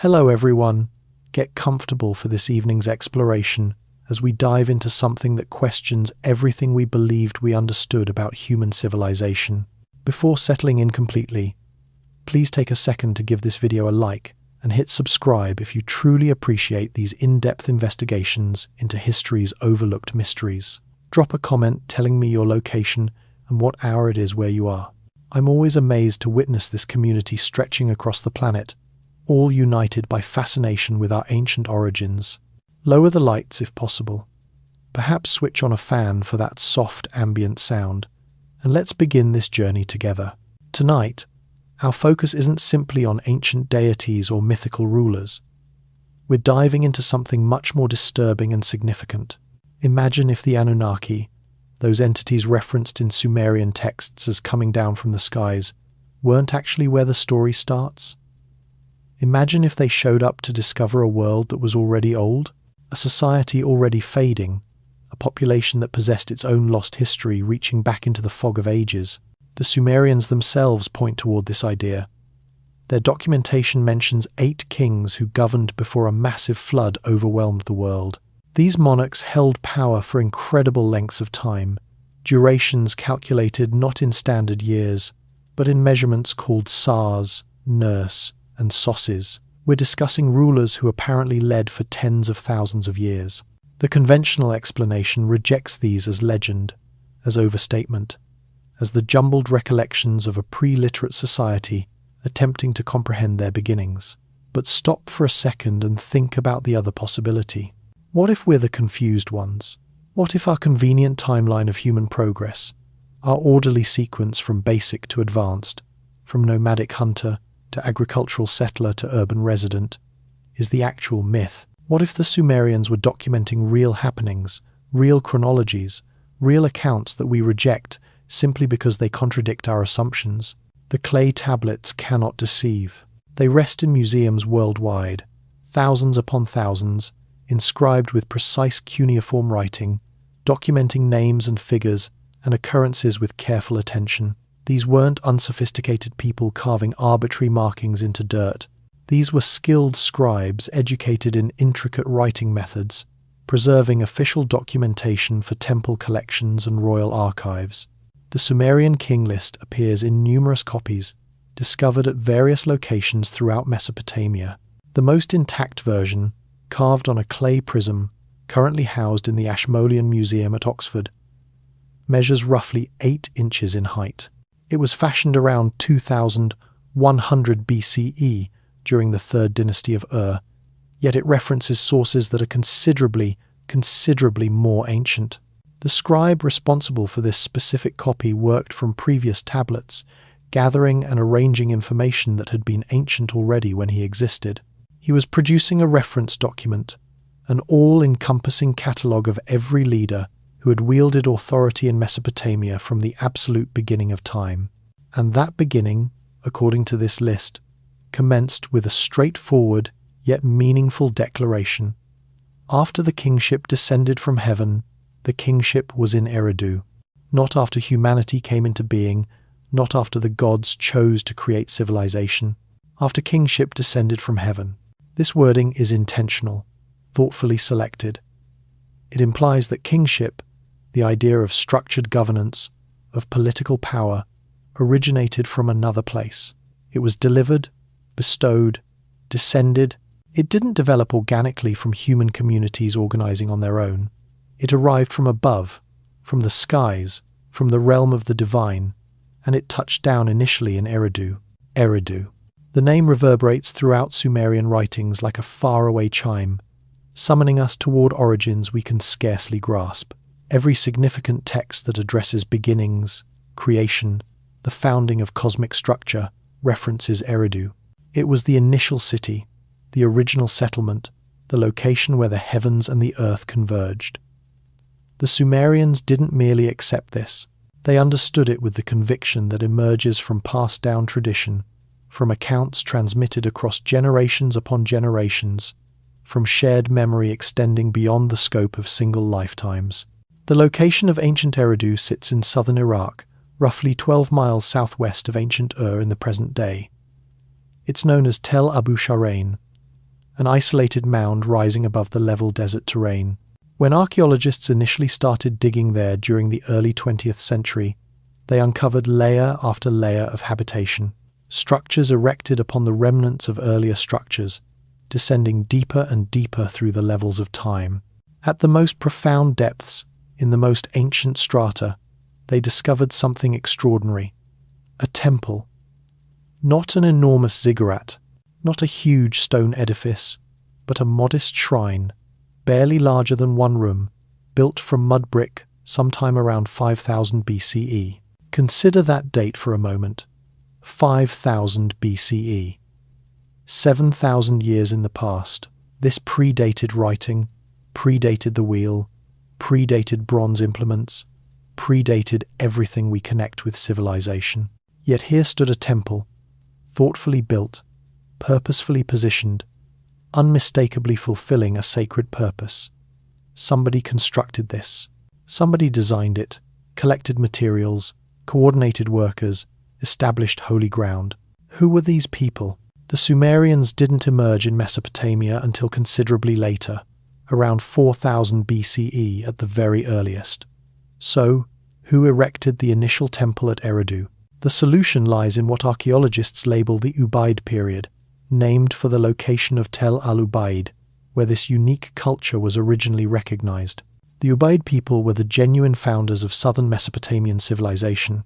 Hello everyone, get comfortable for this evening's exploration as we dive into something that questions everything we believed we understood about human civilization. Before settling in completely, please take a second to give this video a like and hit subscribe if you truly appreciate these in-depth investigations into history's overlooked mysteries. Drop a comment telling me your location and what hour it is where you are. I'm always amazed to witness this community stretching across the planet, all united by fascination with our ancient origins. Lower the lights if possible. Perhaps switch on a fan for that soft ambient sound, and let's begin this journey together. Tonight, our focus isn't simply on ancient deities or mythical rulers. We're diving into something much more disturbing and significant. Imagine if the Anunnaki, those entities referenced in Sumerian texts as coming down from the skies, weren't actually where the story starts. Imagine if they showed up to discover a world that was already old, a society already fading, a population that possessed its own lost history reaching back into the fog of ages. The Sumerians themselves point toward this idea. Their documentation mentions 8 kings who governed before a massive flood overwhelmed the world. These monarchs held power for incredible lengths of time, durations calculated not in standard years, but in measurements called sars, nurse, and sosses. We're discussing rulers who apparently led for tens of thousands of years. The conventional explanation rejects these as legend, as overstatement, as the jumbled recollections of a pre-literate society attempting to comprehend their beginnings. But stop for a second and think about the other possibility. What if we're the confused ones? What if our convenient timeline of human progress, our orderly sequence from basic to advanced, from nomadic hunter to agricultural settler to urban resident, is the actual myth? What if the Sumerians were documenting real happenings, real chronologies, real accounts that we reject simply because they contradict our assumptions? The clay tablets cannot deceive. They rest in museums worldwide, thousands upon thousands, inscribed with precise cuneiform writing, documenting names and figures and occurrences with careful attention. These weren't unsophisticated people carving arbitrary markings into dirt. These were skilled scribes educated in intricate writing methods, preserving official documentation for temple collections and royal archives. The Sumerian king list appears in numerous copies, discovered at various locations throughout Mesopotamia. The most intact version, carved on a clay prism, currently housed in the Ashmolean Museum at Oxford, measures roughly 8 inches in height. It was fashioned around 2100 BCE during the 3rd dynasty of Ur, yet it references sources that are considerably more ancient. The scribe responsible for this specific copy worked from previous tablets, gathering and arranging information that had been ancient already when he existed. He was producing a reference document, an all-encompassing catalogue of every leader who had wielded authority in Mesopotamia from the absolute beginning of time. And that beginning, according to this list, commenced with a straightforward yet meaningful declaration. After the kingship descended from heaven, the kingship was in Eridu. Not after humanity came into being, not after the gods chose to create civilization. After kingship descended from heaven. This wording is intentional, thoughtfully selected. It implies that kingship, the idea of structured governance, of political power, originated from another place. It was delivered, bestowed, descended. It didn't develop organically from human communities organizing on their own. It arrived from above, from the skies, from the realm of the divine, and it touched down initially in Eridu. Eridu. The name reverberates throughout Sumerian writings like a faraway chime, summoning us toward origins we can scarcely grasp. Every significant text that addresses beginnings, creation, the founding of cosmic structure, references Eridu. It was the initial city, the original settlement, the location where the heavens and the earth converged. The Sumerians didn't merely accept this. They understood it with the conviction that emerges from passed-down tradition, from accounts transmitted across generations upon generations, from shared memory extending beyond the scope of single lifetimes. The location of ancient Eridu sits in southern Iraq, roughly 12 miles southwest of ancient Ur in the present day. It's known as Tel Abu Sharain, an isolated mound rising above the level desert terrain. When archaeologists initially started digging there during the early 20th century, they uncovered layer after layer of habitation, structures erected upon the remnants of earlier structures, descending deeper and deeper through the levels of time. At the most profound depths, in the most ancient strata, they discovered something extraordinary. A temple. Not an enormous ziggurat, not a huge stone edifice, but a modest shrine, barely larger than one room, built from mud brick sometime around 5000 BCE. Consider that date for a moment. 5000 BCE. 7,000 years in the past. This predated writing, predated the wheel, predated bronze implements, predated everything we connect with civilization. Yet here stood a temple, thoughtfully built, purposefully positioned, unmistakably fulfilling a sacred purpose. Somebody constructed this. Somebody designed it, collected materials, coordinated workers, established holy ground. Who were these people? The Sumerians didn't emerge in Mesopotamia until considerably later, around 4000 BCE at the very earliest. So, who erected the initial temple at Eridu? The solution lies in what archaeologists label the Ubaid period, named for the location of Tel al-Ubaid, where this unique culture was originally recognized. The Ubaid people were the genuine founders of southern Mesopotamian civilization.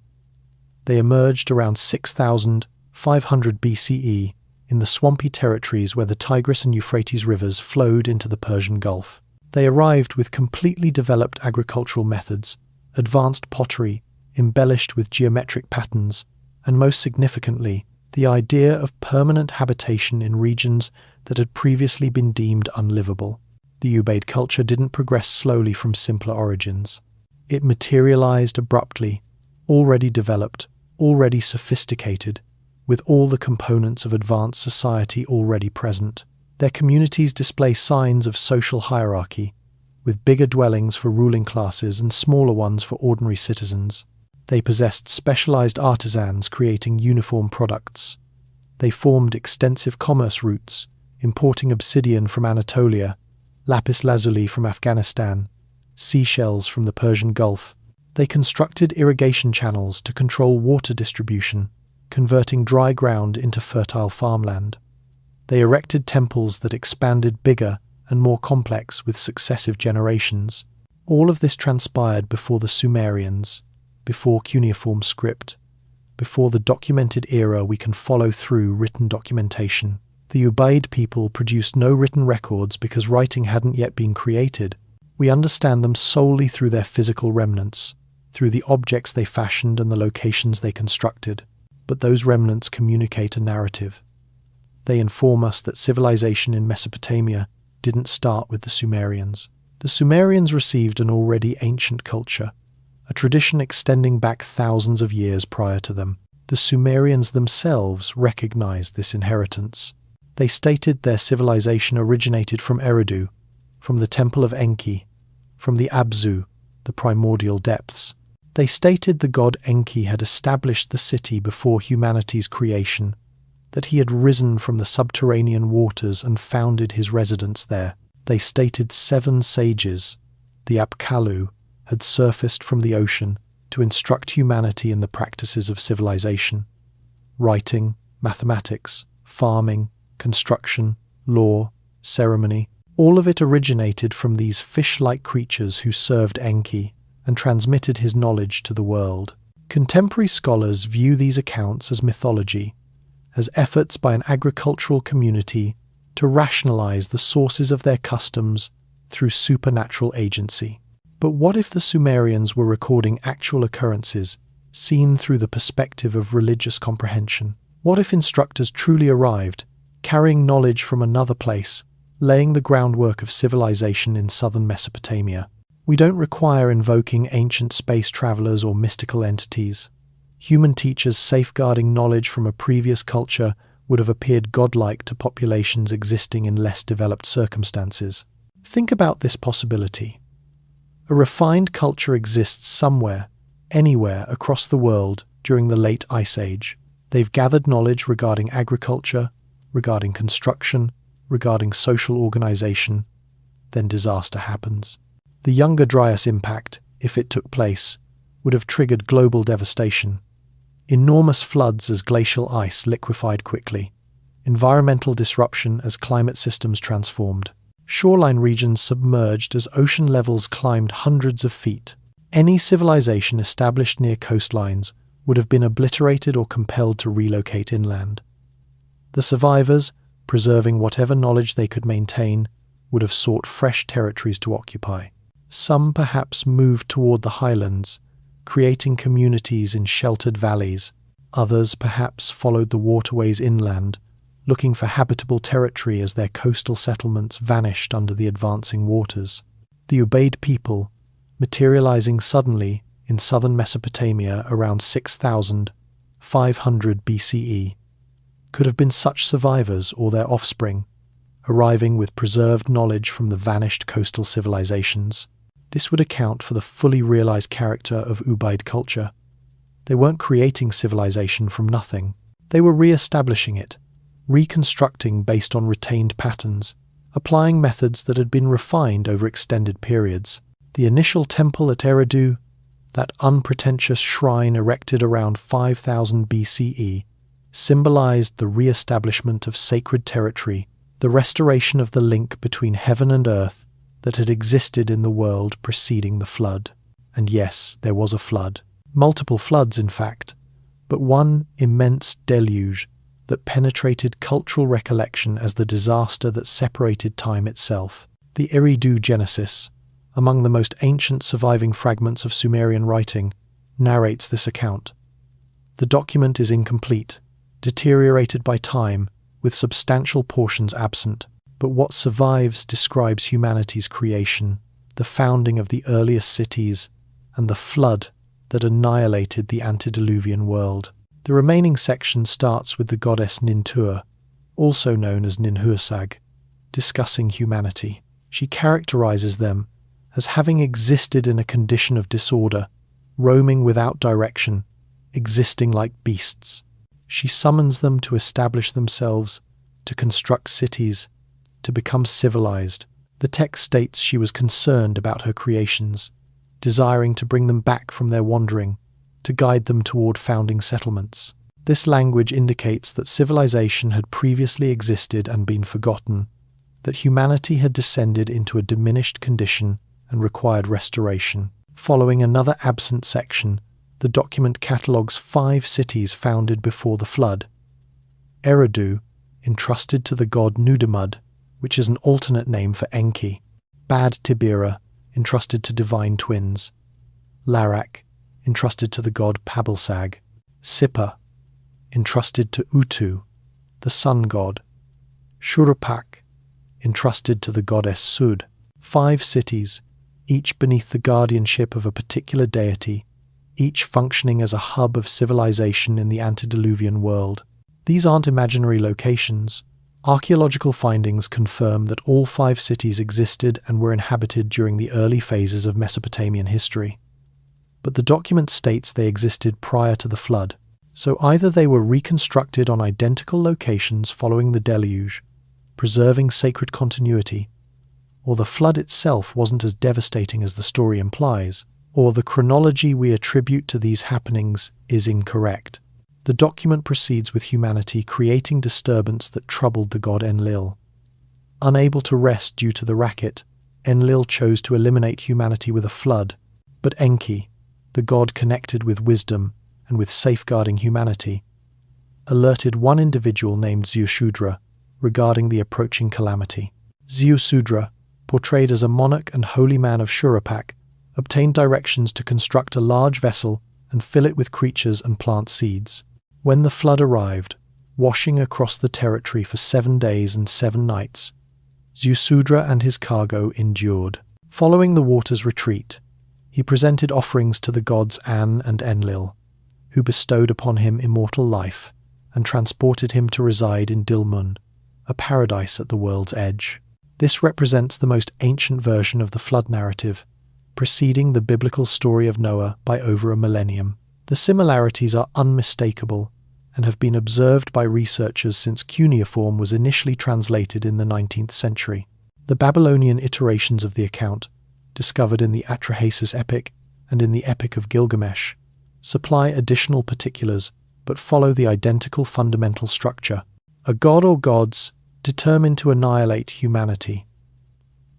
They emerged around 6500 BCE in the swampy territories where the Tigris and Euphrates rivers flowed into the Persian Gulf. They arrived with completely developed agricultural methods, advanced pottery, embellished with geometric patterns, and most significantly, the idea of permanent habitation in regions that had previously been deemed unlivable. The Ubaid culture didn't progress slowly from simpler origins. It materialized abruptly, already developed, already sophisticated, with all the components of advanced society already present. Their communities display signs of social hierarchy, with bigger dwellings for ruling classes and smaller ones for ordinary citizens. They possessed specialized artisans creating uniform products. They formed extensive commerce routes, importing obsidian from Anatolia, lapis lazuli from Afghanistan, seashells from the Persian Gulf. They constructed irrigation channels to control water distribution, converting dry ground into fertile farmland. They erected temples that expanded bigger and more complex with successive generations. All of this transpired before the Sumerians, before cuneiform script, before the documented era we can follow through written documentation. The Ubaid people produced no written records because writing hadn't yet been created. We understand them solely through their physical remnants, through the objects they fashioned and the locations they constructed. But those remnants communicate a narrative. They inform us that civilization in Mesopotamia didn't start with the Sumerians. The Sumerians received an already ancient culture, a tradition extending back thousands of years prior to them. The Sumerians themselves recognized this inheritance. They stated their civilization originated from Eridu, from the Temple of Enki, from the Abzu, the primordial depths. They stated the god Enki had established the city before humanity's creation, that he had risen from the subterranean waters and founded his residence there. They stated 7 sages, the Apkallu, had surfaced from the ocean to instruct humanity in the practices of civilization. Writing, mathematics, farming, construction, law, ceremony, all of it originated from these fish-like creatures who served Enki and transmitted his knowledge to the world. Contemporary scholars view these accounts as mythology, as efforts by an agricultural community to rationalize the sources of their customs through supernatural agency. But what if the Sumerians were recording actual occurrences seen through the perspective of religious comprehension? What if instructors truly arrived, carrying knowledge from another place, laying the groundwork of civilization in southern Mesopotamia? We don't require invoking ancient space travelers or mystical entities. Human teachers safeguarding knowledge from a previous culture would have appeared godlike to populations existing in less developed circumstances. Think about this possibility. A refined culture exists somewhere, anywhere across the world during the late Ice Age. They've gathered knowledge regarding agriculture, regarding construction, regarding social organization, then disaster happens. The Younger Dryas impact, if it took place, would have triggered global devastation. Enormous floods as glacial ice liquefied quickly, environmental disruption as climate systems transformed, shoreline regions submerged as ocean levels climbed hundreds of feet. Any civilization established near coastlines would have been obliterated or compelled to relocate inland. The survivors, preserving whatever knowledge they could maintain, would have sought fresh territories to occupy. Some perhaps moved toward the highlands, creating communities in sheltered valleys. Others perhaps followed the waterways inland, looking for habitable territory as their coastal settlements vanished under the advancing waters. The Ubaid people, materializing suddenly in southern Mesopotamia around 6,500 BCE, could have been such survivors or their offspring, arriving with preserved knowledge from the vanished coastal civilizations. This would account for the fully realized character of Ubaid culture. They weren't creating civilization from nothing. They were re-establishing it, reconstructing based on retained patterns, applying methods that had been refined over extended periods. The initial temple at Eridu, that unpretentious shrine erected around 5000 BCE, symbolized the re-establishment of sacred territory, the restoration of the link between heaven and earth that had existed in the world preceding the flood. And yes, there was a flood. Multiple floods, in fact, but one immense deluge that penetrated cultural recollection as the disaster that separated time itself. The Eridu Genesis, among the most ancient surviving fragments of Sumerian writing, narrates this account. The document is incomplete, deteriorated by time, with substantial portions absent, but what survives describes humanity's creation, the founding of the earliest cities, and the flood that annihilated the antediluvian world. The remaining section starts with the goddess Nintur, also known as Ninhursag, discussing humanity. She characterizes them as having existed in a condition of disorder, roaming without direction, existing like beasts. She summons them to establish themselves, to construct cities, to become civilized. The text states she was concerned about her creations, desiring to bring them back from their wandering, to guide them toward founding settlements. This language indicates that civilization had previously existed and been forgotten, that humanity had descended into a diminished condition and required restoration. Following another absent section, the document catalogues 5 cities founded before the flood. Eridu, entrusted to the god Nudimmud, which is an alternate name for Enki. Bad Tibira, entrusted to divine twins. Larak, entrusted to the god Pabilsag. Sippar, entrusted to Utu, the sun god. Shuruppak, entrusted to the goddess Sud. 5 cities, each beneath the guardianship of a particular deity, each functioning as a hub of civilization in the antediluvian world. These aren't imaginary locations. Archaeological findings confirm that all 5 cities existed and were inhabited during the early phases of Mesopotamian history. But the document states they existed prior to the flood, so either they were reconstructed on identical locations following the deluge, preserving sacred continuity, or the flood itself wasn't as devastating as the story implies, or the chronology we attribute to these happenings is incorrect. The document proceeds with humanity creating disturbance that troubled the god Enlil. Unable to rest due to the racket, Enlil chose to eliminate humanity with a flood, but Enki, the god connected with wisdom and with safeguarding humanity, alerted one individual named Ziusudra regarding the approaching calamity. Ziusudra, portrayed as a monarch and holy man of Shuruppak, obtained directions to construct a large vessel and fill it with creatures and plant seeds. When the flood arrived, washing across the territory for 7 days and 7 nights, Ziusudra and his cargo endured. Following the water's retreat, he presented offerings to the gods An and Enlil, who bestowed upon him immortal life and transported him to reside in Dilmun, a paradise at the world's edge. This represents the most ancient version of the flood narrative, preceding the biblical story of Noah by over a millennium. The similarities are unmistakable, and have been observed by researchers since cuneiform was initially translated in the 19th century. The Babylonian iterations of the account, discovered in the Atrahasis epic and in the Epic of Gilgamesh, supply additional particulars but follow the identical fundamental structure: a god or gods determined to annihilate humanity.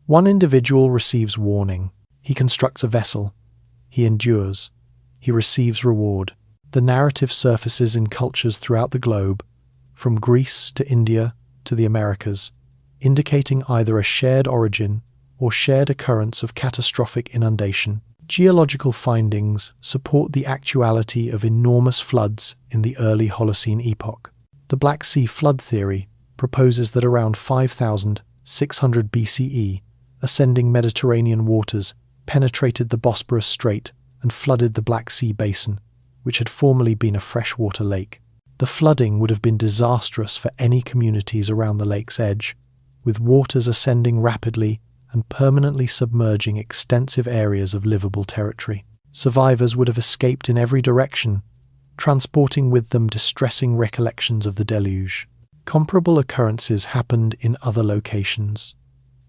One individual receives warning. He constructs a vessel. He endures. He receives reward. The narrative surfaces in cultures throughout the globe, from Greece to India to the Americas, indicating either a shared origin or shared occurrence of catastrophic inundation. Geological findings support the actuality of enormous floods in the early Holocene epoch. The Black Sea flood theory proposes that around 5,600 BCE, ascending Mediterranean waters penetrated the Bosporus Strait and flooded the Black Sea basin, which had formerly been a freshwater lake. The flooding would have been disastrous for any communities around the lake's edge, with waters ascending rapidly and permanently submerging extensive areas of livable territory. Survivors would have escaped in every direction, transporting with them distressing recollections of the deluge. Comparable occurrences happened in other locations.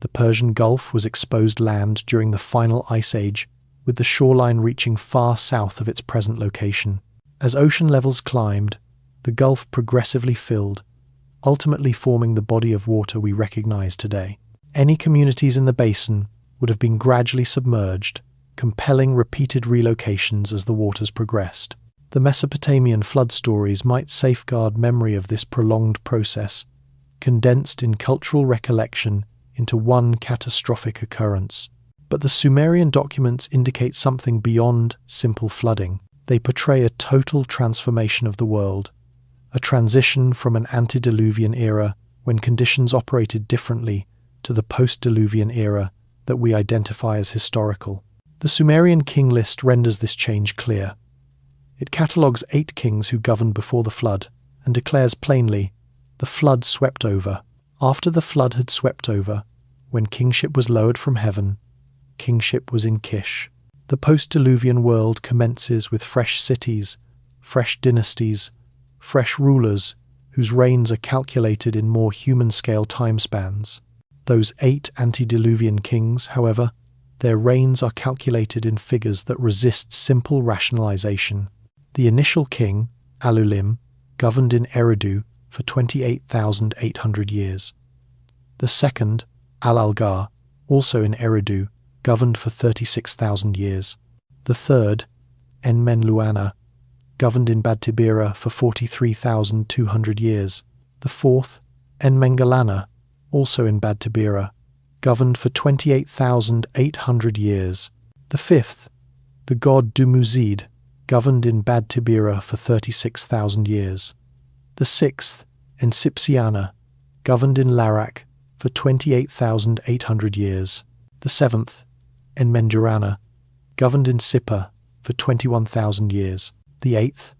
The Persian Gulf was exposed land during the final ice age, with the shoreline reaching far south of its present location. As ocean levels climbed, the Gulf progressively filled, ultimately forming the body of water we recognize today. Any communities in the basin would have been gradually submerged, compelling repeated relocations as the waters progressed. The Mesopotamian flood stories might safeguard memory of this prolonged process, condensed in cultural recollection into one catastrophic occurrence. But the Sumerian documents indicate something beyond simple flooding. They portray a total transformation of the world, a transition from an antediluvian era when conditions operated differently to the post-Diluvian era that we identify as historical. The Sumerian king list renders this change clear. It catalogues 8 kings who governed before the flood and declares plainly, the flood swept over. After the flood had swept over, when kingship was lowered from heaven, kingship was in Kish. The post-Diluvian world commences with fresh cities, fresh dynasties, fresh rulers whose reigns are calculated in more human-scale time spans. Those 8 antediluvian kings, however, their reigns are calculated in figures that resist simple rationalization. The initial king, Alulim, governed in Eridu for 28,800 years. The second, Al-Algar, also in Eridu, governed for 36,000 years. The third, Enmenluana, governed in Bad Tibira for 43,200 years. The fourth, Enmengalana, also in Bad Tibira, governed for 28,800 years. The fifth, the god Dumuzid, governed in Bad Tibira for 36,000 years. The sixth, Ensipsiana, governed in Larak for 28,800 years. The seventh, Enmenjarana, governed in Sippar for 21,000 years. The eighth,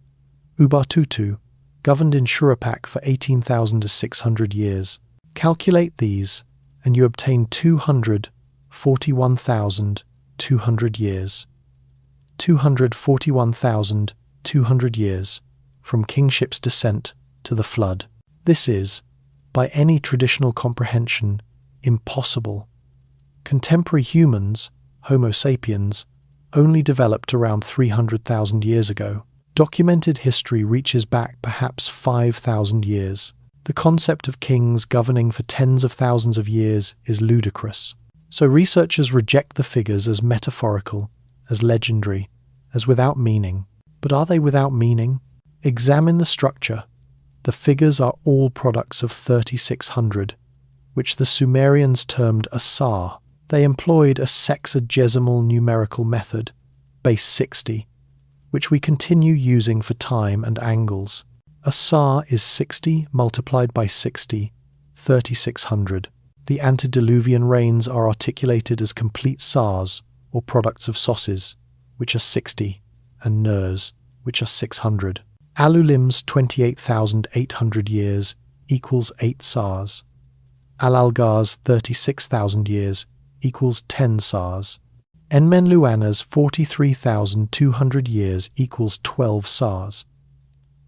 Ubartutu, governed in Shurapak for 18,600 years. Calculate these, and you obtain 241,200 years. 241,200 years from kingship's descent to the flood. This is, by any traditional comprehension, impossible. Contemporary humans, Homo sapiens, only developed around 300,000 years ago. Documented history reaches back perhaps 5,000 years. The concept of kings governing for tens of thousands of years is ludicrous. So researchers reject the figures as metaphorical, as legendary, as without meaning. But are they without meaning? Examine the structure. The figures are all products of 3600, which the Sumerians termed Asar. They employed a sexagesimal numerical method, base 60, which we continue using for time and angles. Asar is 60 multiplied by 60, 3600. The antediluvian reigns are articulated as complete sars, or products of sosses, which are 60, and nurs, which are 600. Alulim's 28,800 years equals 8 sars. Al-Algar's 36,000 years equals 10 sars. Enmenluana's 43,200 years equals 12 sars.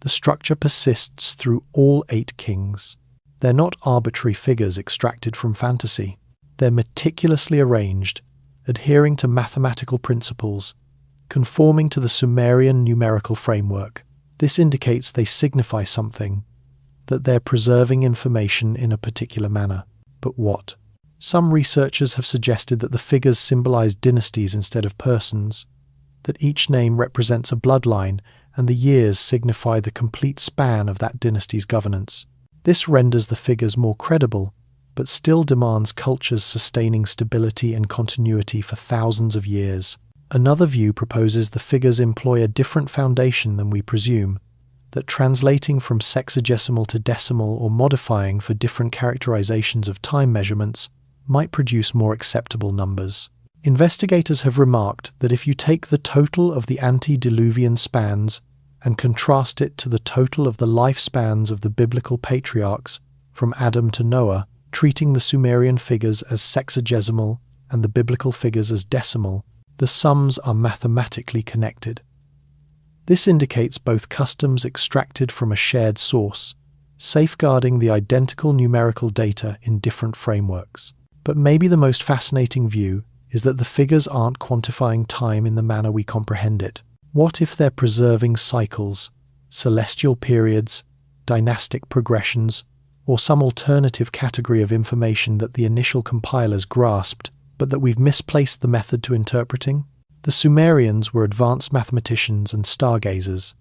the structure persists through all 8 kings. They're not arbitrary figures extracted from fantasy. They're meticulously arranged, adhering to mathematical principles, conforming to the Sumerian numerical framework. This indicates they signify something, that they're preserving information in a particular manner. But what? Some researchers have suggested that the figures symbolize dynasties instead of persons, that each name represents a bloodline and the years signify the complete span of that dynasty's governance. This renders the figures more credible, but still demands cultures sustaining stability and continuity for thousands of years. Another view proposes the figures employ a different foundation than we presume, that translating from sexagesimal to decimal or modifying for different characterizations of time measurements might produce more acceptable numbers. Investigators have remarked that if you take the total of the antediluvian spans and contrast it to the total of the lifespans of the biblical patriarchs from Adam to Noah, treating the Sumerian figures as sexagesimal and the biblical figures as decimal, the sums are mathematically connected. This indicates both customs extracted from a shared source, safeguarding the identical numerical data in different frameworks. But maybe the most fascinating view is that the figures aren't quantifying time in the manner we comprehend it. What if they're preserving cycles, celestial periods, dynastic progressions, or some alternative category of information that the initial compilers grasped, but that we've misplaced the method to interpreting? The Sumerians were advanced mathematicians and stargazers.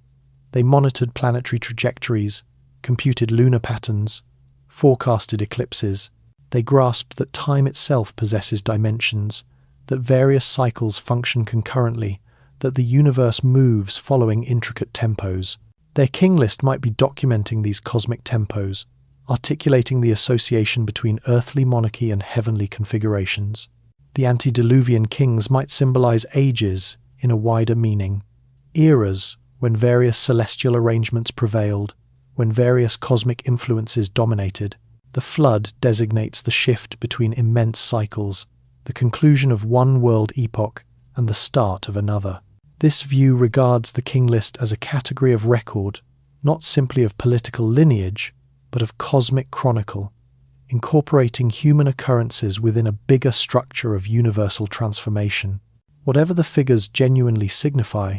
They monitored planetary trajectories, computed lunar patterns, forecasted eclipses. They grasped that time itself possesses dimensions, that various cycles function concurrently, that the universe moves following intricate tempos. Their king list might be documenting these cosmic tempos, articulating the association between earthly monarchy and heavenly configurations. The antediluvian kings might symbolize ages in a wider meaning, eras when various celestial arrangements prevailed, when various cosmic influences dominated. The flood designates the shift between immense cycles, the conclusion of one world epoch and the start of another. This view regards the king list as a category of record, not simply of political lineage, but of cosmic chronicle, incorporating human occurrences within a bigger structure of universal transformation. Whatever the figures genuinely signify,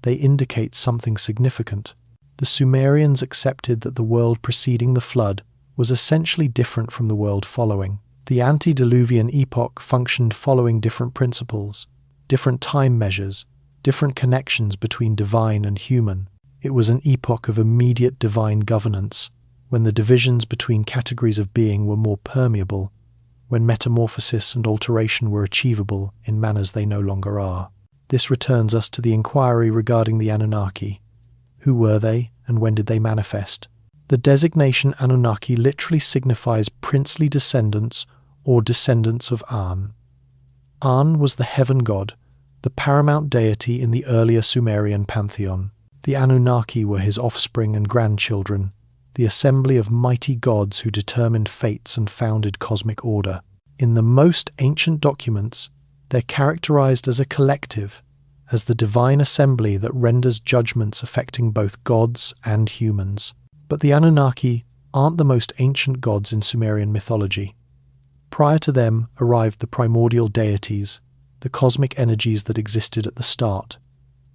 they indicate something significant. The Sumerians accepted that the world preceding the flood was essentially different from the world following. The antediluvian epoch functioned following different principles, different time measures, different connections between divine and human. It was an epoch of immediate divine governance, when the divisions between categories of being were more permeable, when metamorphosis and alteration were achievable in manners they no longer are. This returns us to the inquiry regarding the Anunnaki. Who were they, and when did they manifest? The designation Anunnaki literally signifies princely descendants or descendants of An. An was the heaven god, the paramount deity in the earlier Sumerian pantheon. The Anunnaki were his offspring and grandchildren, the assembly of mighty gods who determined fates and founded cosmic order. In the most ancient documents, they're characterized as a collective, as the divine assembly that renders judgments affecting both gods and humans. But the Anunnaki aren't the most ancient gods in Sumerian mythology. Prior to them arrived the primordial deities, the cosmic energies that existed at the start.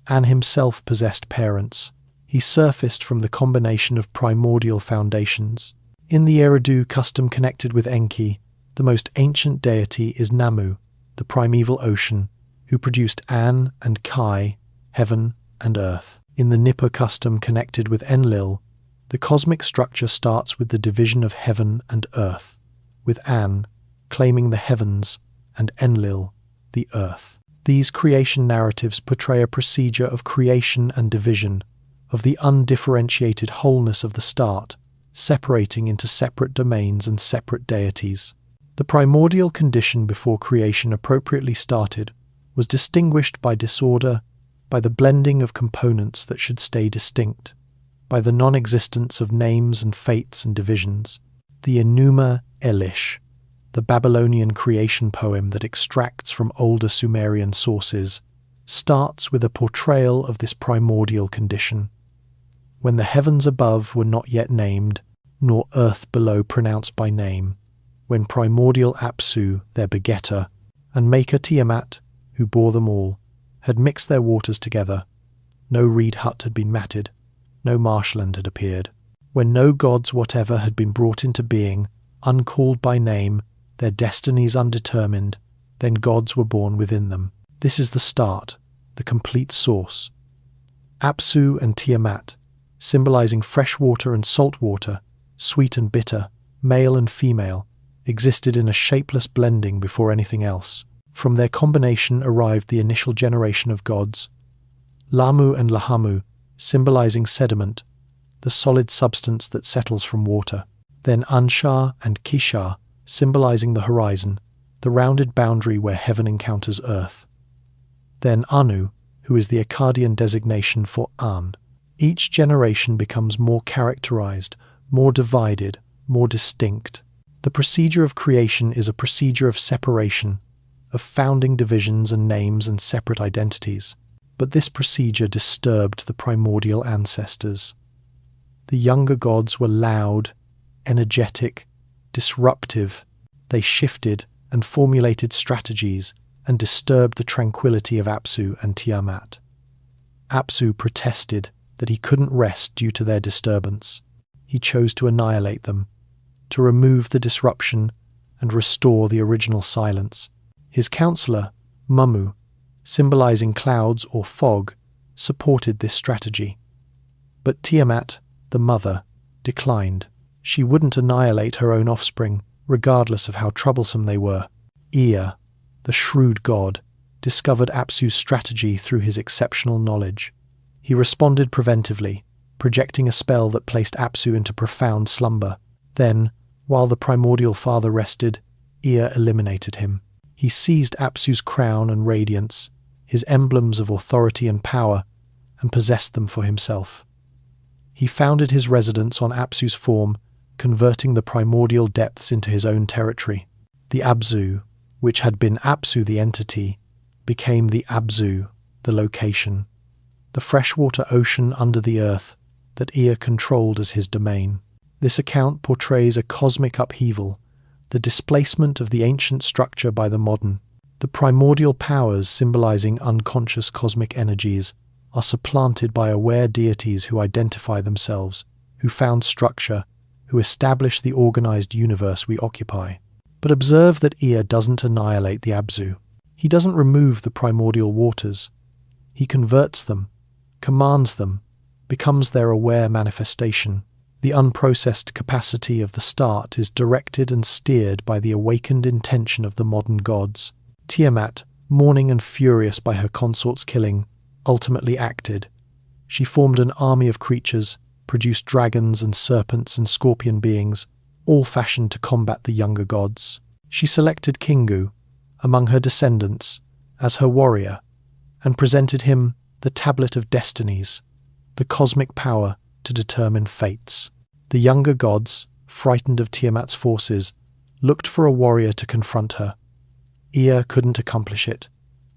An himself possessed parents. He surfaced from the combination of primordial foundations. In the Eridu custom connected with Enki, the most ancient deity is Namu, the primeval ocean, who produced An and Kai, heaven and earth. In the Nippur custom connected with Enlil, the cosmic structure starts with the division of heaven and earth, with An claiming the heavens and Enlil the earth. These creation narratives portray a procedure of creation and division, of the undifferentiated wholeness of the start, separating into separate domains and separate deities. The primordial condition before creation appropriately started was distinguished by disorder, by the blending of components that should stay distinct, by the non-existence of names and fates and divisions. The Enuma Elish, the Babylonian creation poem that extracts from older Sumerian sources, starts with a portrayal of this primordial condition. when the heavens above were not yet named, nor earth below pronounced by name, when primordial Apsu, their begetter, and maker Tiamat, who bore them all, had mixed their waters together, no reed hut had been matted, no marshland had appeared, when no gods whatever had been brought into being, uncalled by name, their destinies undetermined, then gods were born within them. This is the start, the complete source. Apsu and Tiamat, symbolizing fresh water and salt water, sweet and bitter, male and female, existed in a shapeless blending before anything else. From their combination arrived the initial generation of gods. Lamu and Lahamu, symbolizing sediment, the solid substance that settles from water. Then Anshar and Kishar, symbolizing the horizon, the rounded boundary where heaven encounters earth. Then Anu, who is the Akkadian designation for An. Each generation becomes more characterized, more divided, more distinct. The procedure of creation is a procedure of separation, of founding divisions and names and separate identities. But this procedure disturbed the primordial ancestors. The younger gods were loud, energetic, disruptive. They shifted and formulated strategies and disturbed the tranquility of Apsu and Tiamat. Apsu protested that he couldn't rest due to their disturbance. He chose to annihilate them, to remove the disruption and restore the original silence. His counselor, Mummu, symbolizing clouds or fog, supported this strategy. But Tiamat, the mother, declined. She wouldn't annihilate her own offspring, regardless of how troublesome they were. Ea, the shrewd god, discovered Apsu's strategy through his exceptional knowledge. He responded preventively, projecting a spell that placed Apsu into profound slumber. Then, while the primordial father rested, Ea eliminated him. He seized Apsu's crown and radiance, his emblems of authority and power, and possessed them for himself. He founded his residence on Apsu's form, converting the primordial depths into his own territory. The Abzu, which had been Apsu the entity, became the Abzu, the location, the freshwater ocean under the earth that Ea controlled as his domain. This account portrays a cosmic upheaval, the displacement of the ancient structure by the modern. The primordial powers symbolizing unconscious cosmic energies are supplanted by aware deities who identify themselves, who found structure, who establish the organized universe we occupy. But observe that Ea doesn't annihilate the Abzu. He doesn't remove the primordial waters. He converts them, commands them, becomes their aware manifestation. The unprocessed capacity of the start is directed and steered by the awakened intention of the modern gods. Tiamat, mourning and furious by her consort's killing, ultimately acted. She formed an army of creatures, produced dragons and serpents and scorpion beings, all fashioned to combat the younger gods. She selected Kingu, among her descendants, as her warrior, and presented him the Tablet of Destinies, the cosmic power to determine fates. The younger gods, frightened of Tiamat's forces, looked for a warrior to confront her. Ea couldn't accomplish it.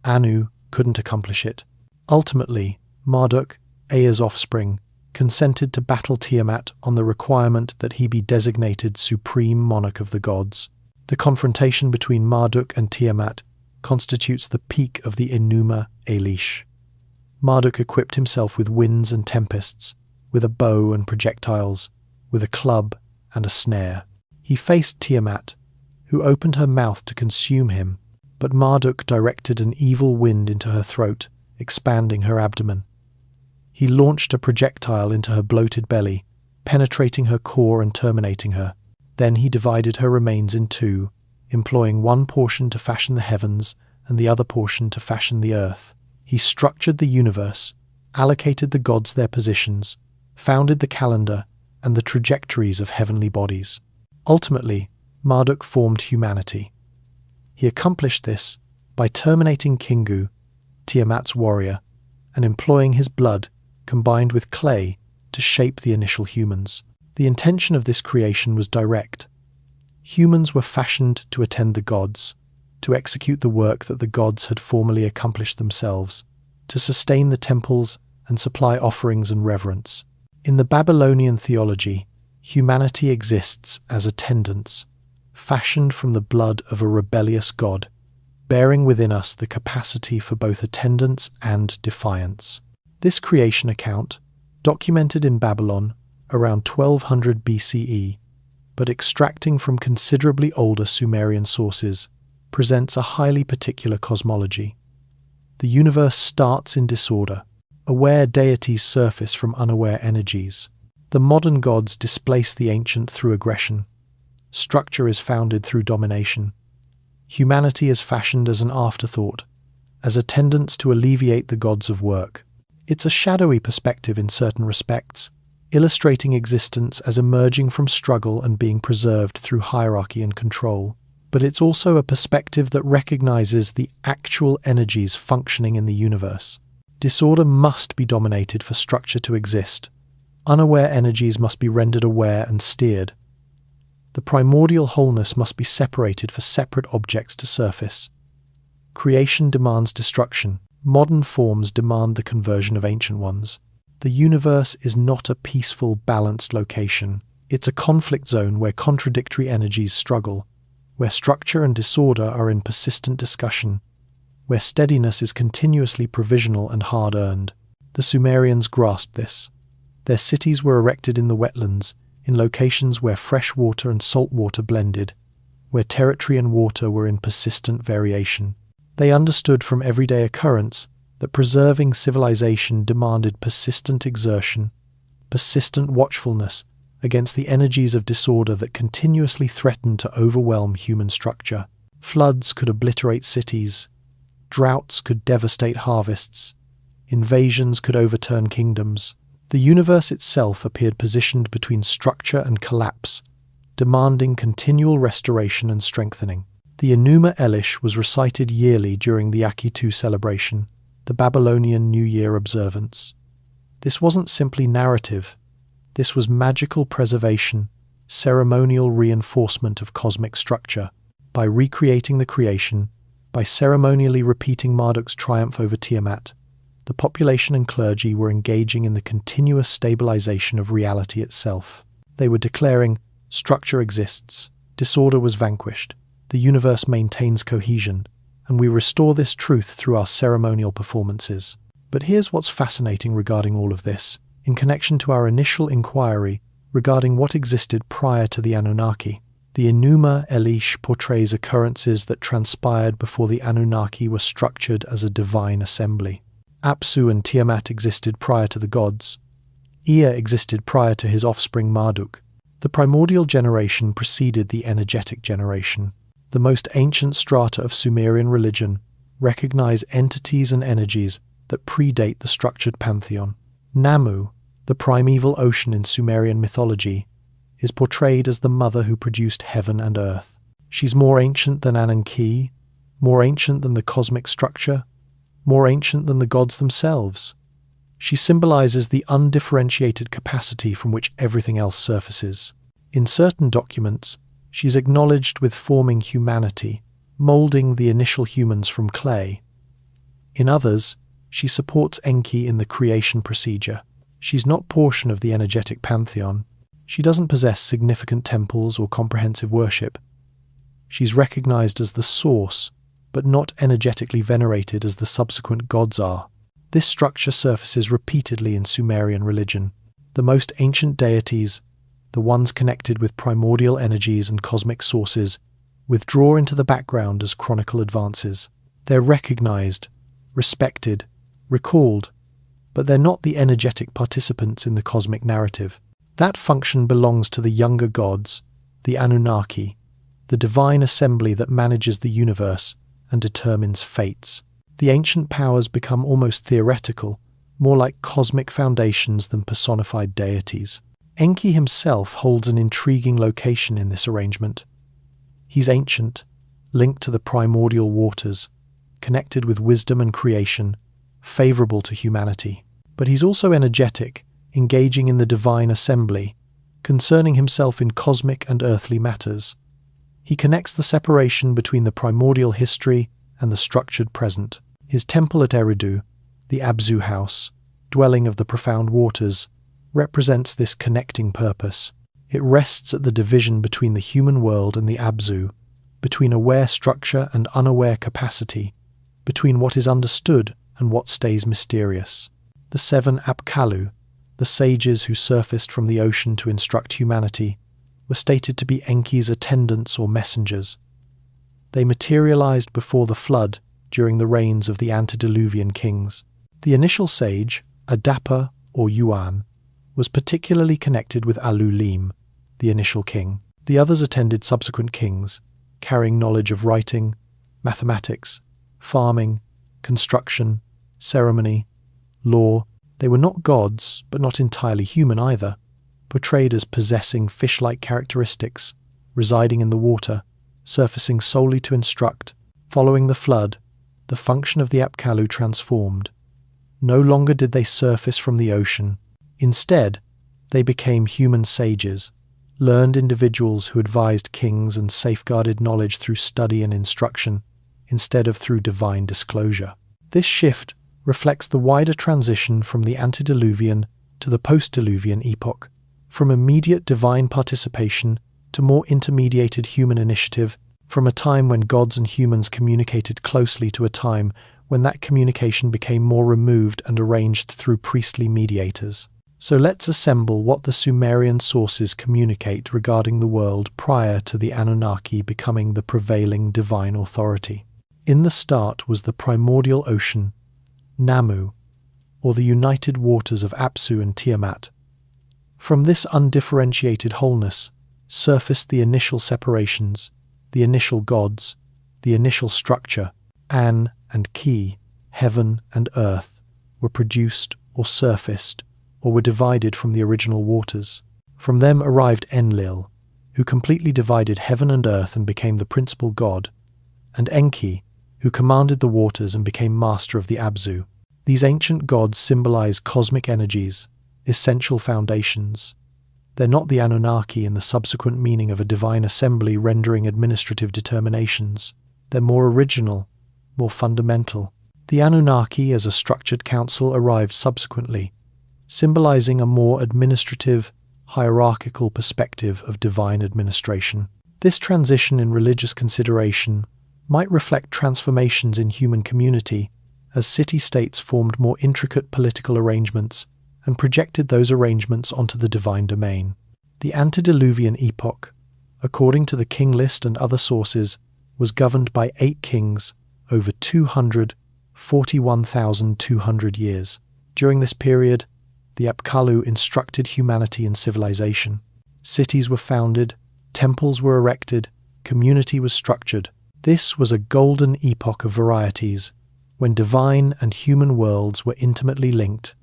Anu couldn't accomplish it. Ultimately, Marduk, Ea's offspring, consented to battle Tiamat on the requirement that he be designated supreme monarch of the gods. The confrontation between Marduk and Tiamat constitutes the peak of the Enuma Elish. Marduk equipped himself with winds and tempests, with a bow and projectiles, with a club and a snare. He faced Tiamat, who opened her mouth to consume him, but Marduk directed an evil wind into her throat, expanding her abdomen. He launched a projectile into her bloated belly, penetrating her core and terminating her. Then he divided her remains in two, employing one portion to fashion the heavens and the other portion to fashion the earth. He structured the universe, allocated the gods their positions, founded the calendar and the trajectories of heavenly bodies. Ultimately, Marduk formed humanity. He accomplished this by terminating Kingu, Tiamat's warrior, and employing his blood, combined with clay, to shape the initial humans. The intention of this creation was direct. Humans were fashioned to attend the gods, to execute the work that the gods had formerly accomplished themselves, to sustain the temples and supply offerings and reverence. In the Babylonian theology, humanity exists as attendants, fashioned from the blood of a rebellious god, bearing within us the capacity for both attendance and defiance. This creation account, documented in Babylon around 1200 BCE, but extracting from considerably older Sumerian sources, presents a highly particular cosmology. The universe starts in disorder. Aware deities surface from unaware energies. The modern gods displace the ancient through aggression. Structure is founded through domination. Humanity is fashioned as an afterthought, as attendants to alleviate the gods of work. It's a shadowy perspective in certain respects, illustrating existence as emerging from struggle and being preserved through hierarchy and control. But it's also a perspective that recognizes the actual energies functioning in the universe. Disorder must be dominated for structure to exist. Unaware energies must be rendered aware and steered. The primordial wholeness must be separated for separate objects to surface. Creation demands destruction. Modern forms demand the conversion of ancient ones. The universe is not a peaceful, balanced location. It's a conflict zone where contradictory energies struggle, where structure and disorder are in persistent discussion, where steadiness is continuously provisional and hard-earned. The Sumerians grasped this. Their cities were erected in the wetlands, in locations where fresh water and salt water blended, where territory and water were in persistent variation. They understood from everyday occurrence that preserving civilization demanded persistent exertion, persistent watchfulness against the energies of disorder that continuously threatened to overwhelm human structure. Floods could obliterate cities. Droughts could devastate harvests. Invasions could overturn kingdoms. The universe itself appeared positioned between structure and collapse, demanding continual restoration and strengthening. The Enuma Elish was recited yearly during the Akitu celebration, the Babylonian New Year observance. This wasn't simply narrative. This was magical preservation, ceremonial reinforcement of cosmic structure. By recreating the creation, by ceremonially repeating Marduk's triumph over Tiamat, the population and clergy were engaging in the continuous stabilization of reality itself. They were declaring, structure exists, disorder was vanquished, the universe maintains cohesion, and we restore this truth through our ceremonial performances. But here's what's fascinating regarding all of this, in connection to our initial inquiry regarding what existed prior to the Anunnaki. The Enuma Elish portrays occurrences that transpired before the Anunnaki were structured as a divine assembly. Apsu and Tiamat existed prior to the gods. Ea existed prior to his offspring Marduk. The primordial generation preceded the energetic generation. The most ancient strata of Sumerian religion recognize entities and energies that predate the structured pantheon. Namu, the primeval ocean in Sumerian mythology, is portrayed as the mother who produced heaven and earth. She's more ancient than Ananke, more ancient than the cosmic structure, more ancient than the gods themselves. She symbolizes the undifferentiated capacity from which everything else surfaces. In certain documents, she's acknowledged with forming humanity, molding the initial humans from clay. In others, she supports Enki in the creation procedure. She's not portion of the energetic pantheon. She doesn't possess significant temples or comprehensive worship. She's recognized as the source, but not energetically venerated as the subsequent gods are. This structure surfaces repeatedly in Sumerian religion. The most ancient deities, the ones connected with primordial energies and cosmic sources, withdraw into the background as chronicle advances. They're recognized, respected, recalled, but they're not the energetic participants in the cosmic narrative. That function belongs to the younger gods, the Anunnaki, the divine assembly that manages the universe and determines fates. The ancient powers become almost theoretical, more like cosmic foundations than personified deities. Enki himself holds an intriguing location in this arrangement. He's ancient, linked to the primordial waters, connected with wisdom and creation, favorable to humanity. But he's also energetic, engaging in the divine assembly, concerning himself in cosmic and earthly matters. He connects the separation between the primordial history and the structured present. His temple at Eridu, the Abzu house, dwelling of the profound waters, represents this connecting purpose. It rests at the division between the human world and the Abzu, between aware structure and unaware capacity, between what is understood and what stays mysterious. The 7 Apkallu, the sages who surfaced from the ocean to instruct humanity, were stated to be Enki's attendants or messengers. They materialized before the flood during the reigns of the antediluvian kings. The initial sage, Adapa or Yuan, was particularly connected with Alulim, the initial king. The others attended subsequent kings, carrying knowledge of writing, mathematics, farming, construction, ceremony, law. They were not gods, but not entirely human either, portrayed as possessing fish-like characteristics, residing in the water, surfacing solely to instruct. Following the flood, the function of the Apkallu transformed. No longer did they surface from the ocean. Instead, they became human sages, learned individuals who advised kings and safeguarded knowledge through study and instruction, instead of through divine disclosure. This shift reflects the wider transition from the antediluvian to the post-diluvian epoch, from immediate divine participation to more intermediated human initiative, from a time when gods and humans communicated closely to a time when that communication became more removed and arranged through priestly mediators. So let's assemble what the Sumerian sources communicate regarding the world prior to the Anunnaki becoming the prevailing divine authority. In the start was the primordial ocean, Namu, or the united waters of Apsu and Tiamat. From this undifferentiated wholeness surfaced the initial separations, the initial gods, the initial structure. An and Ki, heaven and earth, were produced or surfaced or were divided from the original waters. From them arrived Enlil, who completely divided heaven and earth and became the principal god, and Enki, who commanded the waters and became master of the Abzu. These ancient gods symbolize cosmic energies, essential foundations. They're not the Anunnaki in the subsequent meaning of a divine assembly rendering administrative determinations. They're more original, more fundamental. The Anunnaki as a structured council arrived subsequently, symbolizing a more administrative, hierarchical perspective of divine administration. This transition in religious consideration might reflect transformations in human community as city-states formed more intricate political arrangements and projected those arrangements onto the divine domain. The antediluvian epoch, according to the king list and other sources, was governed by 8 kings over 41,200 years. During this period, the Apkallu instructed humanity in civilization. Cities were founded, temples were erected, community was structured. This was a golden epoch of varieties, when divine and human worlds were intimately linked,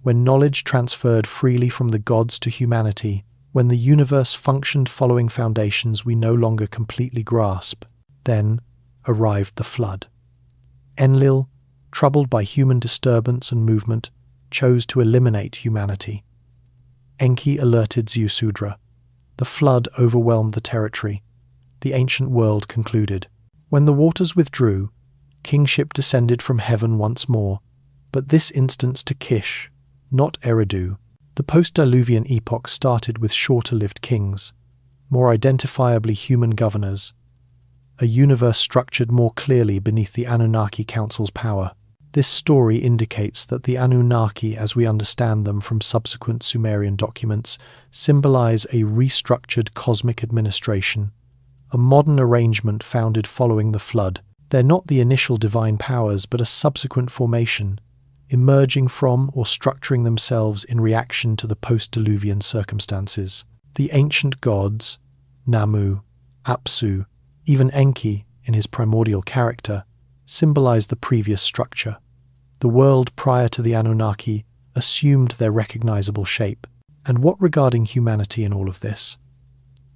when knowledge transferred freely from the gods to humanity, when the universe functioned following foundations we no longer completely grasp. Then arrived the flood. Enlil, troubled by human disturbance and movement, chose to eliminate humanity. Enki alerted Ziusudra. The flood overwhelmed the territory. The ancient world concluded. When the waters withdrew, kingship descended from heaven once more, but this instance to Kish, not Eridu. The post-diluvian epoch started with shorter-lived kings, more identifiably human governors, a universe structured more clearly beneath the Anunnaki Council's power. This story indicates that the Anunnaki, as we understand them from subsequent Sumerian documents, symbolize a restructured cosmic administration, a modern arrangement founded following the flood. They're not the initial divine powers, but a subsequent formation, emerging from or structuring themselves in reaction to the post-diluvian circumstances. The ancient gods, Namu, Apsu, even Enki, in his primordial character, symbolize the previous structure. The world prior to the Anunnaki assumed their recognizable shape. And what regarding humanity in all of this?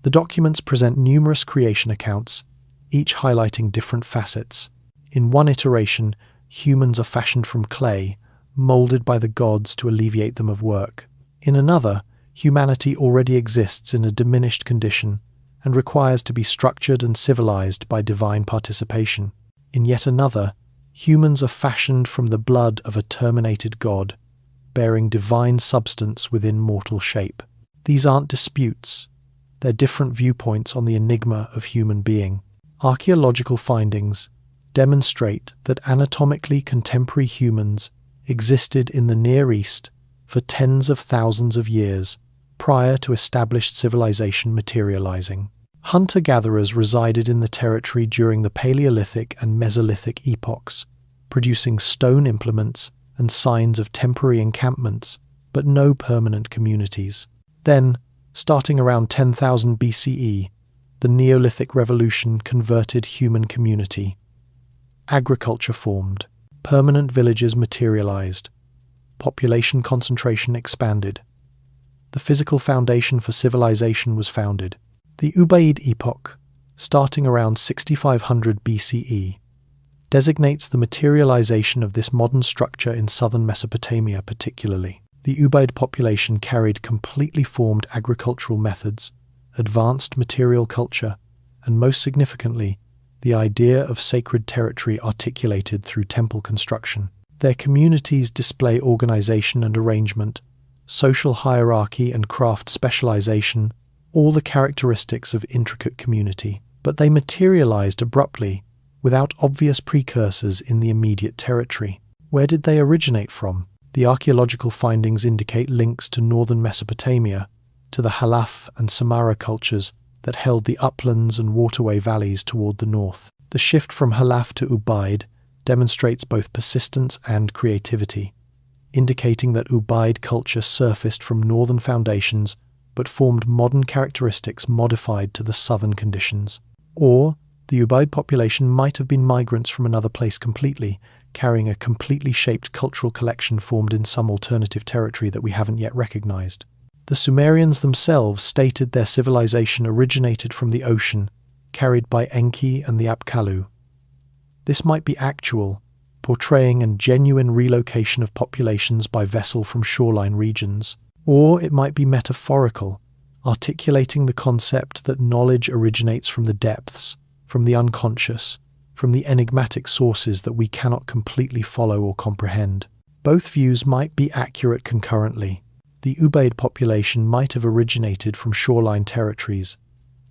The documents present numerous creation accounts, each highlighting different facets. In one iteration, humans are fashioned from clay, molded by the gods to alleviate them of work. In another, humanity already exists in a diminished condition and requires to be structured and civilized by divine participation. In yet another, humans are fashioned from the blood of a terminated god, bearing divine substance within mortal shape. These aren't disputes. They're different viewpoints on the enigma of human being. Archaeological findings demonstrate that anatomically contemporary humans existed in the Near East for tens of thousands of years prior to established civilization materializing. Hunter-gatherers resided in the territory during the Paleolithic and Mesolithic epochs, producing stone implements and signs of temporary encampments, but no permanent communities. Then, starting around 10,000 BCE, the Neolithic Revolution converted human community. Agriculture formed, permanent villages materialized, population concentration expanded. The physical foundation for civilization was founded. The Ubaid epoch, starting around 6500 BCE, designates the materialization of this modern structure in southern Mesopotamia particularly. The Ubaid population carried completely formed agricultural methods, advanced material culture, and most significantly, the idea of sacred territory articulated through temple construction. Their communities display organization and arrangement, social hierarchy and craft specialization, all the characteristics of intricate community. But they materialized abruptly, without obvious precursors in the immediate territory. Where did they originate from? The archaeological findings indicate links to northern Mesopotamia, to the Halaf and Samarra cultures that held the uplands and waterway valleys toward the north. The shift from Halaf to Ubaid demonstrates both persistence and creativity, indicating that Ubaid culture surfaced from northern foundations but formed modern characteristics modified to the southern conditions. Or, the Ubaid population might have been migrants from another place completely, carrying a completely shaped cultural collection formed in some alternative territory that we haven't yet recognized. The Sumerians themselves stated their civilization originated from the ocean, carried by Enki and the Apkallu. This might be actual, portraying a genuine relocation of populations by vessel from shoreline regions. Or it might be metaphorical, articulating the concept that knowledge originates from the depths, from the unconscious, from the enigmatic sources that we cannot completely follow or comprehend. Both views might be accurate concurrently. The Ubaid population might have originated from shoreline territories,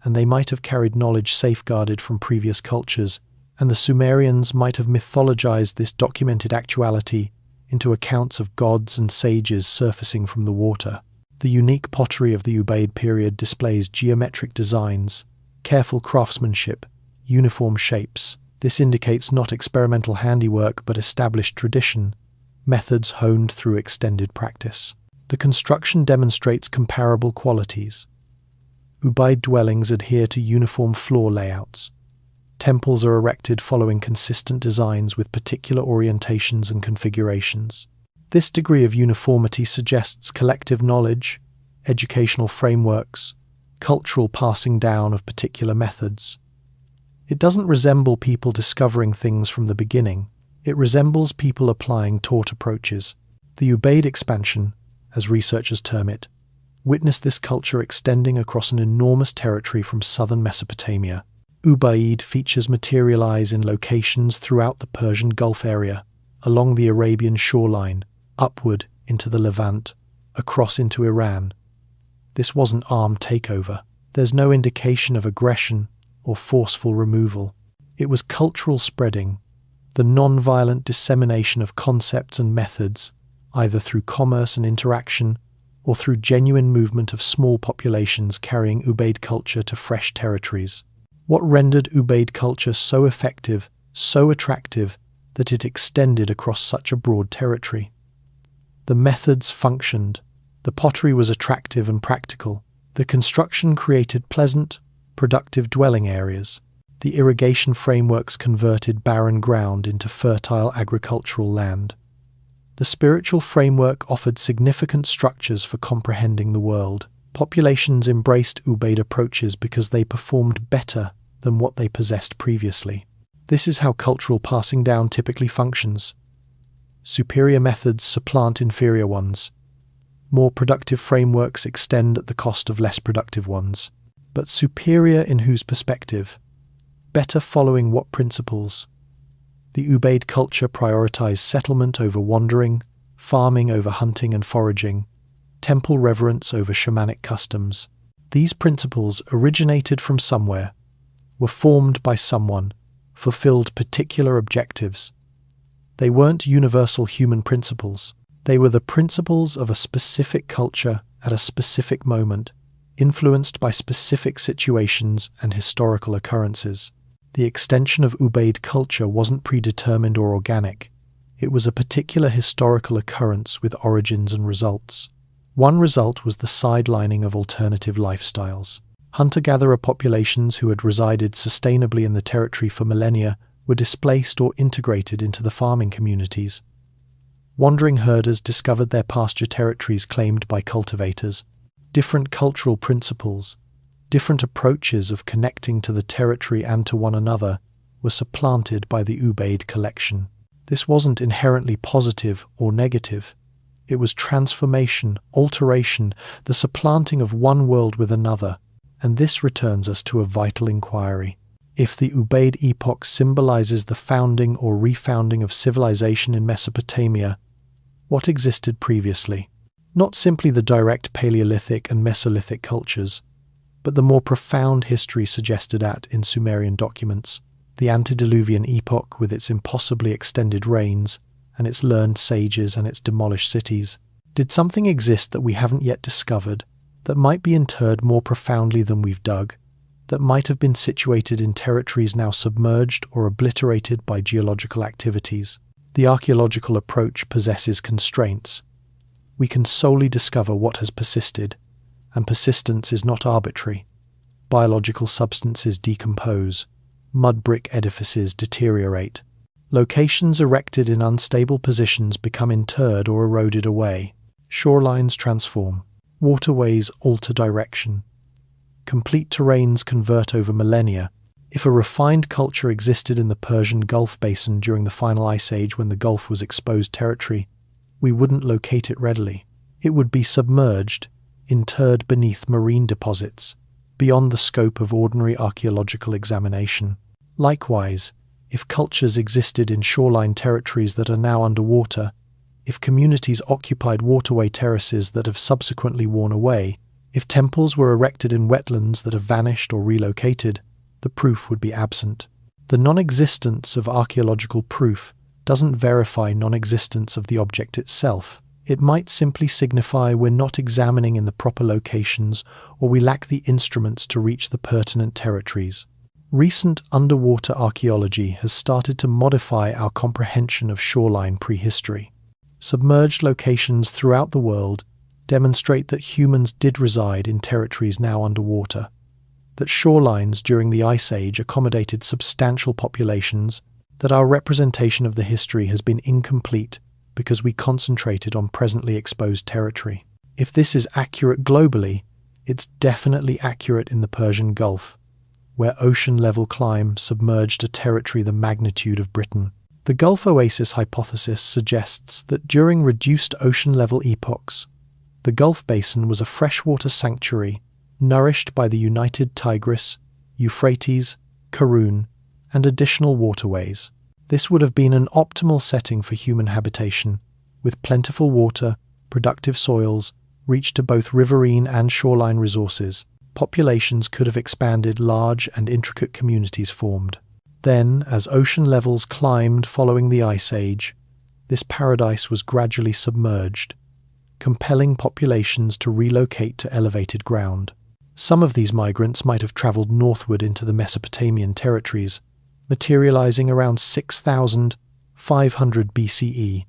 and they might have carried knowledge safeguarded from previous cultures, and the Sumerians might have mythologized this documented actuality into accounts of gods and sages surfacing from the water. The unique pottery of the Ubaid period displays geometric designs, careful craftsmanship, uniform shapes. This indicates not experimental handiwork but established tradition, methods honed through extended practice. The construction demonstrates comparable qualities. Ubaid dwellings adhere to uniform floor layouts. Temples are erected following consistent designs with particular orientations and configurations. This degree of uniformity suggests collective knowledge, educational frameworks, cultural passing down of particular methods. It doesn't resemble people discovering things from the beginning. It resembles people applying taught approaches. The Ubaid expansion, as researchers term it, witnessed this culture extending across an enormous territory from southern Mesopotamia. Ubaid features materialize in locations throughout the Persian Gulf area, along the Arabian shoreline, upward into the Levant, across into Iran. This wasn't armed takeover. There's no indication of aggression or forceful removal. It was cultural spreading, the non-violent dissemination of concepts and methods, either through commerce and interaction or through genuine movement of small populations carrying Ubaid culture to fresh territories. What rendered Ubaid culture so effective, so attractive, that it extended across such a broad territory? The methods functioned. The pottery was attractive and practical. The construction created pleasant, productive dwelling areas. The irrigation frameworks converted barren ground into fertile agricultural land. The spiritual framework offered significant structures for comprehending the world. Populations embraced Ubaid approaches because they performed better than what they possessed previously. This is how cultural passing down typically functions. Superior methods supplant inferior ones. More productive frameworks extend at the cost of less productive ones. But superior in whose perspective? Better following what principles? The Ubaid culture prioritized settlement over wandering, farming over hunting and foraging, temple reverence over shamanic customs. These principles originated from somewhere, were formed by someone, fulfilled particular objectives. They weren't universal human principles. They were the principles of a specific culture at a specific moment, influenced by specific situations and historical occurrences. The extension of Ubaid culture wasn't predetermined or organic. It was a particular historical occurrence with origins and results. One result was the sidelining of alternative lifestyles. Hunter-gatherer populations who had resided sustainably in the territory for millennia were displaced or integrated into the farming communities. Wandering herders discovered their pasture territories claimed by cultivators. Different cultural principles, different approaches of connecting to the territory and to one another were supplanted by the Ubaid collection. This wasn't inherently positive or negative. It was transformation, alteration, the supplanting of one world with another. And this returns us to a vital inquiry. If the Ubaid epoch symbolizes the founding or refounding of civilization in Mesopotamia, what existed previously? Not simply the direct Paleolithic and Mesolithic cultures, but the more profound history suggested in Sumerian documents, the antediluvian epoch with its impossibly extended reigns, and its learned sages and its demolished cities. Did something exist that we haven't yet discovered, that might be interred more profoundly than we've dug, that might have been situated in territories now submerged or obliterated by geological activities? The archaeological approach possesses constraints. We can solely discover what has persisted, and persistence is not arbitrary. Biological substances decompose, mud brick edifices deteriorate, locations erected in unstable positions become interred or eroded away, shorelines transform, waterways alter direction, complete terrains convert over millennia. If a refined culture existed in the Persian Gulf basin during the final ice age when the Gulf was exposed territory, we wouldn't locate it readily. It would be submerged, interred beneath marine deposits, beyond the scope of ordinary archaeological examination. Likewise, if cultures existed in shoreline territories that are now underwater, if communities occupied waterway terraces that have subsequently worn away, if temples were erected in wetlands that have vanished or relocated, the proof would be absent. The non-existence of archaeological proof doesn't verify non-existence of the object itself. It might simply signify we're not examining in the proper locations or we lack the instruments to reach the pertinent territories. Recent underwater archaeology has started to modify our comprehension of shoreline prehistory. Submerged locations throughout the world demonstrate that humans did reside in territories now underwater, that shorelines during the Ice Age accommodated substantial populations, that our representation of the history has been incomplete because we concentrated on presently exposed territory. If this is accurate globally, it's definitely accurate in the Persian Gulf, where ocean-level climb submerged a territory the magnitude of Britain. The Gulf Oasis hypothesis suggests that during reduced ocean-level epochs, the Gulf Basin was a freshwater sanctuary nourished by the united Tigris, Euphrates, Karun, and additional waterways. This would have been an optimal setting for human habitation, with plentiful water, productive soils, reach to both riverine and shoreline resources. Populations could have expanded, large and intricate communities formed. Then, as ocean levels climbed following the Ice Age, this paradise was gradually submerged, compelling populations to relocate to elevated ground. Some of these migrants might have traveled northward into the Mesopotamian territories, materializing around 6,500 BCE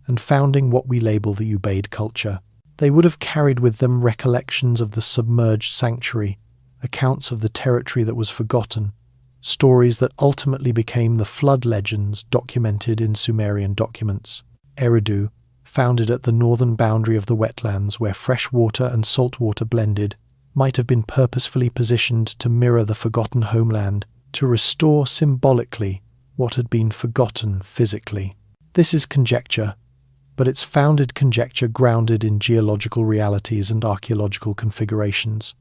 and founding what we label the Ubaid culture. They would have carried with them recollections of the submerged sanctuary, accounts of the territory that was forgotten, stories that ultimately became the flood legends documented in Sumerian documents. Eridu, founded at the northern boundary of the wetlands where fresh water and salt water blended, might have been purposefully positioned to mirror the forgotten homeland, to restore symbolically what had been forgotten physically. This is conjecture, but it's founded conjecture grounded in geological realities and archaeological configurations.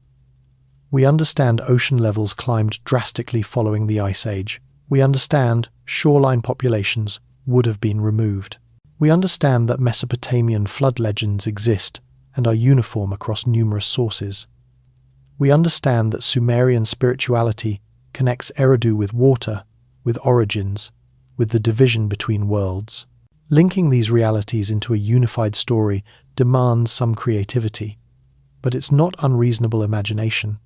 We understand ocean levels climbed drastically following the Ice Age. We understand shoreline populations would have been removed. We understand that Mesopotamian flood legends exist and are uniform across numerous sources. We understand that Sumerian spirituality connects Eridu with water, with origins, with the division between worlds. Linking these realities into a unified story demands some creativity, but it's not unreasonable imagination.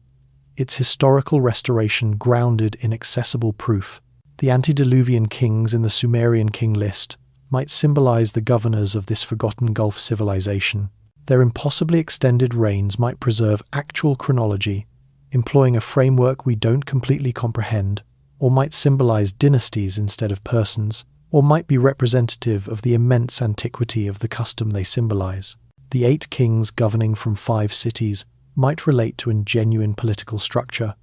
It's historical restoration grounded in accessible proof. The antediluvian kings in the Sumerian king list might symbolize the governors of this forgotten Gulf civilization. Their impossibly extended reigns might preserve actual chronology, employing a framework we don't completely comprehend, or might symbolize dynasties instead of persons, or might be representative of the immense antiquity of the custom they symbolize. The 8 kings governing from 5 cities might relate to a genuine political structure,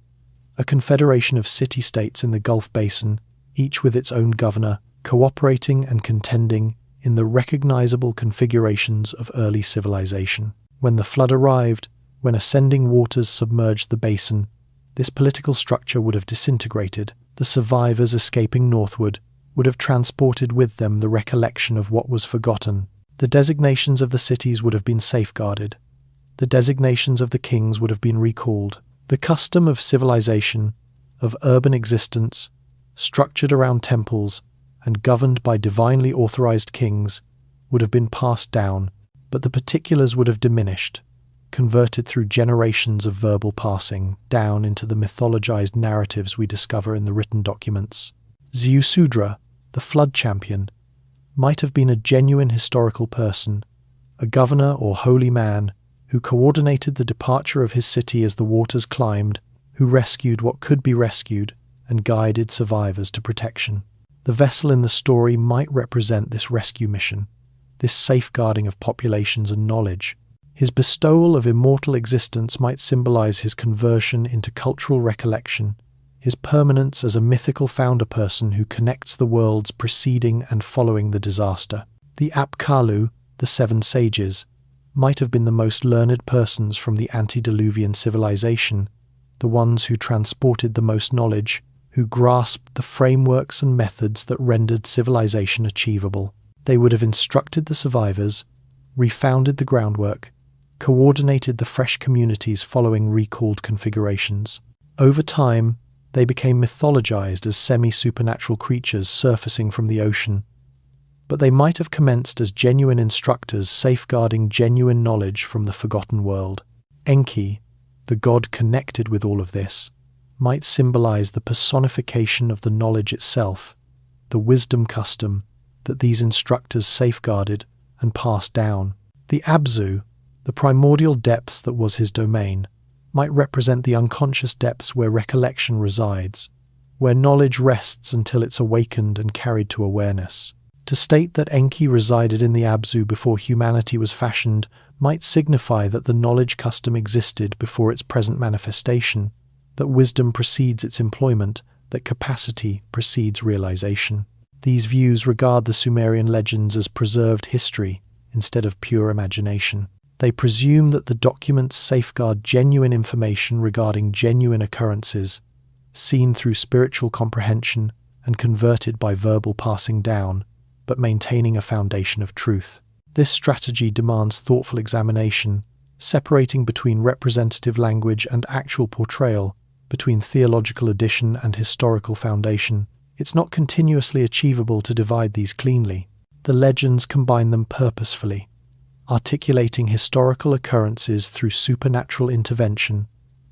a confederation of city-states in the Gulf Basin, each with its own governor, cooperating and contending in the recognizable configurations of early civilization. When the flood arrived, when ascending waters submerged the basin, this political structure would have disintegrated. The survivors escaping northward would have transported with them the recollection of what was forgotten. The designations of the cities would have been safeguarded. The designations of the kings would have been recalled. The custom of civilization, of urban existence, structured around temples and governed by divinely authorized kings, would have been passed down, but the particulars would have diminished, converted through generations of verbal passing down into the mythologized narratives we discover in the written documents. Ziusudra, the flood champion, might have been a genuine historical person, a governor or holy man who coordinated the departure of his city as the waters climbed, who rescued what could be rescued and guided survivors to protection. The vessel in the story might represent this rescue mission, this safeguarding of populations and knowledge. His bestowal of immortal existence might symbolize his conversion into cultural recollection, his permanence as a mythical founder person who connects the worlds preceding and following the disaster. The Apkallu, the 7 sages, might have been the most learned persons from the antediluvian civilization, the ones who transported the most knowledge, who grasped the frameworks and methods that rendered civilization achievable. They would have instructed the survivors, refounded the groundwork, coordinated the fresh communities following recalled configurations. Over time, they became mythologized as semi-supernatural creatures surfacing from the ocean, but they might have commenced as genuine instructors safeguarding genuine knowledge from the forgotten world. Enki, the god connected with all of this, might symbolize the personification of the knowledge itself, the wisdom custom that these instructors safeguarded and passed down. The Abzu, the primordial depths that was his domain, might represent the unconscious depths where recollection resides, where knowledge rests until it's awakened and carried to awareness. To state that Enki resided in the Abzu before humanity was fashioned might signify that the knowledge custom existed before its present manifestation, that wisdom precedes its employment, that capacity precedes realization. These views regard the Sumerian legends as preserved history instead of pure imagination. They presume that the documents safeguard genuine information regarding genuine occurrences, seen through spiritual comprehension and converted by verbal passing down, but maintaining a foundation of truth. This strategy demands thoughtful examination, separating between representative language and actual portrayal, between theological addition and historical foundation. It's not continuously achievable to divide these cleanly. The legends combine them purposefully, articulating historical occurrences through supernatural intervention,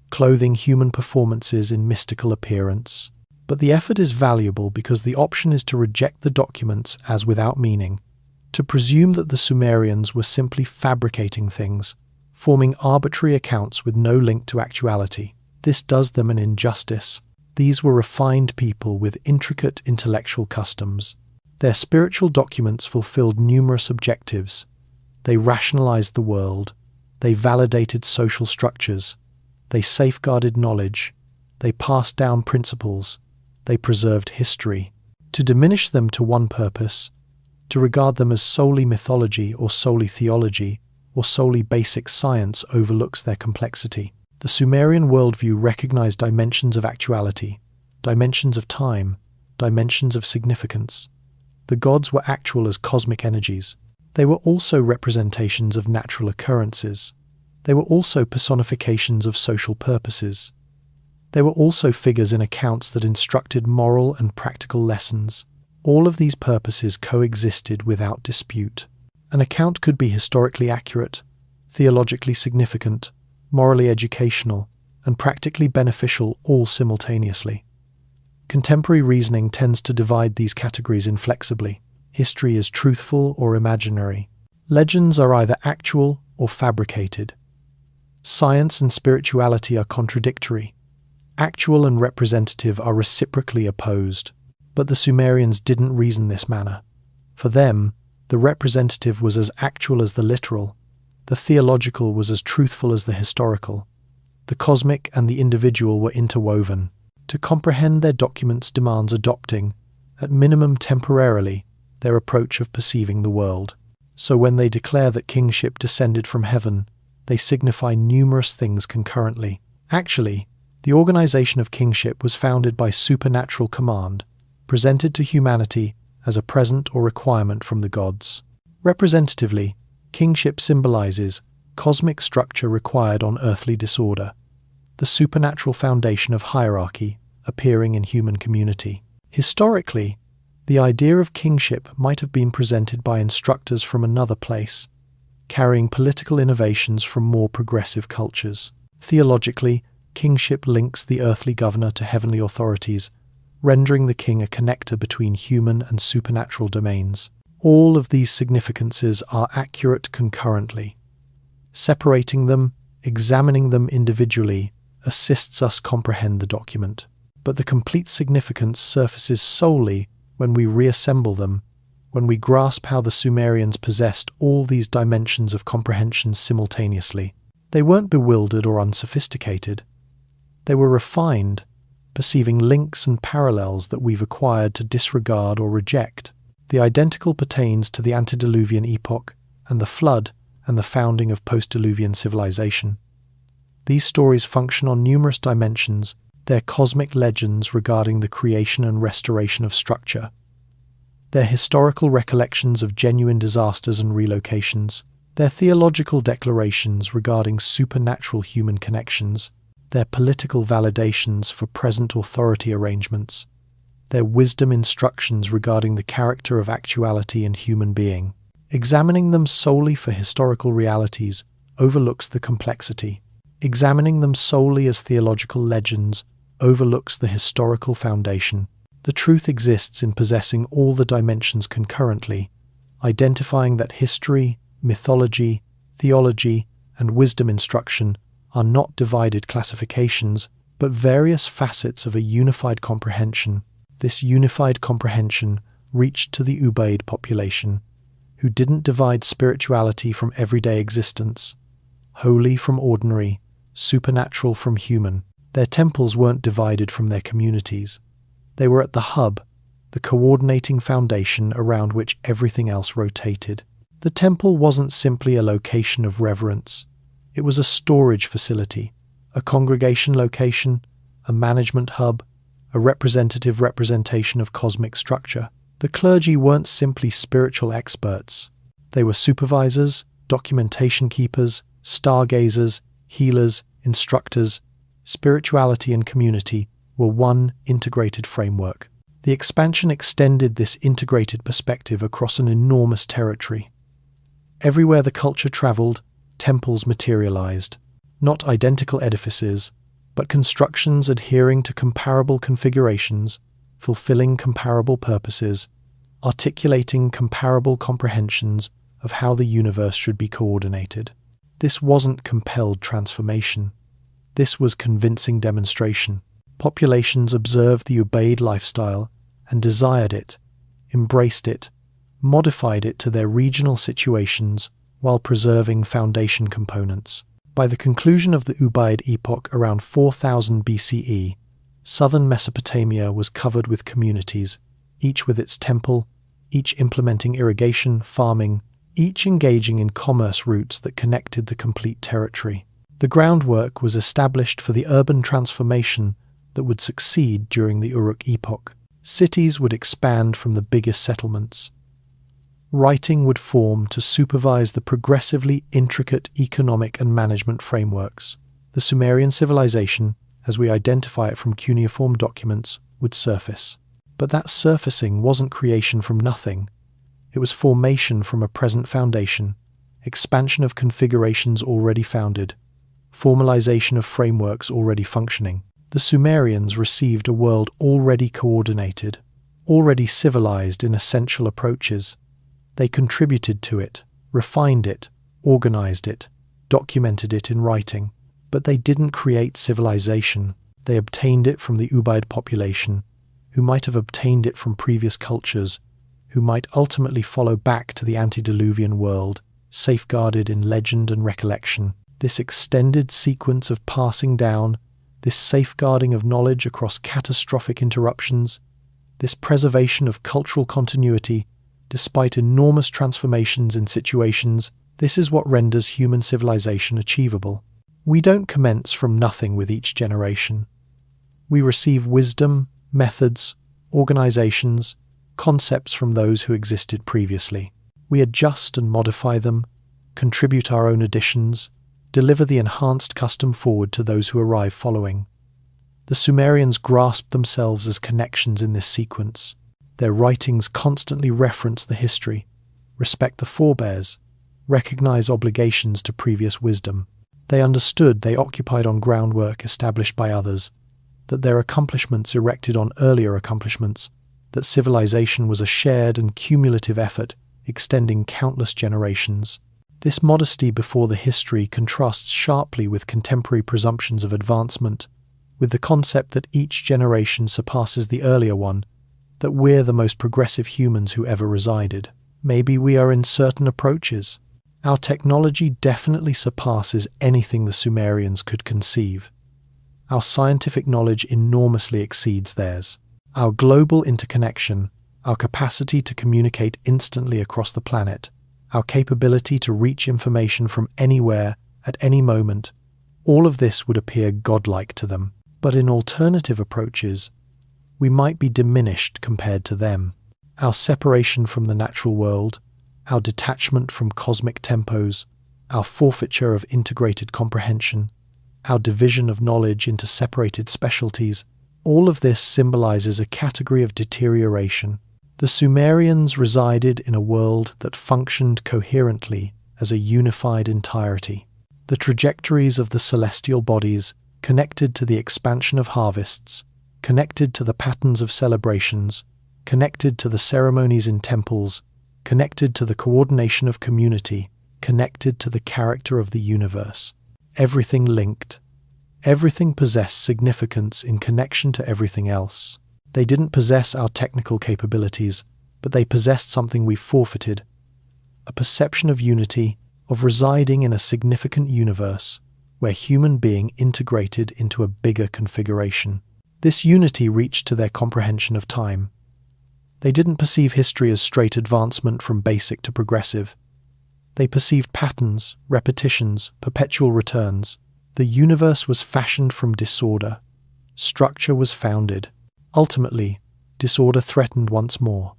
clothing human performances in mystical appearance. But the effort is valuable because the option is to reject the documents as without meaning, to presume that the Sumerians were simply fabricating things, forming arbitrary accounts with no link to actuality. This does them an injustice. These were refined people with intricate intellectual customs. Their spiritual documents fulfilled numerous objectives. They rationalized the world. They validated social structures. They safeguarded knowledge. They passed down principles. They preserved history. To diminish them to one purpose, to regard them as solely mythology or solely theology or solely basic science overlooks their complexity. The Sumerian worldview recognized dimensions of actuality, dimensions of time, dimensions of significance. The gods were actual as cosmic energies. They were also representations of natural occurrences. They were also personifications of social purposes. They were also figures in accounts that instructed moral and practical lessons. All of these purposes coexisted without dispute. An account could be historically accurate, theologically significant, morally educational, and practically beneficial all simultaneously. Contemporary reasoning tends to divide these categories inflexibly. History is truthful or imaginary. Legends are either actual or fabricated. Science and spirituality are contradictory. Actual and representative are reciprocally opposed. But the Sumerians didn't reason this manner. For them, the representative was as actual as the literal. The theological was as truthful as the historical. The cosmic and the individual were interwoven. To comprehend their documents demands adopting, at minimum temporarily, their approach of perceiving the world. So when they declare that kingship descended from heaven, they signify numerous things concurrently. Actually, the organization of kingship was founded by supernatural command, presented to humanity as a present or requirement from the gods. Representatively, kingship symbolizes cosmic structure required on earthly disorder, the supernatural foundation of hierarchy appearing in human community. Historically, the idea of kingship might have been presented by instructors from another place, carrying political innovations from more progressive cultures. Theologically, kingship links the earthly governor to heavenly authorities, rendering the king a connector between human and supernatural domains. All of these significances are accurate concurrently. Separating them, examining them individually, assists us comprehend the document. But the complete significance surfaces solely when we reassemble them, when we grasp how the Sumerians possessed all these dimensions of comprehension simultaneously. They weren't bewildered or unsophisticated. They were refined, perceiving links and parallels that we've acquired to disregard or reject. The identical pertains to the antediluvian epoch and the flood and the founding of post-diluvian civilization. These stories function on numerous dimensions. They're cosmic legends regarding the creation and restoration of structure. They're historical recollections of genuine disasters and relocations. They're theological declarations regarding supernatural human connections. They're political validations for present authority arrangements. They're wisdom instructions regarding the character of actuality and human being. Examining them solely for historical realities overlooks the complexity. Examining them solely as theological legends overlooks the historical foundation. The truth exists in possessing all the dimensions concurrently, identifying that history, mythology, theology, and wisdom instruction are not divided classifications, but various facets of a unified comprehension. This unified comprehension reached to the Ubaid population, who didn't divide spirituality from everyday existence, holy from ordinary, supernatural from human. Their temples weren't divided from their communities. They were at the hub, the coordinating foundation around which everything else rotated. The temple wasn't simply a location of reverence. It was a storage facility, a congregation location, a management hub, a representative representation of cosmic structure. The clergy weren't simply spiritual experts. They were supervisors, documentation keepers, stargazers, healers, instructors. Spirituality and community were one integrated framework. The expansion extended this integrated perspective across an enormous territory. Everywhere the culture traveled, temples materialized, not identical edifices, but constructions adhering to comparable configurations, fulfilling comparable purposes, articulating comparable comprehensions of how the universe should be coordinated. This wasn't compelled transformation. This was convincing demonstration. Populations observed the Ubaid lifestyle and desired it, embraced it, modified it to their regional situations while preserving foundation components. By the conclusion of the Ubaid epoch around 4000 BCE, southern Mesopotamia was covered with communities, each with its temple, each implementing irrigation, farming, each engaging in commerce routes that connected the complete territory. The groundwork was established for the urban transformation that would succeed during the Uruk epoch. Cities would expand from the biggest settlements. Writing would form to supervise the progressively intricate economic and management frameworks. The Sumerian civilization, as we identify it from cuneiform documents, would surface. But that surfacing wasn't creation from nothing. It was formation from a present foundation, expansion of configurations already founded, formalization of frameworks already functioning. The Sumerians received a world already coordinated, already civilized in essential approaches. They contributed to it, refined it, organized it, documented it in writing. But they didn't create civilization. They obtained it from the Ubaid population, who might have obtained it from previous cultures, who might ultimately follow back to the antediluvian world, safeguarded in legend and recollection. This extended sequence of passing down, this safeguarding of knowledge across catastrophic interruptions, this preservation of cultural continuity, despite enormous transformations in situations, this is what renders human civilization achievable. We don't commence from nothing with each generation. We receive wisdom, methods, organizations, concepts from those who existed previously. We adjust and modify them, contribute our own additions, deliver the enhanced custom forward to those who arrive following. The Sumerians grasped themselves as connections in this sequence. Their writings constantly reference the history, respect the forebears, recognize obligations to previous wisdom. They understood they occupied on groundwork established by others, that their accomplishments erected on earlier accomplishments, that civilization was a shared and cumulative effort extending countless generations. This modesty before the history contrasts sharply with contemporary presumptions of advancement, with the concept that each generation surpasses the earlier one, that we're the most progressive humans who ever resided. Maybe we are in certain approaches. Our technology definitely surpasses anything the Sumerians could conceive. Our scientific knowledge enormously exceeds theirs. Our global interconnection, our capacity to communicate instantly across the planet, our capability to reach information from anywhere, at any moment, all of this would appear godlike to them. But in alternative approaches, we might be diminished compared to them. Our separation from the natural world, our detachment from cosmic tempos, our forfeiture of integrated comprehension, our division of knowledge into separated specialties, all of this symbolizes a category of deterioration. The Sumerians resided in a world that functioned coherently as a unified entirety. The trajectories of the celestial bodies connected to the expansion of harvests, connected to the patterns of celebrations, connected to the ceremonies in temples, connected to the coordination of community, connected to the character of the universe. Everything linked. Everything possessed significance in connection to everything else. They didn't possess our technical capabilities, but they possessed something we forfeited, a perception of unity, of residing in a significant universe, where human being integrated into a bigger configuration. This unity reached to their comprehension of time. They didn't perceive history as straight advancement from basic to progressive. They perceived patterns, repetitions, perpetual returns. The universe was fashioned from disorder. Structure was founded. Ultimately, disorder threatened once more.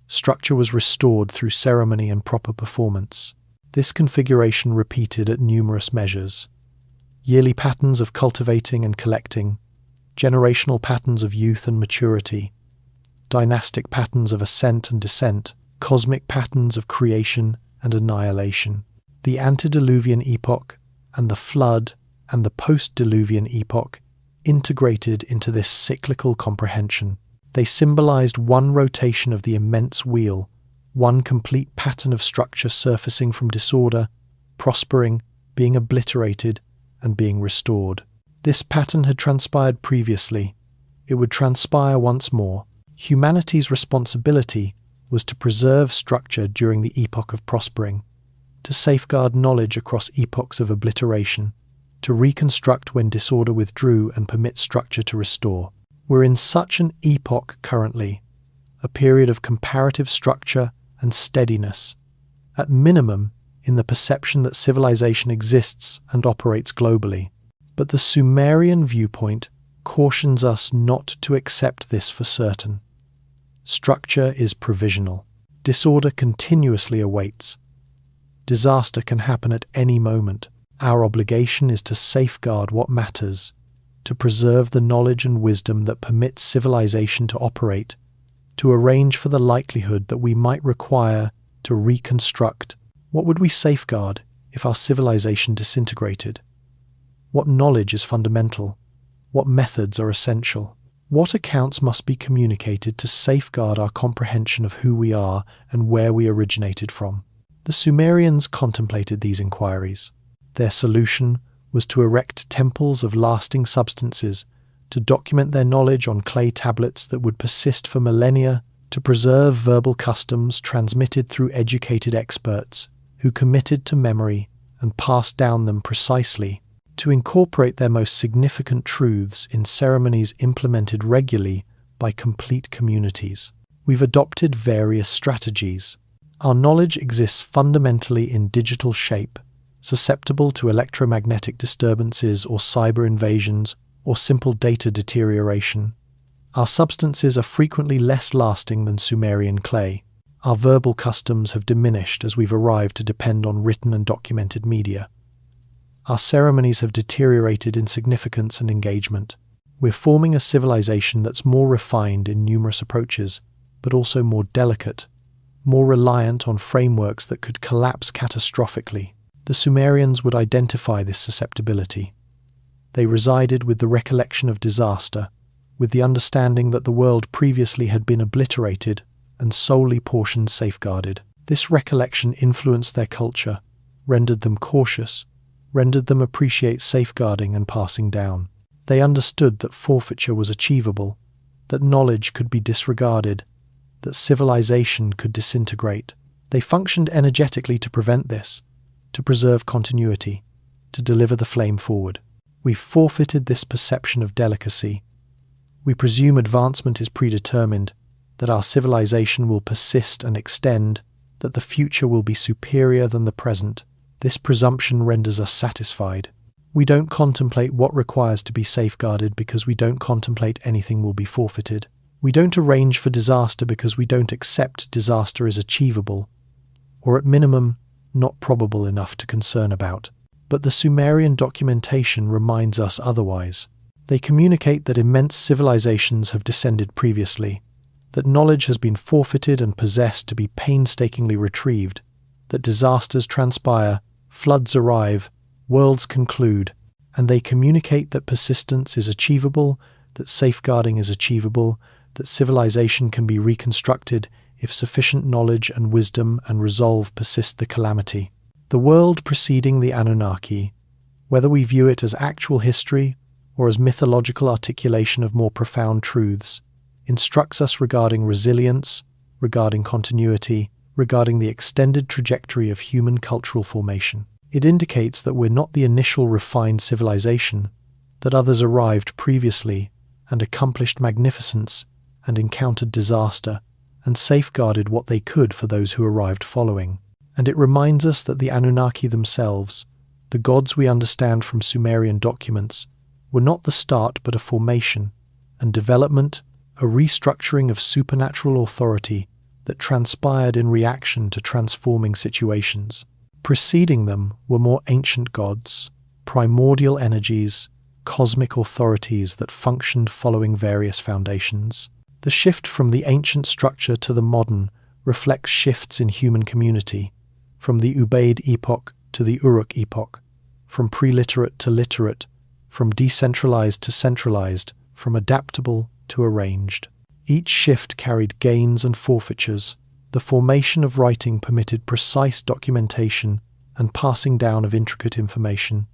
Structure was restored through ceremony and proper performance. This configuration repeated at numerous measures. Yearly patterns of cultivating and collecting, generational patterns of youth and maturity, dynastic patterns of ascent and descent, cosmic patterns of creation and annihilation. The antediluvian epoch and the flood and the post-diluvian epoch integrated into this cyclical comprehension. They symbolized one rotation of the immense wheel, one complete pattern of structure surfacing from disorder, prospering, being obliterated, and being restored. This pattern had transpired previously. It would transpire once more. Humanity's responsibility was to preserve structure during the epoch of prospering, to safeguard knowledge across epochs of obliteration, to reconstruct when disorder withdrew and permit structure to restore. We're in such an epoch currently, a period of comparative structure and steadiness, at minimum in the perception that civilization exists and operates globally. But the Sumerian viewpoint cautions us not to accept this for certain. Structure is provisional. Disorder continuously awaits. Disaster can happen at any moment. Our obligation is to safeguard what matters, to preserve the knowledge and wisdom that permits civilization to operate, to arrange for the likelihood that we might require to reconstruct. What would we safeguard if our civilization disintegrated? What knowledge is fundamental? What methods are essential? What accounts must be communicated to safeguard our comprehension of who we are and where we originated from? The Sumerians contemplated these inquiries. Their solution was to erect temples of lasting substances, to document their knowledge on clay tablets that would persist for millennia, to preserve verbal customs transmitted through educated experts who committed to memory and passed down them precisely, to incorporate their most significant truths in ceremonies implemented regularly by complete communities. We've adopted various strategies. Our knowledge exists fundamentally in digital shape, susceptible to electromagnetic disturbances or cyber invasions or simple data deterioration. Our substances are frequently less lasting than Sumerian clay. Our verbal customs have diminished as we've arrived to depend on written and documented media. Our ceremonies have deteriorated in significance and engagement. We're forming a civilization that's more refined in numerous approaches, but also more delicate, more reliant on frameworks that could collapse catastrophically. The Sumerians would identify this susceptibility. They resided with the recollection of disaster, with the understanding that the world previously had been obliterated and solely portions safeguarded. This recollection influenced their culture, rendered them cautious, rendered them appreciate safeguarding and passing down. They understood that forfeiture was achievable, that knowledge could be disregarded, that civilization could disintegrate. They functioned energetically to prevent this, to preserve continuity, to deliver the flame forward. We've forfeited this perception of delicacy. We presume advancement is predetermined, that our civilization will persist and extend, that the future will be superior than the present. This presumption renders us satisfied. We don't contemplate what requires to be safeguarded because we don't contemplate anything will be forfeited. We don't arrange for disaster because we don't accept disaster is achievable, or at minimum, not probable enough to concern about. But the Sumerian documentation reminds us otherwise. They communicate that immense civilizations have descended previously, that knowledge has been forfeited and possessed to be painstakingly retrieved, that disasters transpire, floods arrive, worlds conclude, and they communicate that persistence is achievable, that safeguarding is achievable, that civilization can be reconstructed if sufficient knowledge and wisdom and resolve persist the calamity. The world preceding the Anunnaki, whether we view it as actual history or as mythological articulation of more profound truths, instructs us regarding resilience, regarding continuity, regarding the extended trajectory of human cultural formation. It indicates that we're not the initial refined civilization, that others arrived previously and accomplished magnificence and encountered disaster and safeguarded what they could for those who arrived following. And it reminds us that the Anunnaki themselves, the gods we understand from Sumerian documents, were not the start but a formation and development, a restructuring of supernatural authority that transpired in reaction to transforming situations. Preceding them were more ancient gods, primordial energies, cosmic authorities that functioned following various foundations. The shift from the ancient structure to the modern reflects shifts in human community, from the Ubaid epoch to the Uruk epoch, from pre-literate to literate, from decentralized to centralized, from adaptable to arranged. Each shift carried gains and forfeitures. The formation of writing permitted precise documentation and passing down of intricate information,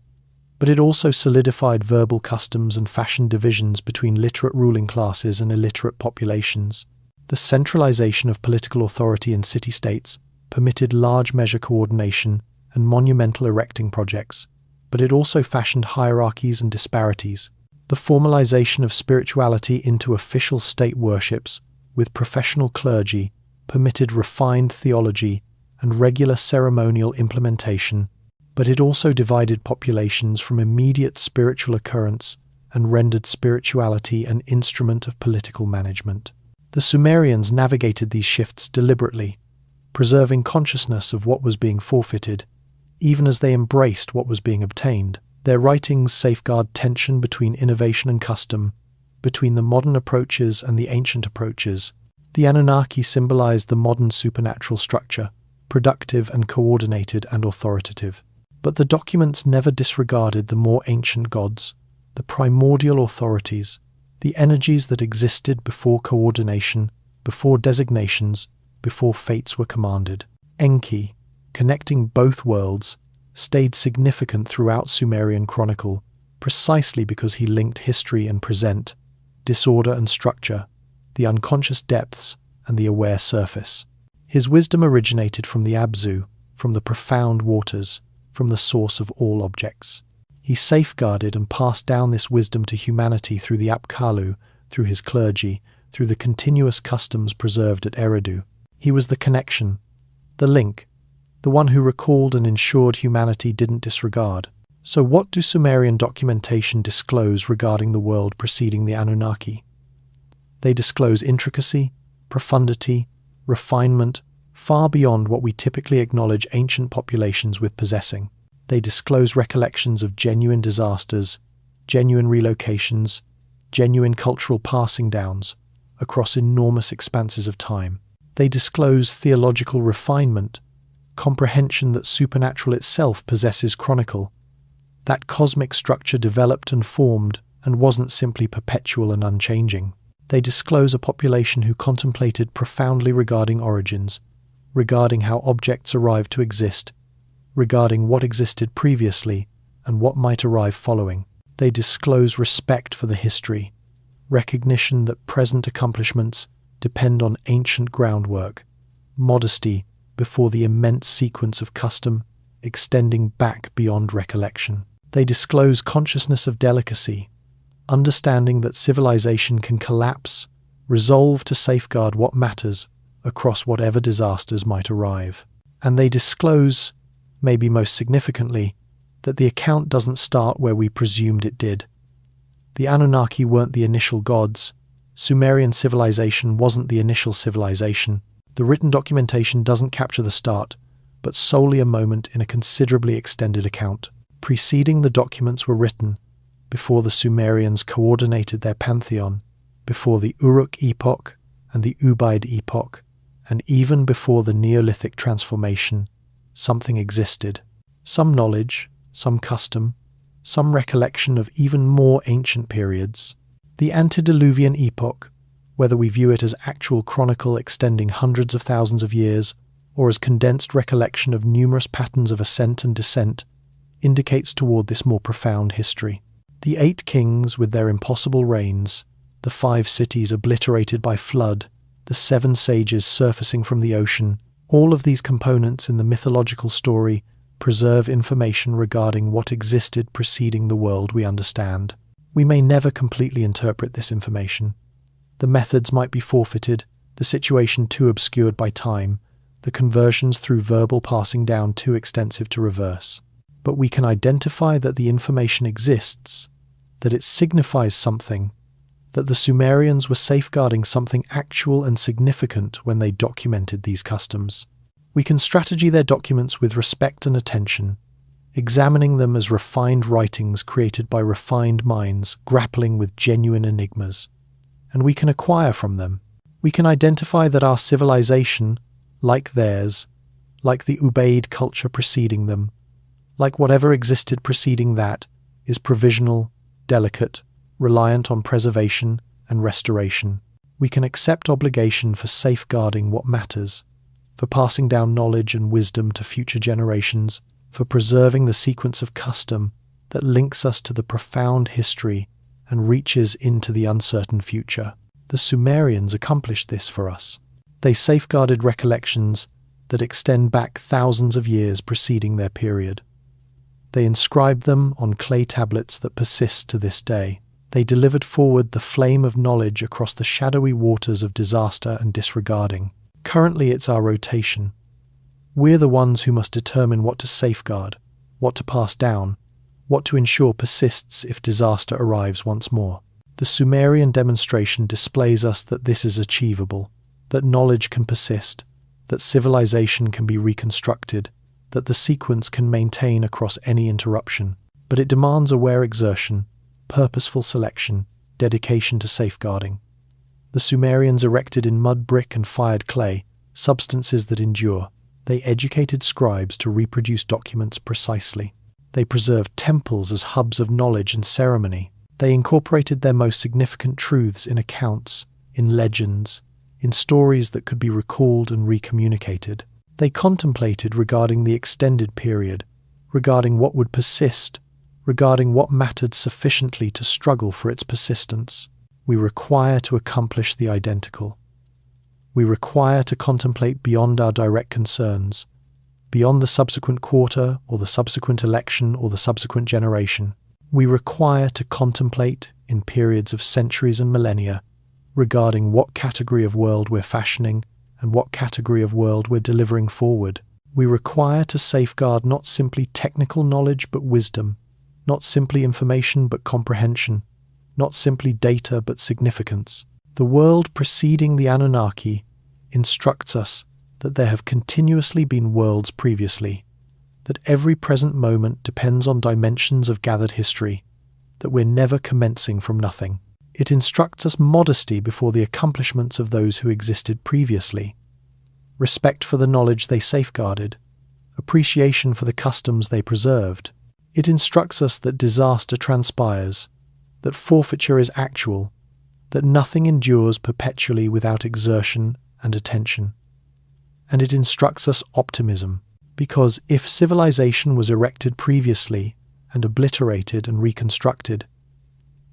but it also solidified verbal customs and fashioned divisions between literate ruling classes and illiterate populations. The centralization of political authority in city-states permitted large measure coordination and monumental erecting projects, but it also fashioned hierarchies and disparities. The formalization of spirituality into official state worships with professional clergy permitted refined theology and regular ceremonial implementation, but it also divided populations from immediate spiritual occurrence and rendered spirituality an instrument of political management. The Sumerians navigated these shifts deliberately, preserving consciousness of what was being forfeited, even as they embraced what was being obtained. Their writings safeguard tension between innovation and custom, between the modern approaches and the ancient approaches. The Anunnaki symbolized the modern supernatural structure, productive and coordinated and authoritative. But the documents never disregarded the more ancient gods, the primordial authorities, the energies that existed before coordination, before designations, before fates were commanded. Enki, connecting both worlds, stayed significant throughout Sumerian chronicle, precisely because he linked history and present, disorder and structure, the unconscious depths and the aware surface. His wisdom originated from the Abzu, from the profound waters, from the source of all objects. He safeguarded and passed down this wisdom to humanity through the Apkallu, through his clergy, through the continuous customs preserved at Eridu. He was the connection, the link, the one who recalled and ensured humanity didn't disregard. So what do Sumerian documentation disclose regarding the world preceding the Anunnaki? They disclose intricacy, profundity, refinement, far beyond what we typically acknowledge ancient populations with possessing. They disclose recollections of genuine disasters, genuine relocations, genuine cultural passing downs across enormous expanses of time. They disclose theological refinement, comprehension that supernatural itself possesses chronicle, that cosmic structure developed and formed and wasn't simply perpetual and unchanging. They disclose a population who contemplated profoundly regarding origins, regarding how objects arrived to exist, regarding what existed previously and what might arrive following. They disclose respect for the history, recognition that present accomplishments depend on ancient groundwork, modesty before the immense sequence of custom extending back beyond recollection. They disclose consciousness of delicacy, understanding that civilization can collapse, resolve to safeguard what matters across whatever disasters might arrive. And they disclose, maybe most significantly, that the account doesn't start where we presumed it did. The Anunnaki weren't the initial gods. Sumerian civilization wasn't the initial civilization. The written documentation doesn't capture the start, but solely a moment in a considerably extended account. Preceding the documents were written, before the Sumerians coordinated their pantheon, before the Uruk epoch and the Ubaid epoch, and even before the Neolithic transformation, something existed. Some knowledge, some custom, some recollection of even more ancient periods. The antediluvian epoch, whether we view it as actual chronicle extending hundreds of thousands of years, or as condensed recollection of numerous patterns of ascent and descent, indicates toward this more profound history. The 8 kings with their impossible reigns, the 5 cities obliterated by flood, the 7 sages surfacing from the ocean, all of these components in the mythological story preserve information regarding what existed preceding the world we understand. We may never completely interpret this information. The methods might be forfeited, the situation too obscured by time, the conversions through verbal passing down too extensive to reverse. But we can identify that the information exists, that it signifies something, that the Sumerians were safeguarding something actual and significant when they documented these customs. We can strategy their documents with respect and attention, examining them as refined writings created by refined minds grappling with genuine enigmas. And we can acquire from them. We can identify that our civilization, like theirs, like the Ubaid culture preceding them, like whatever existed preceding that, is provisional, delicate, reliant on preservation and restoration. We can accept obligation for safeguarding what matters, for passing down knowledge and wisdom to future generations, for preserving the sequence of custom that links us to the profound history and reaches into the uncertain future. The Sumerians accomplished this for us. They safeguarded recollections that extend back thousands of years preceding their period. They inscribed them on clay tablets that persist to this day. They delivered forward the flame of knowledge across the shadowy waters of disaster and disregarding. Currently it's our rotation. We're the ones who must determine what to safeguard, what to pass down, what to ensure persists if disaster arrives once more. The Sumerian demonstration displays us that this is achievable, that knowledge can persist, that civilization can be reconstructed, that the sequence can maintain across any interruption. But it demands aware exertion, purposeful selection, dedication to safeguarding. The Sumerians erected in mud, brick, and fired clay substances that endure. They educated scribes to reproduce documents precisely. They preserved temples as hubs of knowledge and ceremony. They incorporated their most significant truths in accounts, in legends, in stories that could be recalled and recommunicated. They contemplated regarding the extended period, regarding what would persist, regarding what mattered sufficiently to struggle for its persistence. We require to accomplish the identical. We require to contemplate beyond our direct concerns, beyond the subsequent quarter or the subsequent election or the subsequent generation. We require to contemplate in periods of centuries and millennia regarding what category of world we're fashioning and what category of world we're delivering forward. We require to safeguard not simply technical knowledge but wisdom, not simply information but comprehension, not simply data but significance. The world preceding the Anunnaki instructs us that there have continuously been worlds previously, that every present moment depends on dimensions of gathered history, that we're never commencing from nothing. It instructs us modesty before the accomplishments of those who existed previously, respect for the knowledge they safeguarded, appreciation for the customs they preserved. It instructs us that disaster transpires, that forfeiture is actual, that nothing endures perpetually without exertion and attention. And it instructs us optimism, because if civilization was erected previously and obliterated and reconstructed,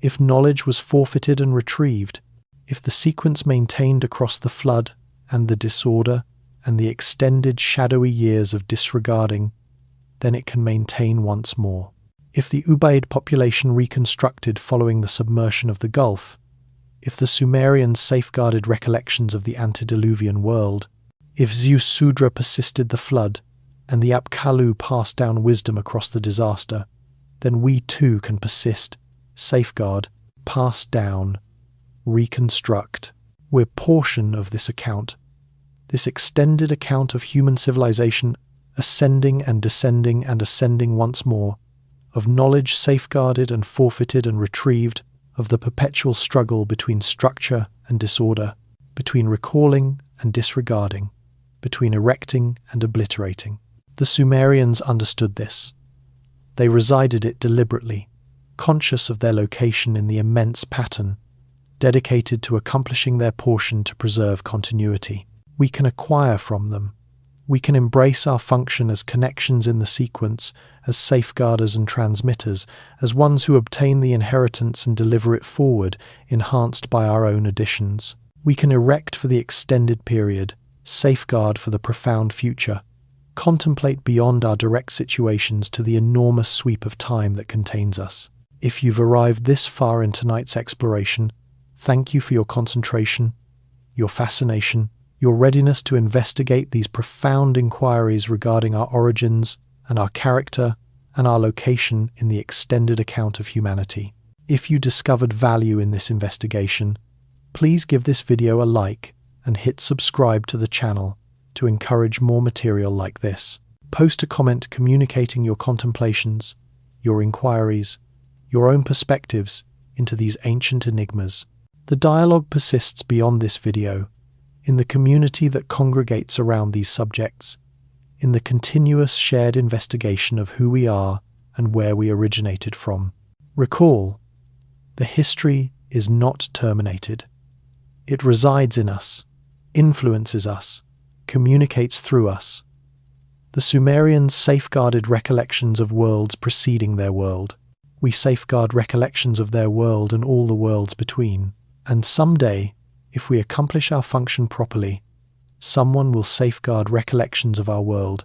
if knowledge was forfeited and retrieved, if the sequence maintained across the flood and the disorder and the extended shadowy years of disregarding, then it can maintain once more. If the Ubaid population reconstructed following the submersion of the Gulf, if the Sumerians safeguarded recollections of the antediluvian world, if Zeus Sudra persisted the flood, and the Apkallu passed down wisdom across the disaster, then we too can persist, safeguard, pass down, reconstruct. We're portion of this account, this extended account of human civilization ascending and descending and ascending once more, of knowledge safeguarded and forfeited and retrieved, of the perpetual struggle between structure and disorder, between recalling and disregarding, between erecting and obliterating. The Sumerians understood this. They resided it deliberately, conscious of their location in the immense pattern, dedicated to accomplishing their portion to preserve continuity. We can acquire from them. We can embrace our function as connections in the sequence, as safeguarders and transmitters, as ones who obtain the inheritance and deliver it forward, enhanced by our own additions. We can erect for the extended period, safeguard for the profound future, contemplate beyond our direct situations to the enormous sweep of time that contains us. If you've arrived this far in tonight's exploration, thank you for your concentration, your fascination, your readiness to investigate these profound inquiries regarding our origins and our character and our location in the extended account of humanity. If you discovered value in this investigation, please give this video a like and hit subscribe to the channel to encourage more material like this. Post a comment communicating your contemplations, your inquiries, your own perspectives into these ancient enigmas. The dialogue persists beyond this video, in the community that congregates around these subjects, in the continuous shared investigation of who we are and where we originated from. Recall, the history is not terminated. It resides in us, influences us, communicates through us. The Sumerians safeguarded recollections of worlds preceding their world. We safeguard recollections of their world and all the worlds between. And someday, if we accomplish our function properly, someone will safeguard recollections of our world,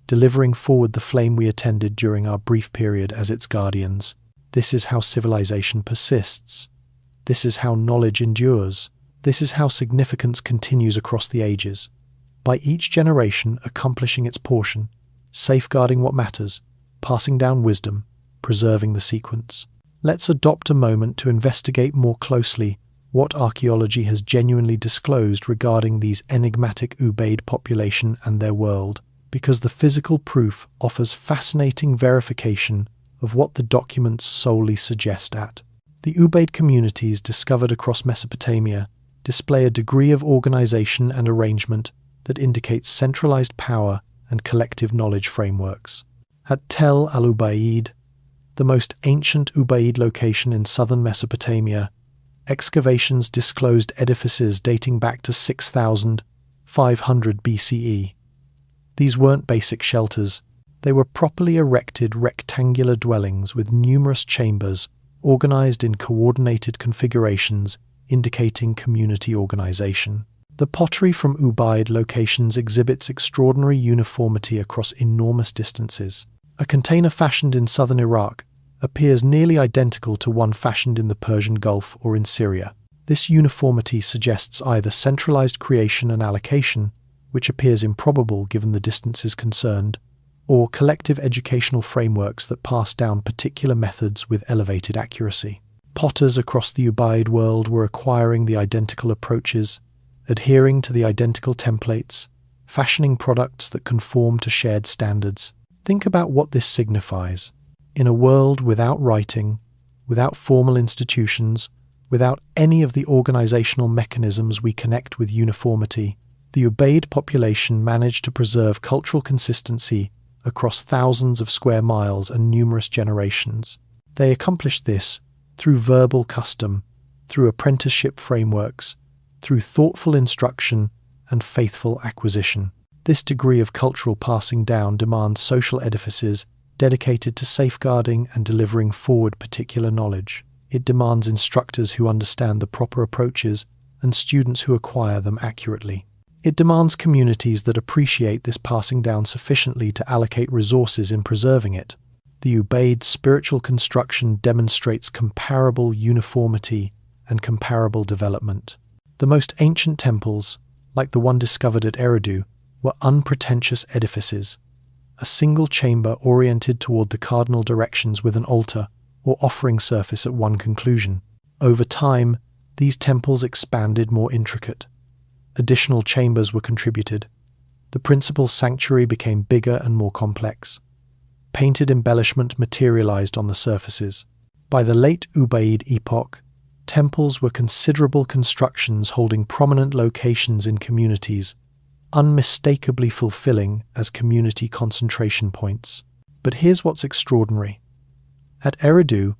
delivering forward the flame we attended during our brief period as its guardians. This is how civilization persists. This is how knowledge endures. This is how significance continues across the ages. By each generation accomplishing its portion, safeguarding what matters, passing down wisdom, preserving the sequence. Let's adopt a moment to investigate more closely what archaeology has genuinely disclosed regarding these enigmatic Ubaid population and their world, because the physical proof offers fascinating verification of what the documents solely suggest at. The Ubaid communities discovered across Mesopotamia display a degree of organization and arrangement that indicates centralized power and collective knowledge frameworks. At Tel al-Ubaid, the most ancient Ubaid location in southern Mesopotamia, excavations disclosed edifices dating back to 6,500 BCE. These weren't basic shelters. They were properly erected rectangular dwellings with numerous chambers organized in coordinated configurations indicating community organization. The pottery from Ubaid locations exhibits extraordinary uniformity across enormous distances. A container fashioned in southern Iraq appears nearly identical to one fashioned in the Persian Gulf or in Syria. This uniformity suggests either centralized creation and allocation, which appears improbable given the distances concerned, or collective educational frameworks that pass down particular methods with elevated accuracy. Potters across the Ubaid world were acquiring the identical approaches, adhering to the identical templates, fashioning products that conform to shared standards. Think about what this signifies. In a world without writing, without formal institutions, without any of the organizational mechanisms we connect with uniformity, the Ubaid population managed to preserve cultural consistency across thousands of square miles and numerous generations. They accomplished this through verbal custom, through apprenticeship frameworks, through thoughtful instruction and faithful acquisition. This degree of cultural passing down demands social edifices dedicated to safeguarding and delivering forward particular knowledge. It demands instructors who understand the proper approaches and students who acquire them accurately. It demands communities that appreciate this passing down sufficiently to allocate resources in preserving it. The Ubaid spiritual construction demonstrates comparable uniformity and comparable development. The most ancient temples, like the one discovered at Eridu, were unpretentious edifices, a single chamber oriented toward the cardinal directions with an altar or offering surface at one conclusion. Over time, these temples expanded more intricate. Additional chambers were contributed. The principal sanctuary became bigger and more complex. Painted embellishment materialized on the surfaces. By the late Ubaid epoch, temples were considerable constructions holding prominent locations in communities, unmistakably fulfilling as community concentration points. But here's what's extraordinary. At Eridu,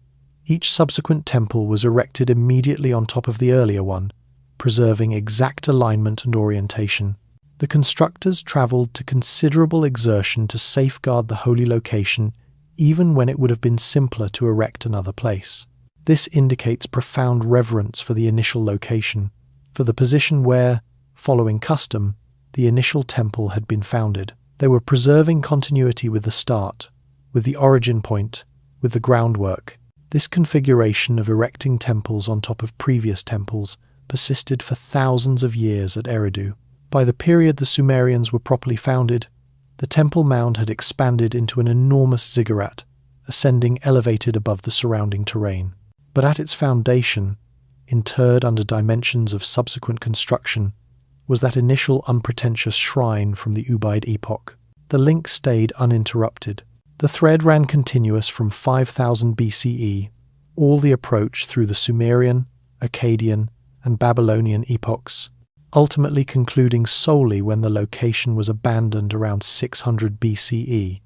each subsequent temple was erected immediately on top of the earlier one, preserving exact alignment and orientation. The constructors traveled to considerable exertion to safeguard the holy location, even when it would have been simpler to erect another place. This indicates profound reverence for the initial location, for the position where, following custom, the initial temple had been founded. They were preserving continuity with the start, with the origin point, with the groundwork. This configuration of erecting temples on top of previous temples persisted for thousands of years at Eridu. By the period the Sumerians were properly founded, the temple mound had expanded into an enormous ziggurat, ascending elevated above the surrounding terrain. But at its foundation, interred under dimensions of subsequent construction, was that initial unpretentious shrine from the Ubaid epoch. The link stayed uninterrupted. The thread ran continuous from 5000 BCE, all the approach through the Sumerian, Akkadian, and Babylonian epochs, ultimately concluding solely when the location was abandoned around 600 BCE,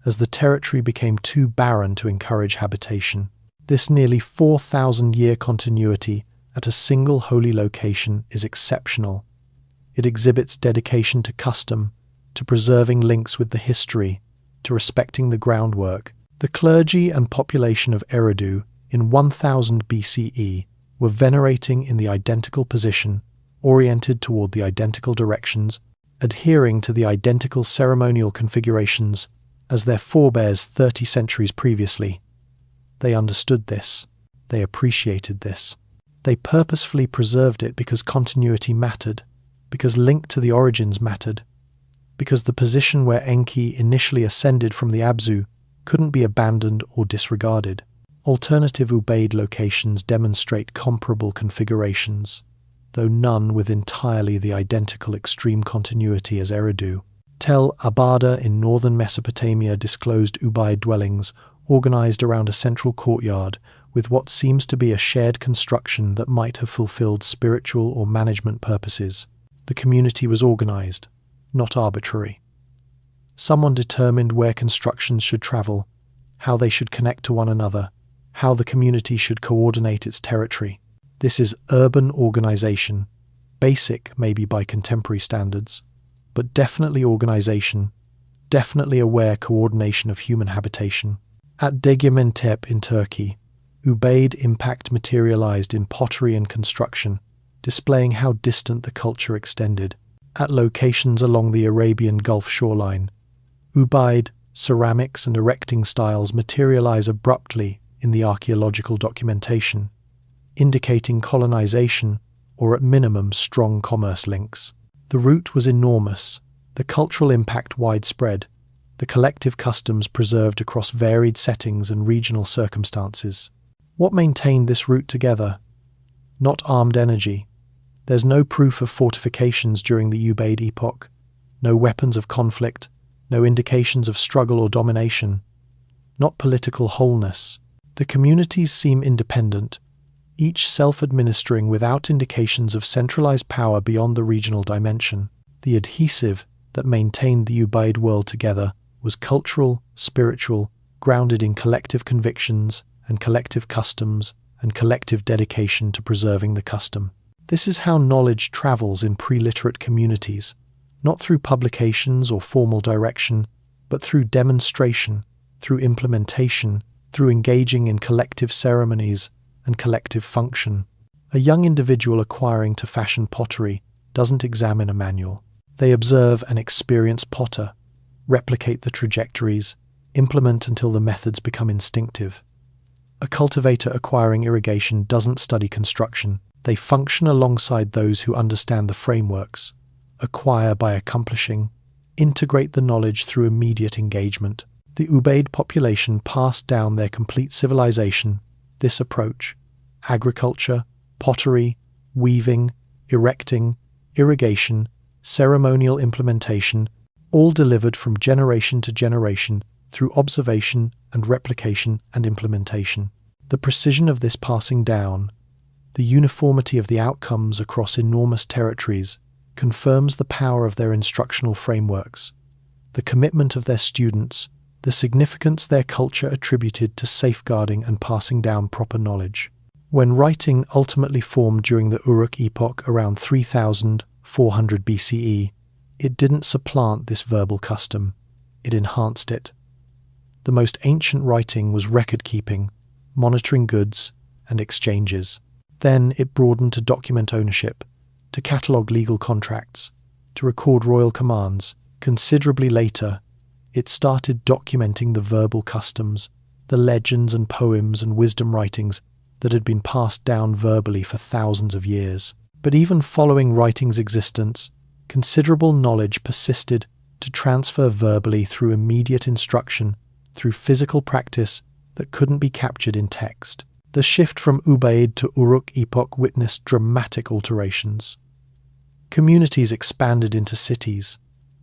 as the territory became too barren to encourage habitation. This nearly 4,000-year continuity at a single holy location is exceptional. It exhibits dedication to custom, to preserving links with the history, to respecting the groundwork. The clergy and population of Eridu in 1000 BCE were venerating in the identical position, oriented toward the identical directions, adhering to the identical ceremonial configurations as their forebears 30 centuries previously. They understood this. They appreciated this. They purposefully preserved it because continuity mattered, because link to the origins mattered, because the position where Enki initially ascended from the Abzu couldn't be abandoned or disregarded. Alternative Ubaid locations demonstrate comparable configurations, though none with entirely the identical extreme continuity as Eridu. Tel Abada in northern Mesopotamia disclosed Ubaid dwellings organized around a central courtyard with what seems to be a shared construction that might have fulfilled spiritual or management purposes. The community was organized, not arbitrary. Someone determined where constructions should travel, how they should connect to one another, how the community should coordinate its territory. This is urban organization, basic maybe by contemporary standards, but definitely organization, definitely aware coordination of human habitation. At Degementep in Turkey, Ubaid impact materialized in pottery and construction, displaying how distant the culture extended. At locations along the Arabian Gulf shoreline, Ubaid, ceramics and erecting styles materialize abruptly in the archaeological documentation, indicating colonization or at minimum strong commerce links. The route was enormous, the cultural impact widespread, the collective customs preserved across varied settings and regional circumstances. What maintained this route together? Not armed energy. There's no proof of fortifications during the Ubaid epoch, no weapons of conflict, no indications of struggle or domination. Not political wholeness. The communities seem independent, each self-administering without indications of centralized power beyond the regional dimension. The adhesive that maintained the Ubaid world together was cultural, spiritual, grounded in collective convictions and collective customs and collective dedication to preserving the custom. This is how knowledge travels in pre-literate communities, not through publications or formal direction, but through demonstration, through implementation, through engaging in collective ceremonies and collective function. A young individual acquiring to fashion pottery doesn't examine a manual. They observe an experienced potter, replicate the trajectories, implement until the methods become instinctive. A cultivator acquiring irrigation doesn't study construction. They function alongside those who understand the frameworks, acquire by accomplishing, integrate the knowledge through immediate engagement. The Ubaid population passed down their complete civilization, this approach: agriculture, pottery, weaving, erecting, irrigation, ceremonial implementation, all delivered from generation to generation through observation and replication and implementation. The precision of this passing down, the uniformity of the outcomes across enormous territories, confirms the power of their instructional frameworks, the commitment of their students, the significance their culture attributed to safeguarding and passing down proper knowledge. When writing ultimately formed during the Uruk epoch around 3400 BCE, it didn't supplant this verbal custom, it enhanced it. The most ancient writing was record-keeping, monitoring goods, and exchanges. Then it broadened to document ownership, to catalogue legal contracts, to record royal commands. Considerably later, it started documenting the verbal customs, the legends and poems and wisdom writings that had been passed down verbally for thousands of years. But even following writing's existence, considerable knowledge persisted to transfer verbally through immediate instruction, through physical practice that couldn't be captured in text. The shift from Ubaid to Uruk epoch witnessed dramatic alterations. Communities expanded into cities,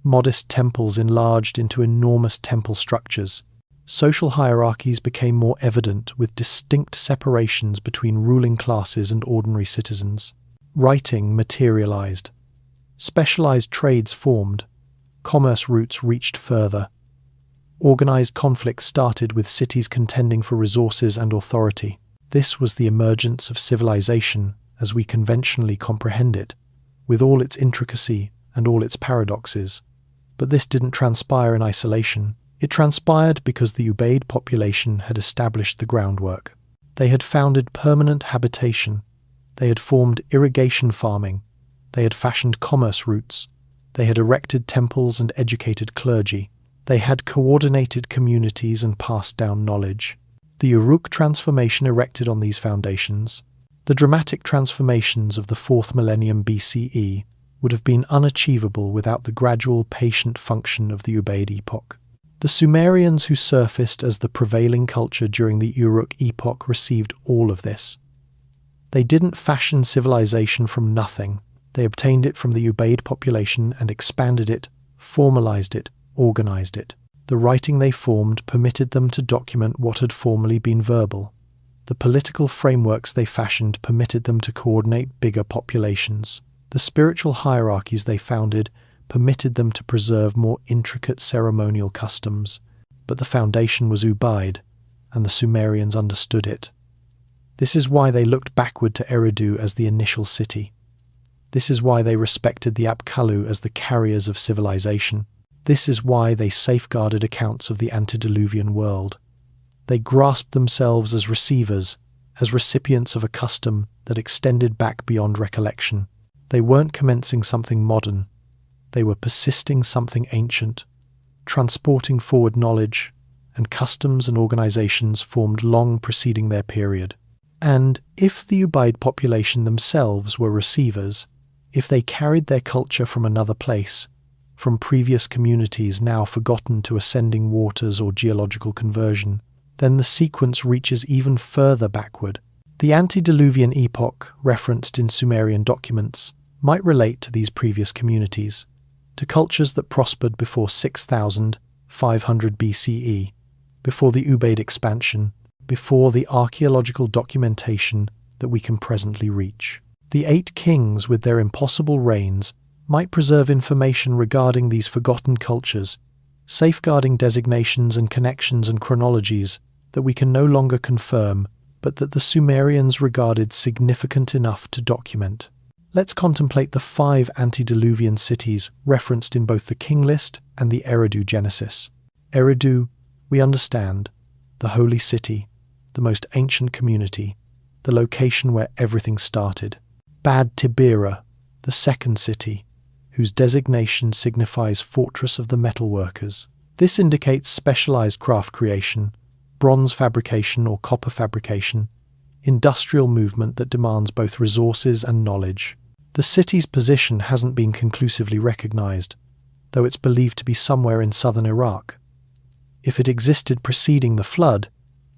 modest temples enlarged into enormous temple structures. Social hierarchies became more evident with distinct separations between ruling classes and ordinary citizens. Writing materialized. Specialized trades formed. Commerce routes reached further. Organized conflicts started with cities contending for resources and authority. This was the emergence of civilization as we conventionally comprehend it, with all its intricacy and all its paradoxes. But this didn't transpire in isolation. It transpired because the Ubaid population had established the groundwork. They had founded permanent habitation. They had formed irrigation farming. They had fashioned commerce routes. They had erected temples and educated clergy. They had coordinated communities and passed down knowledge. The Uruk transformation erected on these foundations, the dramatic transformations of the 4th millennium BCE, would have been unachievable without the gradual, patient function of the Ubaid epoch. The Sumerians who surfaced as the prevailing culture during the Uruk epoch received all of this. They didn't fashion civilization from nothing. They obtained it from the Ubaid population and expanded it, formalized it, organized it. The writing they formed permitted them to document what had formerly been verbal. The political frameworks they fashioned permitted them to coordinate bigger populations. The spiritual hierarchies they founded permitted them to preserve more intricate ceremonial customs. But the foundation was Ubaid, and the Sumerians understood it. This is why they looked backward to Eridu as the initial city. This is why they respected the Apkallu as the carriers of civilization. This is why they safeguarded accounts of the antediluvian world. They grasped themselves as receivers, as recipients of a custom that extended back beyond recollection. They weren't commencing something modern. They were persisting something ancient, transporting forward knowledge and customs and organizations formed long preceding their period. And if the Ubaid population themselves were receivers, if they carried their culture from another place, from previous communities now forgotten to ascending waters or geological conversion, then the sequence reaches even further backward. The antediluvian epoch, referenced in Sumerian documents, might relate to these previous communities, to cultures that prospered before 6,500 BCE, before the Ubaid expansion, before the archaeological documentation that we can presently reach. The 8 kings with their impossible reigns might preserve information regarding these forgotten cultures, safeguarding designations and connections and chronologies that we can no longer confirm, but that the Sumerians regarded significant enough to document. Let's contemplate the 5 antediluvian cities referenced in both the King List and the Eridu Genesis. Eridu, we understand, the holy city, the most ancient community, the location where everything started. Bad Tibera, the second city, whose designation signifies fortress of the metalworkers. This indicates specialized craft creation, bronze fabrication or copper fabrication, industrial movement that demands both resources and knowledge. The city's position hasn't been conclusively recognized, though it's believed to be somewhere in southern Iraq. If it existed preceding the flood,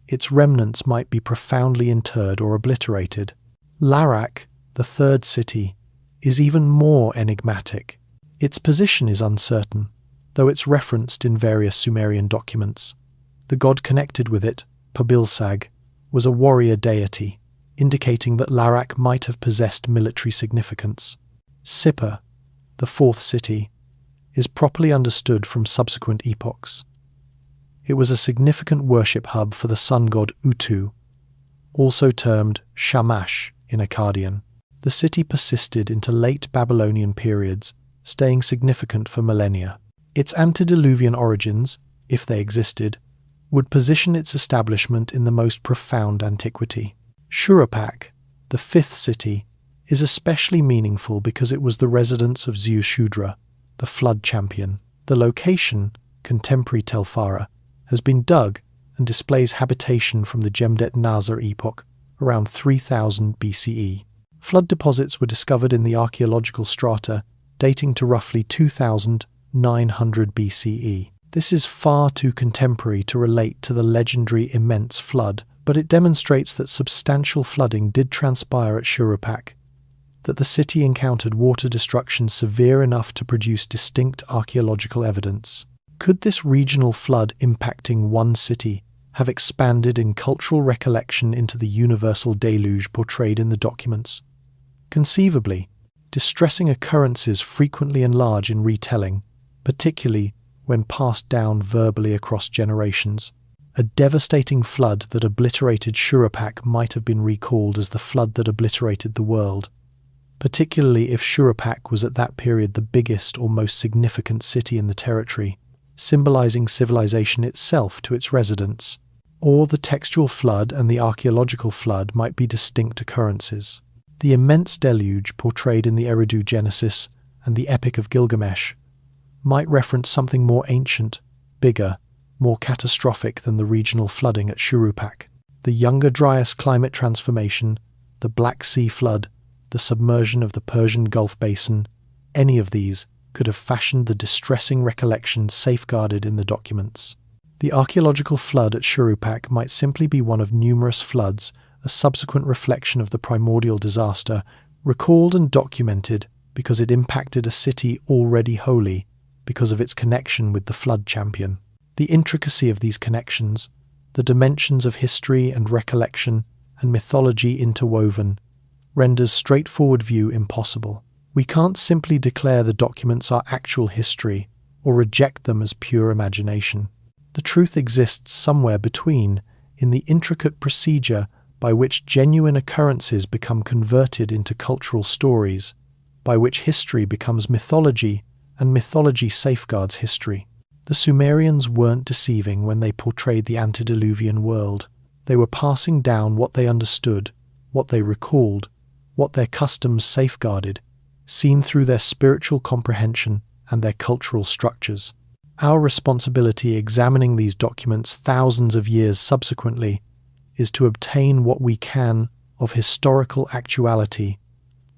its remnants might be profoundly interred or obliterated. Larak, the third city, is even more enigmatic. Its position is uncertain, though it's referenced in various Sumerian documents. The god connected with it, Pabilsag, was a warrior deity, indicating that Larak might have possessed military significance. Sippar, the fourth city, is properly understood from subsequent epochs. It was a significant worship hub for the sun god Utu, also termed Shamash in Akkadian. The city persisted into late Babylonian periods, staying significant for millennia. Its antediluvian origins, if they existed, would position its establishment in the most profound antiquity. Shuruppak, the fifth city, is especially meaningful because it was the residence of Zeus Shudra, the flood champion. The location, contemporary Tel Farah, has been dug and displays habitation from the Jemdet Nazar epoch around 3000 BCE. Flood deposits were discovered in the archaeological strata dating to roughly 2900 BCE. This is far too contemporary to relate to the legendary immense flood, but it demonstrates that substantial flooding did transpire at Shuruppak, that the city encountered water destruction severe enough to produce distinct archaeological evidence. Could this regional flood impacting one city have expanded in cultural recollection into the universal deluge portrayed in the documents? Conceivably, distressing occurrences frequently enlarge in retelling, particularly when passed down verbally across generations. A devastating flood that obliterated Shuruppak might have been recalled as the flood that obliterated the world, particularly if Shuruppak was at that period the biggest or most significant city in the territory, symbolizing civilization itself to its residents. Or the textual flood and the archaeological flood might be distinct occurrences. The immense deluge portrayed in the Eridu Genesis and the Epic of Gilgamesh might reference something more ancient, bigger, more catastrophic than the regional flooding at Shuruppak. The Younger Dryas climate transformation, the Black Sea flood, the submersion of the Persian Gulf basin, any of these could have fashioned the distressing recollections safeguarded in the documents. The archaeological flood at Shuruppak might simply be one of numerous floods, a subsequent reflection of the primordial disaster, recalled and documented because it impacted a city already holy because of its connection with the flood champion. The intricacy of these connections, the dimensions of history and recollection and mythology interwoven, renders straightforward view impossible. We can't simply declare the documents are actual history or reject them as pure imagination. The truth exists somewhere between, in the intricate procedure by which genuine occurrences become converted into cultural stories, by which history becomes mythology and mythology safeguards history. The Sumerians weren't deceiving when they portrayed the antediluvian world. They were passing down what they understood, what they recalled, what their customs safeguarded, seen through their spiritual comprehension and their cultural structures. Our responsibility examining these documents thousands of years subsequently is to obtain what we can of historical actuality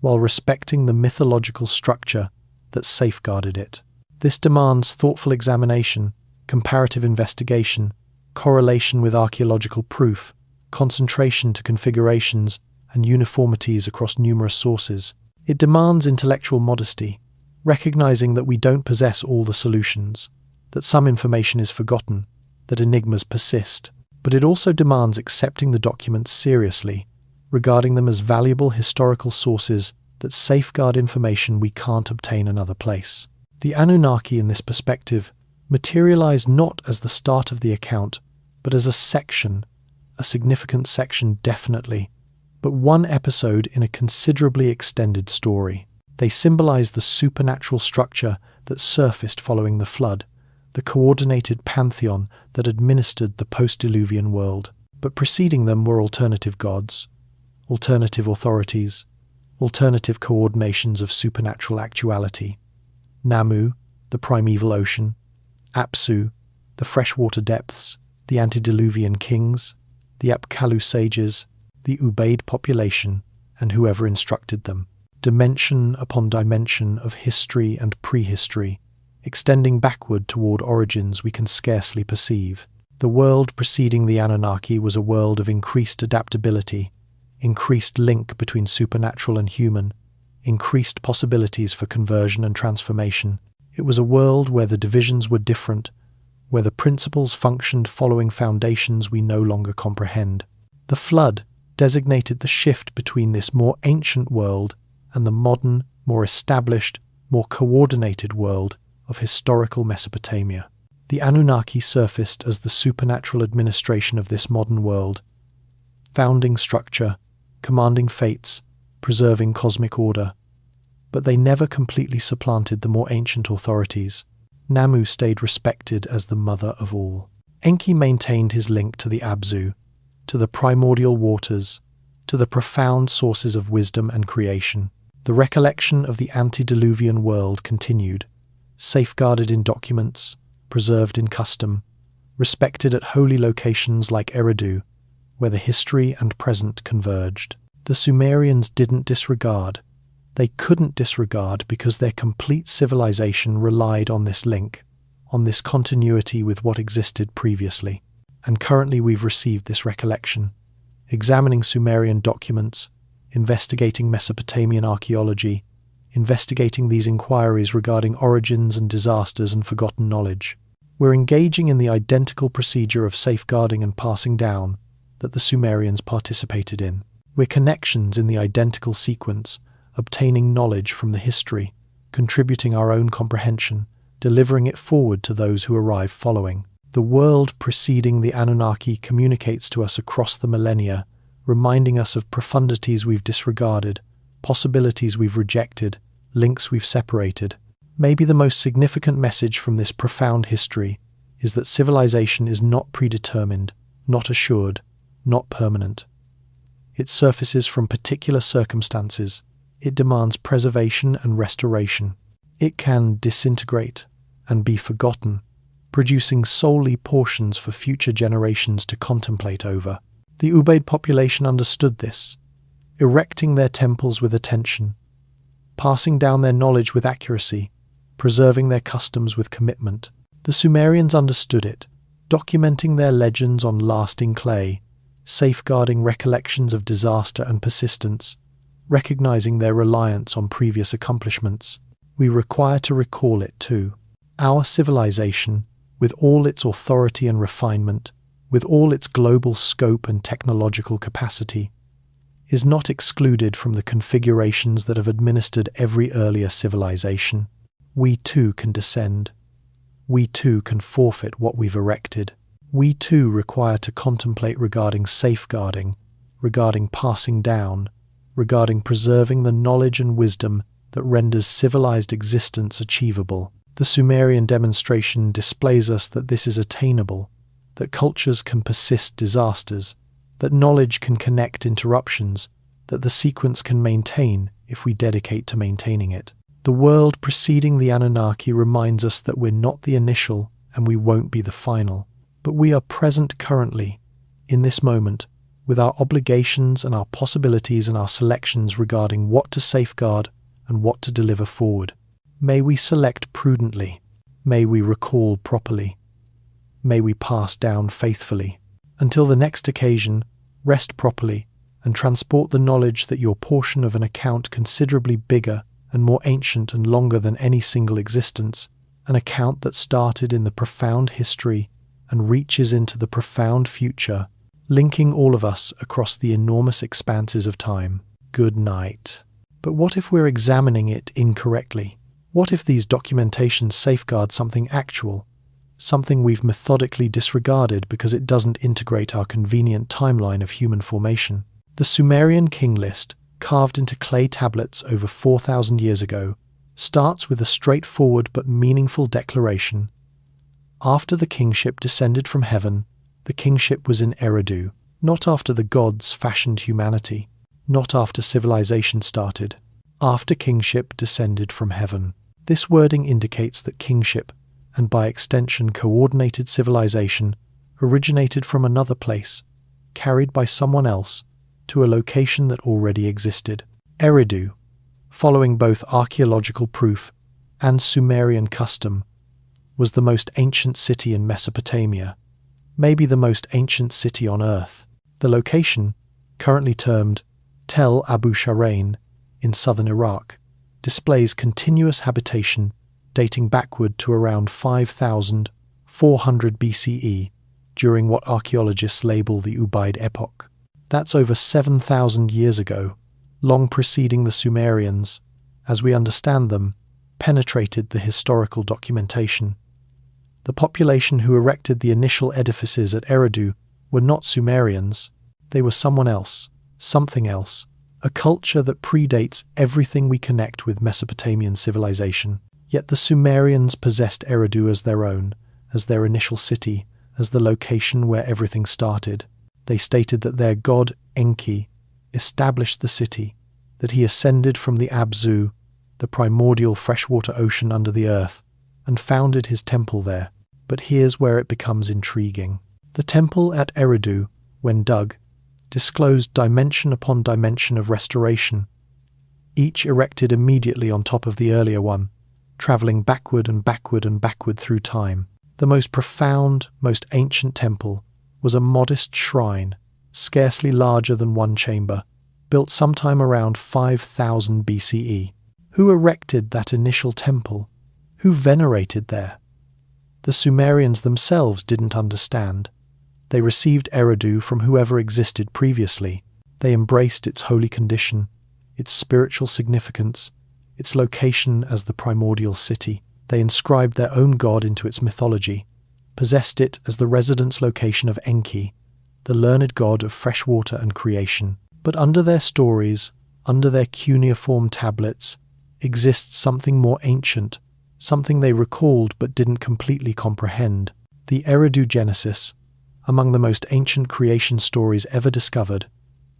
while respecting the mythological structure that safeguarded it. This demands thoughtful examination, comparative investigation, correlation with archaeological proof, concentration to configurations and uniformities across numerous sources. It demands intellectual modesty, recognizing that we don't possess all the solutions, that some information is forgotten, that enigmas persist. But it also demands accepting the documents seriously, regarding them as valuable historical sources that safeguard information we can't obtain another place. The Anunnaki in this perspective materialize not as the start of the account, but as a section, a significant section definitely, but one episode in a considerably extended story. They symbolize the supernatural structure that surfaced following the flood, the coordinated pantheon that administered the post-diluvian world. But preceding them were alternative gods, alternative authorities, alternative coordinations of supernatural actuality. Namu, the primeval ocean, Apsu, the freshwater depths, the antediluvian kings, the Apkallu sages, the Ubaid population, and whoever instructed them. Dimension upon dimension of history and prehistory, extending backward toward origins we can scarcely perceive. The world preceding the Anunnaki was a world of increased adaptability, increased link between supernatural and human, increased possibilities for conversion and transformation. It was a world where the divisions were different, where the principles functioned following foundations we no longer comprehend. The flood designated the shift between this more ancient world and the modern, more established, more coordinated world of historical Mesopotamia. The Anunnaki surfaced as the supernatural administration of this modern world, founding structure, commanding fates, preserving cosmic order. But they never completely supplanted the more ancient authorities. Namu stayed respected as the mother of all. Enki maintained his link to the Abzu, to the primordial waters, to the profound sources of wisdom and creation. The recollection of the antediluvian world continued, safeguarded in documents, preserved in custom, respected at holy locations like Eridu, where the history and present converged. The Sumerians didn't disregard. They couldn't disregard because their complete civilization relied on this link, on this continuity with what existed previously. And currently we've received this recollection, examining Sumerian documents, investigating Mesopotamian archaeology, investigating these inquiries regarding origins and disasters and forgotten knowledge. We're engaging in the identical procedure of safeguarding and passing down that the Sumerians participated in. We're connections in the identical sequence, obtaining knowledge from the history, contributing our own comprehension, delivering it forward to those who arrive following. The world preceding the Anunnaki communicates to us across the millennia, reminding us of profundities we've disregarded, possibilities we've rejected, links we've separated. Maybe the most significant message from this profound history is that civilization is not predetermined, not assured, not permanent. It surfaces from particular circumstances. It demands preservation and restoration. It can disintegrate and be forgotten, producing solely portions for future generations to contemplate over. The Ubaid population understood this, erecting their temples with attention, passing down their knowledge with accuracy, preserving their customs with commitment. The Sumerians understood it, documenting their legends on lasting clay, safeguarding recollections of disaster and persistence, recognizing their reliance on previous accomplishments. We require to recall it too. Our civilization, with all its authority and refinement, with all its global scope and technological capacity, is not excluded from the configurations that have administered every earlier civilization. We too can descend. We too can forfeit what we've erected. We too require to contemplate regarding safeguarding, regarding passing down, regarding preserving the knowledge and wisdom that renders civilized existence achievable. The Sumerian demonstration displays us that this is attainable, that cultures can persist disasters, that knowledge can connect interruptions, that the sequence can maintain if we dedicate to maintaining it. The world preceding the Anunnaki reminds us that we're not the initial and we won't be the final, but we are present currently, in this moment, with our obligations and our possibilities and our selections regarding what to safeguard and what to deliver forward. May we select prudently. May we recall properly. May we pass down faithfully. Until the next occasion, rest properly and transport the knowledge that your portion of an account considerably bigger and more ancient and longer than any single existence, an account that started in the profound history and reaches into the profound future, linking all of us across the enormous expanses of time. Good night. But what if we're examining it incorrectly? What if these documentations safeguard something actual, something we've methodically disregarded because it doesn't integrate our convenient timeline of human formation? The Sumerian king list, carved into clay tablets over 4,000 years ago, starts with a straightforward but meaningful declaration. After the kingship descended from heaven, the kingship was in Eridu, not after the gods fashioned humanity, not after civilization started. After kingship descended from heaven. This wording indicates that kingship, and by extension coordinated civilization, originated from another place, carried by someone else, to a location that already existed. Eridu, following both archaeological proof and Sumerian custom, was the most ancient city in Mesopotamia, maybe the most ancient city on Earth. The location, currently termed Tel Abu Sharain in southern Iraq, displays continuous habitation dating backward to around 5,400 BCE during what archaeologists label the Ubaid epoch. That's over 7,000 years ago, long preceding the Sumerians, as we understand them, penetrated the historical documentation. The population who erected the initial edifices at Eridu were not Sumerians. They were someone else, something else, a culture that predates everything we connect with Mesopotamian civilization. Yet the Sumerians possessed Eridu as their own, as their initial city, as the location where everything started. They stated that their god, Enki, established the city, that he ascended from the Abzu, the primordial freshwater ocean under the earth, and founded his temple there. But here's where it becomes intriguing. The temple at Eridu, when dug, disclosed dimension upon dimension of restoration, each erected immediately on top of the earlier one, travelling backward and backward and backward through time. The most profound, most ancient temple was a modest shrine, scarcely larger than one chamber, built sometime around 5,000 BCE. Who erected that initial temple? Who venerated there? The Sumerians themselves didn't understand. They received Eridu from whoever existed previously. They embraced its holy condition, its spiritual significance, its location as the primordial city. They inscribed their own god into its mythology, possessed it as the residence location of Enki, the learned god of fresh water and creation. But under their stories, under their cuneiform tablets, exists something more ancient, something they recalled but didn't completely comprehend. The Eridu Genesis, among the most ancient creation stories ever discovered,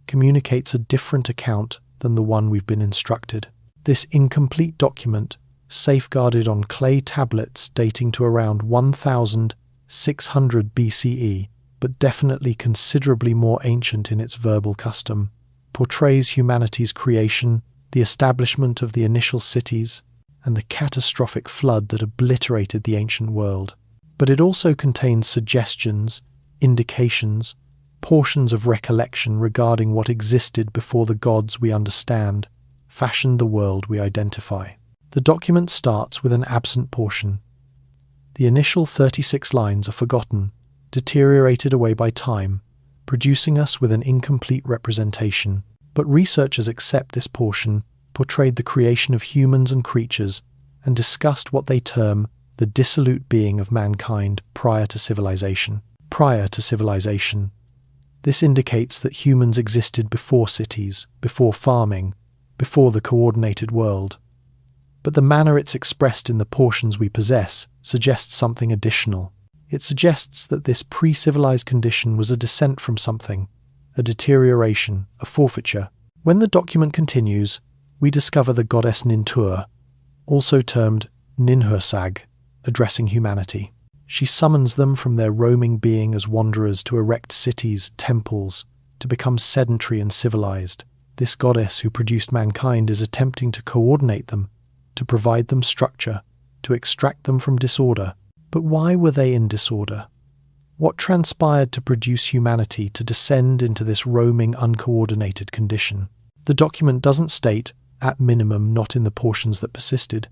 communicates a different account than the one we've been instructed. This incomplete document, safeguarded on clay tablets dating to around 1,600 BCE, but definitely considerably more ancient in its verbal custom, portrays humanity's creation, the establishment of the initial cities, and the catastrophic flood that obliterated the ancient world. But it also contains suggestions, indications, portions of recollection regarding what existed before the gods we understand fashioned the world we identify. The document starts with an absent portion. The initial 36 lines are forgotten, deteriorated away by time, producing us with an incomplete representation. But researchers accept this portion portrayed the creation of humans and creatures and discussed what they term the dissolute being of mankind prior to civilization. Prior to civilization. This indicates that humans existed before cities, before farming, before the coordinated world. But the manner it's expressed in the portions we possess suggests something additional. It suggests that this pre-civilized condition was a descent from something, a deterioration, a forfeiture. When the document continues, we discover the goddess Nintur, also termed Ninhursag, addressing humanity. She summons them from their roaming being as wanderers to erect cities, temples, to become sedentary and civilized. This goddess who produced mankind is attempting to coordinate them, to provide them structure, to extract them from disorder. But why were they in disorder? What transpired to produce humanity to descend into this roaming, uncoordinated condition? The document doesn't state, at minimum not in the portions that persisted,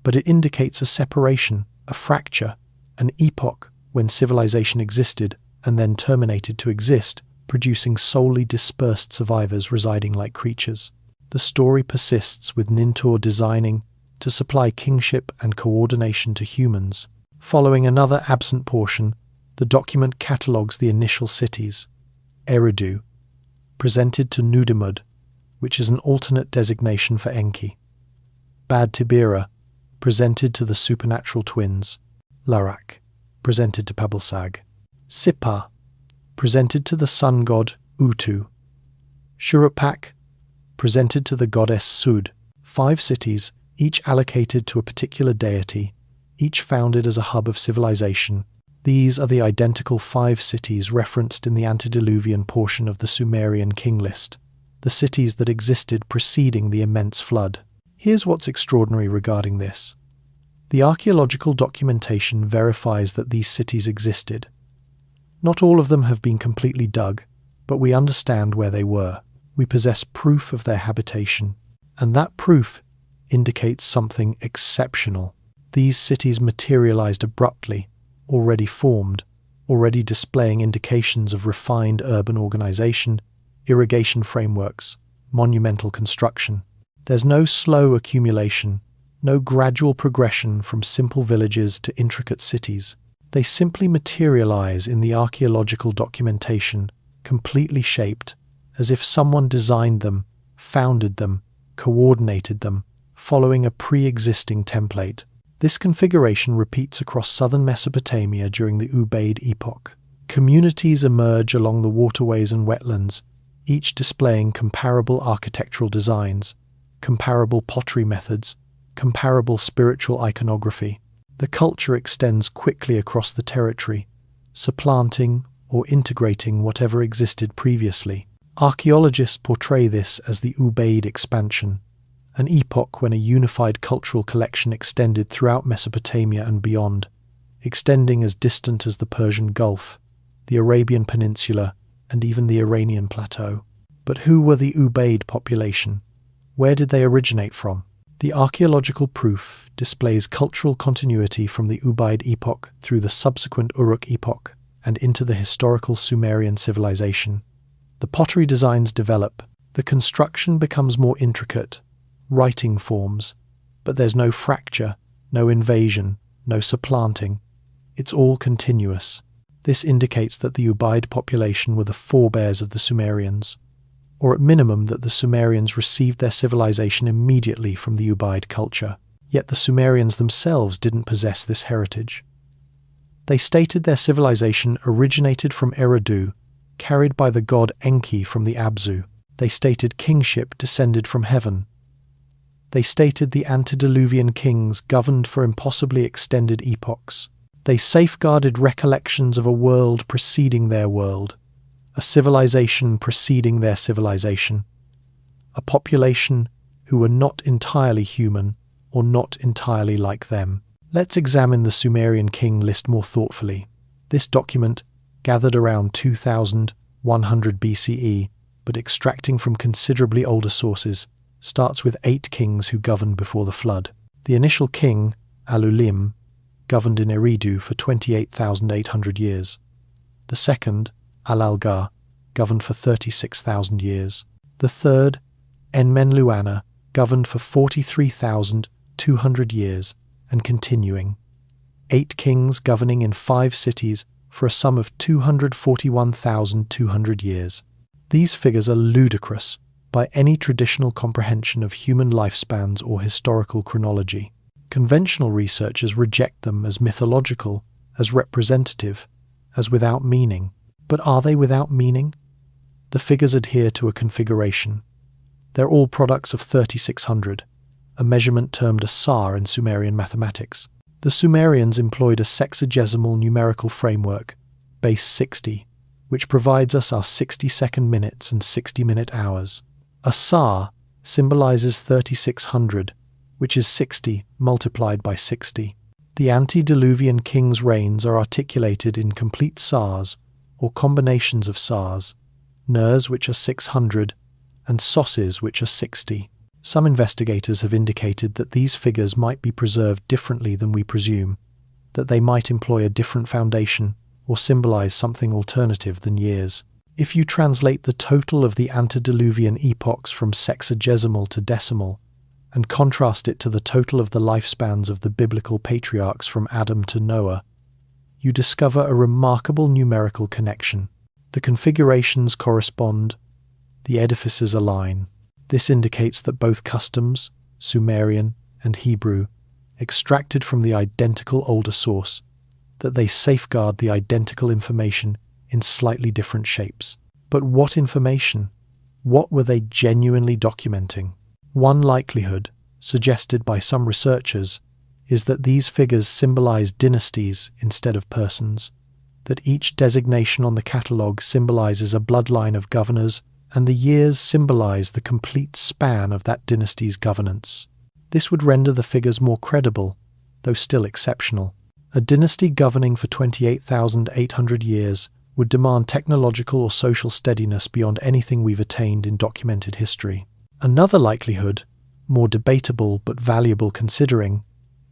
but it indicates a separation, a fracture, an epoch when civilization existed and then terminated to exist, producing solely dispersed survivors residing like creatures. The story persists with Nintur designing to supply kingship and coordination to humans. Following another absent portion, the document catalogues the initial cities. Eridu, presented to Nudimud, which is an alternate designation for Enki. Bad Tibira, presented to the supernatural twins. Larak, presented to Pebblesag. Sippar, presented to the sun god Utu. Shurupak, presented to the goddess Sud. 5 cities, each allocated to a particular deity, each founded as a hub of civilization. These are the identical 5 cities referenced in the antediluvian portion of the Sumerian king list, the cities that existed preceding the immense flood. Here's what's extraordinary regarding this. The archaeological documentation verifies that these cities existed. Not all of them have been completely dug, but we understand where they were. We possess proof of their habitation, and that proof indicates something exceptional. These cities materialized abruptly, already formed, already displaying indications of refined urban organization, irrigation frameworks, monumental construction. There's no slow accumulation, no gradual progression from simple villages to intricate cities. They simply materialize in the archaeological documentation, completely shaped, as if someone designed them, founded them, coordinated them, following a pre-existing template. This configuration repeats across southern Mesopotamia during the Ubaid epoch. Communities emerge along the waterways and wetlands, each displaying comparable architectural designs, comparable pottery methods, comparable spiritual iconography. The culture extends quickly across the territory, supplanting or integrating whatever existed previously. Archaeologists portray this as the Ubaid expansion, an epoch when a unified cultural collection extended throughout Mesopotamia and beyond, extending as distant as the Persian Gulf, the Arabian Peninsula, and even the Iranian plateau. But who were the Ubaid population? Where did they originate from? The archaeological proof displays cultural continuity from the Ubaid epoch through the subsequent Uruk epoch and into the historical Sumerian civilization. The pottery designs develop, the construction becomes more intricate, writing forms, but there's no fracture, no invasion, no supplanting. It's all continuous. This indicates that the Ubaid population were the forebears of the Sumerians, or at minimum that the Sumerians received their civilization immediately from the Ubaid culture. Yet the Sumerians themselves didn't possess this heritage. They stated their civilization originated from Eridu, carried by the god Enki from the Abzu. They stated kingship descended from heaven. They stated the antediluvian kings governed for impossibly extended epochs. They safeguarded recollections of a world preceding their world, a civilization preceding their civilization, a population who were not entirely human, or not entirely like them. Let's examine the Sumerian king list more thoughtfully. This document, gathered around 2100 BCE, but extracting from considerably older sources, starts with 8 kings who governed before the flood. The initial king, Alulim, governed in Eridu for 28,800 years. The second, Alalgar, governed for 36,000 years. The third, Enmenluana, governed for 43,200 years and continuing. 8 kings governing in 5 cities for a sum of 241,200 years. These figures are ludicrous by any traditional comprehension of human lifespans or historical chronology. Conventional researchers reject them as mythological, as representative, as without meaning. But are they without meaning? The figures adhere to a configuration. They're all products of 3600, a measurement termed a sar in Sumerian mathematics. The Sumerians employed a sexagesimal numerical framework, base 60, which provides us our 60-second minutes and 60-minute hours. A sar symbolizes 3600, which is 60 multiplied by 60. The antediluvian kings' reigns are articulated in complete sars, or combinations of sars, ners which are 600, and sosses which are 60. Some investigators have indicated that these figures might be preserved differently than we presume, that they might employ a different foundation or symbolize something alternative than years. If you translate the total of the antediluvian epochs from sexagesimal to decimal, and contrast it to the total of the lifespans of the biblical patriarchs from Adam to Noah, you discover a remarkable numerical connection. The configurations correspond, the edifices align. This indicates that both customs, Sumerian and Hebrew, extracted from the identical older source, that they safeguard the identical information in slightly different shapes. But what information? What were they genuinely documenting? One likelihood, suggested by some researchers, is that these figures symbolize dynasties instead of persons, that each designation on the catalogue symbolizes a bloodline of governors, and the years symbolize the complete span of that dynasty's governance. This would render the figures more credible, though still exceptional. A dynasty governing for 28,800 years would demand technological or social steadiness beyond anything we've attained in documented history. Another likelihood, more debatable but valuable considering,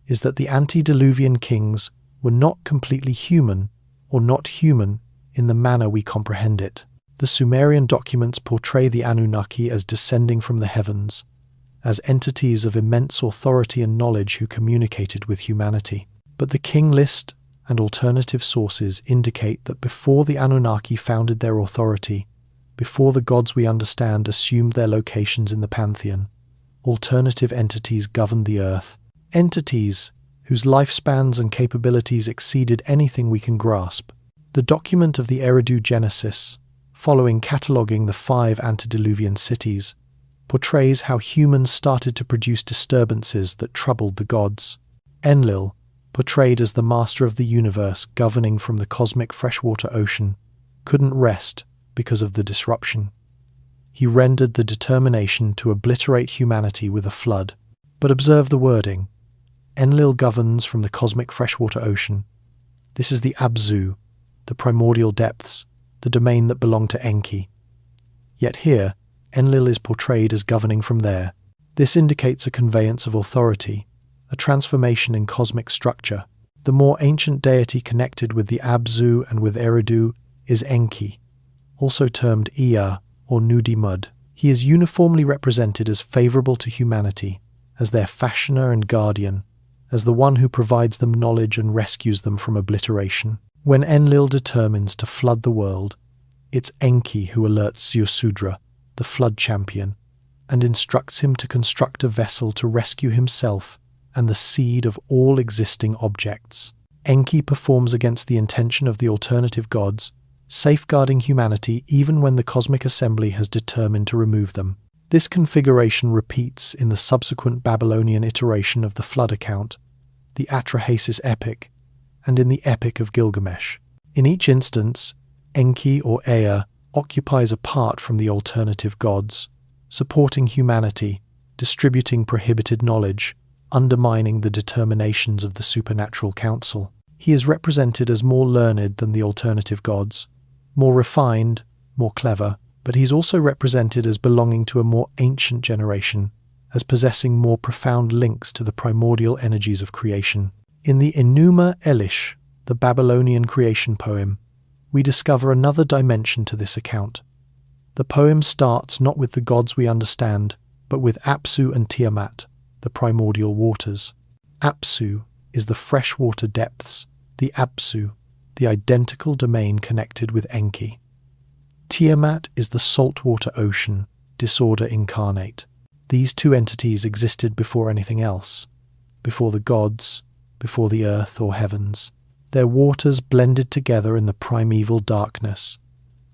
is that the antediluvian kings were not completely human or not human in the manner we comprehend it. The Sumerian documents portray the Anunnaki as descending from the heavens, as entities of immense authority and knowledge who communicated with humanity. But the king list and alternative sources indicate that before the Anunnaki founded their authority, before the gods we understand assumed their locations in the pantheon, alternative entities governed the earth, entities whose lifespans and capabilities exceeded anything we can grasp. The document of the Eridu Genesis, following cataloguing the 5 antediluvian cities, portrays how humans started to produce disturbances that troubled the gods. Enlil, portrayed as the master of the universe governing from the cosmic freshwater ocean, couldn't rest because of the disruption. He rendered the determination to obliterate humanity with a flood. But observe the wording. Enlil governs from the cosmic freshwater ocean. This is the Abzu, the primordial depths, the domain that belonged to Enki. Yet here, Enlil is portrayed as governing from there. This indicates a conveyance of authority, a transformation in cosmic structure. The more ancient deity connected with the Abzu and with Eridu is Enki, also termed Ea or Nudi Mud. He is uniformly represented as favorable to humanity, as their fashioner and guardian, as the one who provides them knowledge and rescues them from obliteration. When Enlil determines to flood the world, it's Enki who alerts Ziusudra, the flood champion, and instructs him to construct a vessel to rescue himself and the seed of all existing objects. Enki performs against the intention of the alternative gods, safeguarding humanity even when the cosmic assembly has determined to remove them. This configuration repeats in the subsequent Babylonian iteration of the flood account, the Atrahasis epic, and in the Epic of Gilgamesh. In each instance, Enki or Ea occupies a part from the alternative gods, supporting humanity, distributing prohibited knowledge, undermining the determinations of the supernatural council. He is represented as more learned than the alternative gods, more refined, more clever, but he's also represented as belonging to a more ancient generation, as possessing more profound links to the primordial energies of creation. In the Enuma Elish, the Babylonian creation poem, we discover another dimension to this account. The poem starts not with the gods we understand, but with Apsu and Tiamat, the primordial waters. Apsu is the freshwater depths, the Apsu, the identical domain connected with Enki. Tiamat is the saltwater ocean, disorder incarnate. These two entities existed before anything else, before the gods, before the earth or heavens. Their waters blended together in the primeval darkness,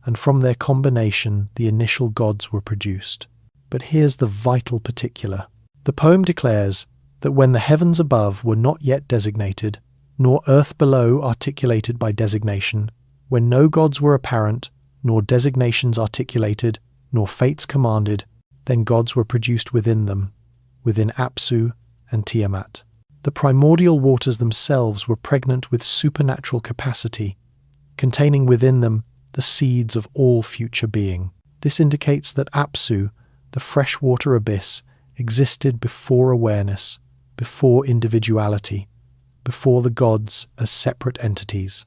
and from their combination the initial gods were produced. But here's the vital particular. The poem declares that when the heavens above were not yet designated, nor earth below articulated by designation, when no gods were apparent, nor designations articulated, nor fates commanded, then gods were produced within them, within Apsu and Tiamat. The primordial waters themselves were pregnant with supernatural capacity, containing within them the seeds of all future being. This indicates that Apsu, the freshwater abyss, existed before awareness, before individuality, before the gods as separate entities.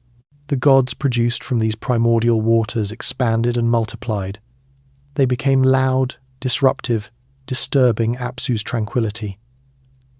The gods produced from these primordial waters expanded and multiplied. They became loud, disruptive, disturbing Apsu's tranquility.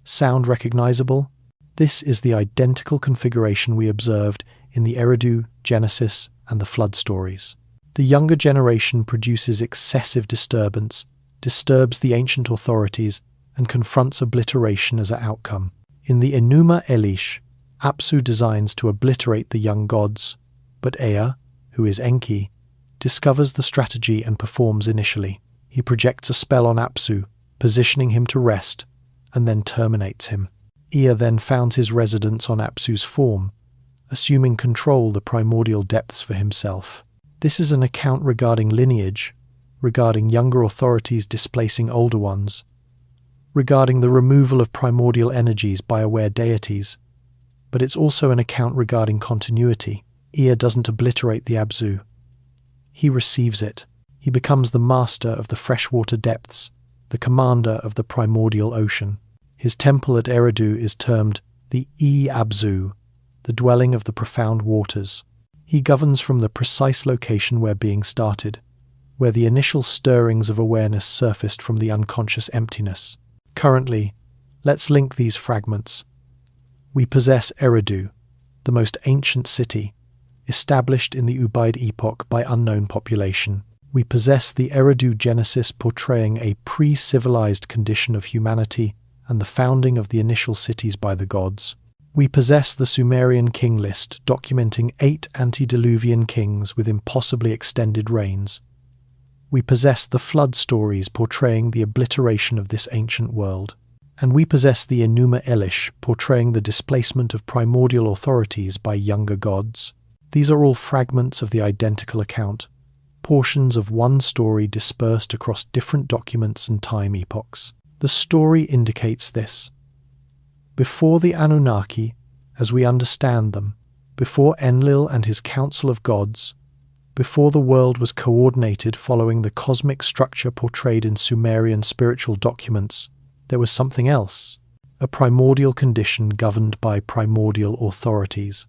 Sound recognizable? This is the identical configuration we observed in the Eridu, Genesis, and the flood stories. The younger generation produces excessive disturbance, disturbs the ancient authorities, and confronts obliteration as an outcome. In the Enuma Elish, Apsu designs to obliterate the young gods, but Ea, who is Enki, discovers the strategy and performs initially. He projects a spell on Apsu, positioning him to rest, and then terminates him. Ea then founds his residence on Apsu's form, assuming control the primordial depths for himself. This is an account regarding lineage, regarding younger authorities displacing older ones, regarding the removal of primordial energies by aware deities, but it's also an account regarding continuity. Ea doesn't obliterate the Apsu. He receives it. He becomes the master of the freshwater depths, the commander of the primordial ocean. His temple at Eridu is termed the E-Abzu, the dwelling of the profound waters. He governs from the precise location where being started, where the initial stirrings of awareness surfaced from the unconscious emptiness. Currently, let's link these fragments. We possess Eridu, the most ancient city, established in the Ubaid epoch by unknown population. We possess the Eridu Genesis portraying a pre-civilized condition of humanity and the founding of the initial cities by the gods. We possess the Sumerian king list documenting 8 antediluvian kings with impossibly extended reigns. We possess the flood stories portraying the obliteration of this ancient world. And we possess the Enuma Elish portraying the displacement of primordial authorities by younger gods. These are all fragments of the identical account, portions of one story dispersed across different documents and time epochs. The story indicates this. Before the Anunnaki, as we understand them, before Enlil and his council of gods, before the world was coordinated following the cosmic structure portrayed in Sumerian spiritual documents, there was something else, a primordial condition governed by primordial authorities,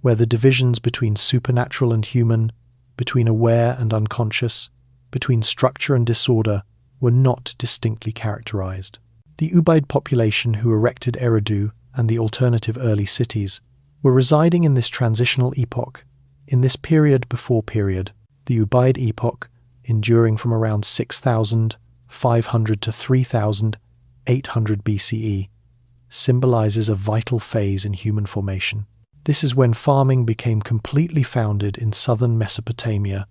where the divisions between supernatural and human, between aware and unconscious, between structure and disorder, were not distinctly characterized. The Ubaid population who erected Eridu and the alternative early cities were residing in this transitional epoch, in this period before period, the Ubaid epoch, enduring from around 6,500 to 3,800 BCE, symbolizes a vital phase in human formation. This is when farming became completely founded in southern Mesopotamia,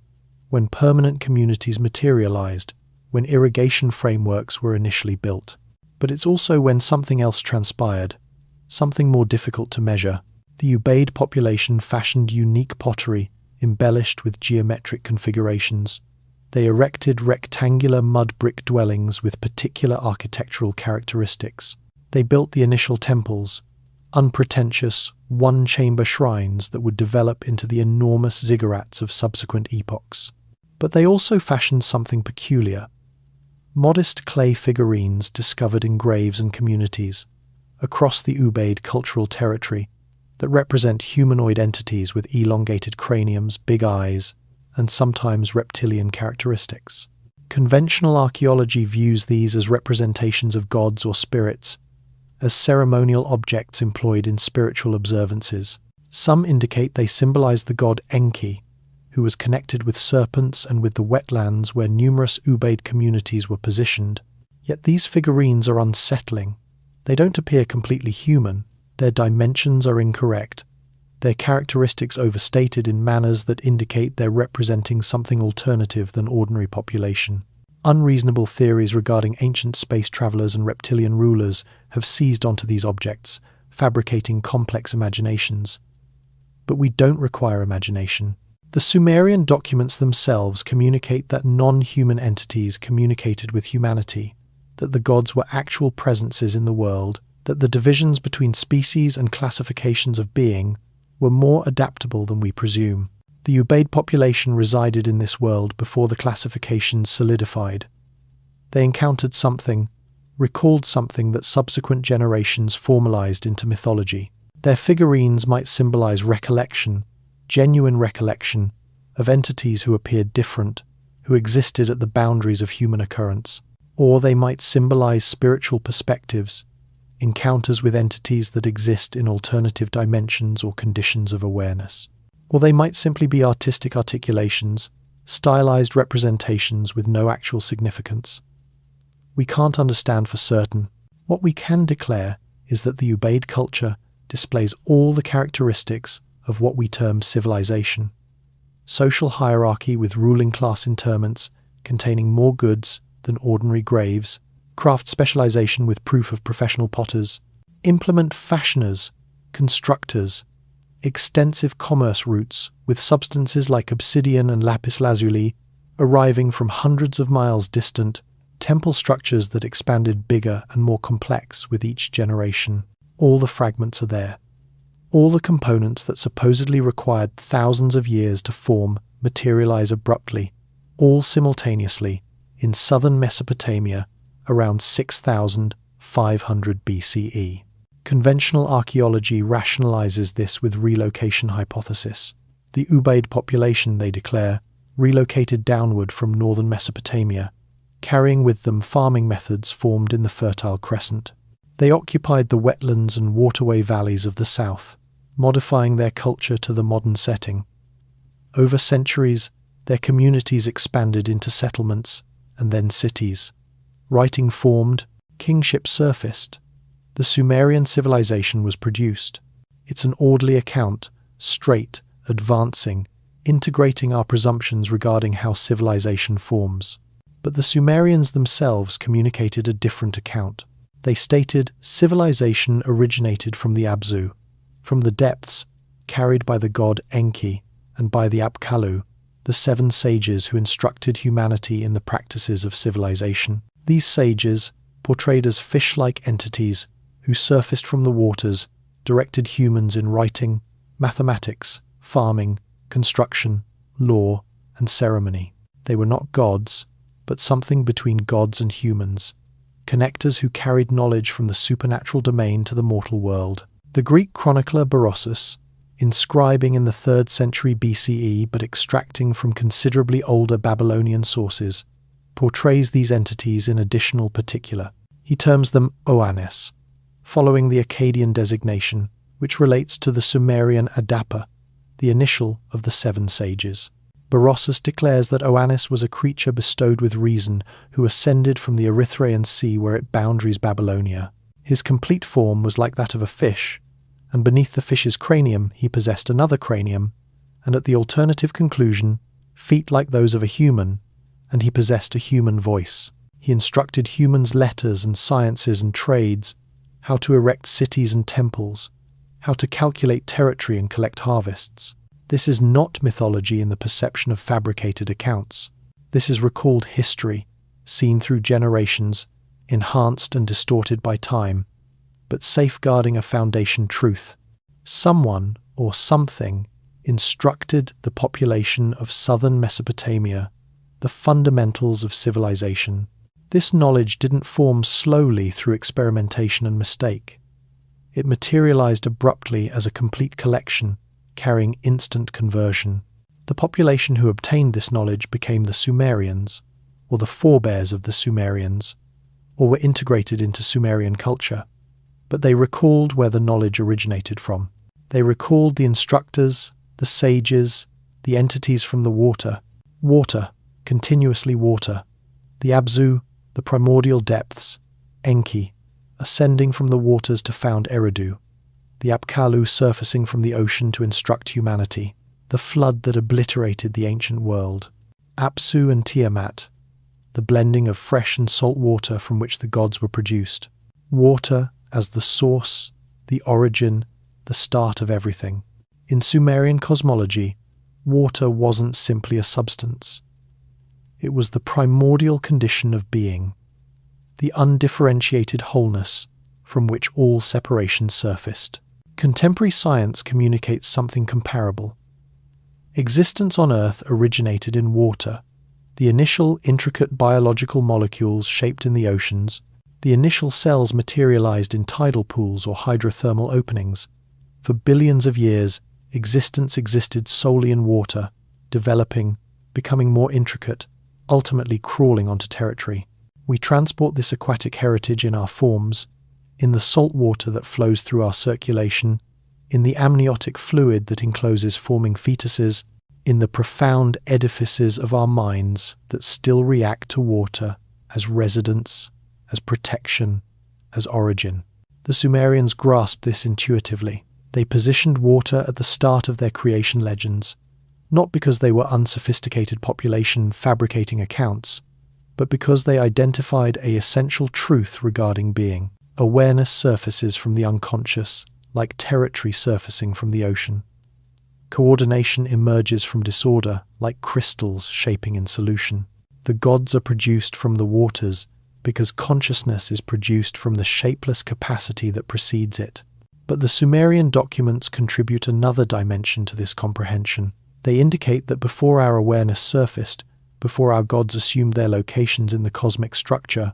when permanent communities materialized, when irrigation frameworks were initially built. But it's also when something else transpired, something more difficult to measure. The Ubaid population fashioned unique pottery, embellished with geometric configurations. They erected rectangular mud brick dwellings with particular architectural characteristics. They built the initial temples, unpretentious, one-chamber shrines that would develop into the enormous ziggurats of subsequent epochs. But they also fashioned something peculiar: modest clay figurines discovered in graves and communities across the Ubaid cultural territory that represent humanoid entities with elongated craniums, big eyes, and sometimes reptilian characteristics. Conventional archaeology views these as representations of gods or spirits, as ceremonial objects employed in spiritual observances. Some indicate they symbolize the god Enki, who was connected with serpents and with the wetlands where numerous Ubaid communities were positioned. Yet these figurines are unsettling. They don't appear completely human. Their dimensions are incorrect, their characteristics overstated in manners that indicate they're representing something alternative than ordinary population. Unreasonable theories regarding ancient space travelers and reptilian rulers have seized onto these objects, fabricating complex imaginations. But we don't require imagination. The Sumerian documents themselves communicate that non-human entities communicated with humanity, that the gods were actual presences in the world, that the divisions between species and classifications of being were more adaptable than we presume. The Ubaid population resided in this world before the classifications solidified. They encountered something, recalled something that subsequent generations formalized into mythology. Their figurines might symbolize recollection, genuine recollection, of entities who appeared different, who existed at the boundaries of human occurrence. Or they might symbolize spiritual perspectives, encounters with entities that exist in alternative dimensions or conditions of awareness. Or they might simply be artistic articulations, stylized representations with no actual significance. We can't understand for certain. What we can declare is that the Ubaid culture displays all the characteristics of what we term civilization. Social hierarchy with ruling class interments containing more goods than ordinary graves, craft specialization with proof of professional potters, implement fashioners, constructors, extensive commerce routes with substances like obsidian and lapis lazuli arriving from hundreds of miles distant, temple structures that expanded bigger and more complex with each generation. All the fragments are there. All the components that supposedly required thousands of years to form materialize abruptly, all simultaneously, in southern Mesopotamia around 6,500 BCE. Conventional archaeology rationalizes this with relocation hypothesis. The Ubaid population, they declare, relocated downward from northern Mesopotamia, carrying with them farming methods formed in the Fertile Crescent. They occupied the wetlands and waterway valleys of the south, modifying their culture to the modern setting. Over centuries, their communities expanded into settlements and then cities. Writing formed, kingship surfaced. The Sumerian civilization was produced. It's an orderly account, straight, advancing, integrating our presumptions regarding how civilization forms. But the Sumerians themselves communicated a different account. They stated civilization originated from the Abzu, from the depths, carried by the god Enki and by the Apkallu, the 7 sages who instructed humanity in the practices of civilization. These sages, portrayed as fish-like entities who surfaced from the waters, directed humans in writing, mathematics, farming, construction, law, and ceremony. They were not gods, but something between gods and humans, connectors who carried knowledge from the supernatural domain to the mortal world. The Greek chronicler Berosus, inscribing in the 3rd century BCE but extracting from considerably older Babylonian sources, portrays these entities in additional particular. He terms them Oannes, following the Akkadian designation, which relates to the Sumerian Adapa, the initial of the 7 sages. Berosus declares that Oannes was a creature bestowed with reason who ascended from the Erythraean Sea where it boundaries Babylonia. His complete form was like that of a fish, and beneath the fish's cranium he possessed another cranium, and at the alternative conclusion, feet like those of a human, and he possessed a human voice. He instructed humans letters and sciences and trades, how to erect cities and temples, how to calculate territory and collect harvests. This is not mythology in the perception of fabricated accounts. This is recalled history, seen through generations, enhanced and distorted by time, but safeguarding a foundation truth. Someone or something instructed the population of southern Mesopotamia the fundamentals of civilization. This knowledge didn't form slowly through experimentation and mistake. It materialized abruptly as a complete collection, carrying instant conversion. The population who obtained this knowledge became the Sumerians, or the forebears of the Sumerians, or were integrated into Sumerian culture. But they recalled where the knowledge originated from. They recalled the instructors, the sages, the entities from the water, continuously water, the Abzu, the primordial depths, Enki, ascending from the waters to found Eridu, the Apkallu surfacing from the ocean to instruct humanity, the flood that obliterated the ancient world, Apsu and Tiamat, the blending of fresh and salt water from which the gods were produced, water as the source, the origin, the start of everything. In Sumerian cosmology, water wasn't simply a substance. It was the primordial condition of being, the undifferentiated wholeness from which all separation surfaced. Contemporary science communicates something comparable. Existence on Earth originated in water, the initial intricate biological molecules shaped in the oceans, the initial cells materialized in tidal pools or hydrothermal openings. For billions of years, existence existed solely in water, developing, becoming more intricate, ultimately crawling onto territory. We transport this aquatic heritage in our forms, in the salt water that flows through our circulation, in the amniotic fluid that encloses forming fetuses, in the profound edifices of our minds that still react to water as residence, as protection, as origin. The Sumerians grasped this intuitively. They positioned water at the start of their creation legends, not because they were unsophisticated population fabricating accounts, but because they identified an essential truth regarding being. Awareness surfaces from the unconscious, like territory surfacing from the ocean. Coordination emerges from disorder, like crystals shaping in solution. The gods are produced from the waters because consciousness is produced from the shapeless capacity that precedes it. But the Sumerian documents contribute another dimension to this comprehension. They indicate that before our awareness surfaced, before our gods assumed their locations in the cosmic structure,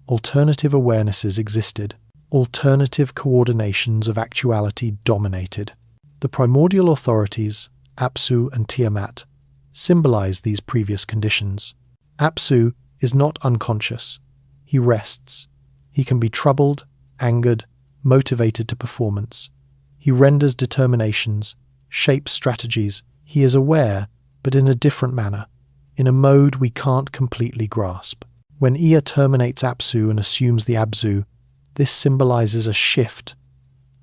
alternative awarenesses existed. Alternative coordinations of actuality dominated. The primordial authorities, Apsu and Tiamat, symbolize these previous conditions. Apsu is not unconscious. He rests. He can be troubled, angered, motivated to performance. He renders determinations, shapes strategies. He is aware, but in a different manner, in a mode we can't completely grasp. When Ea terminates Apsu and assumes the Abzu, this symbolizes a shift,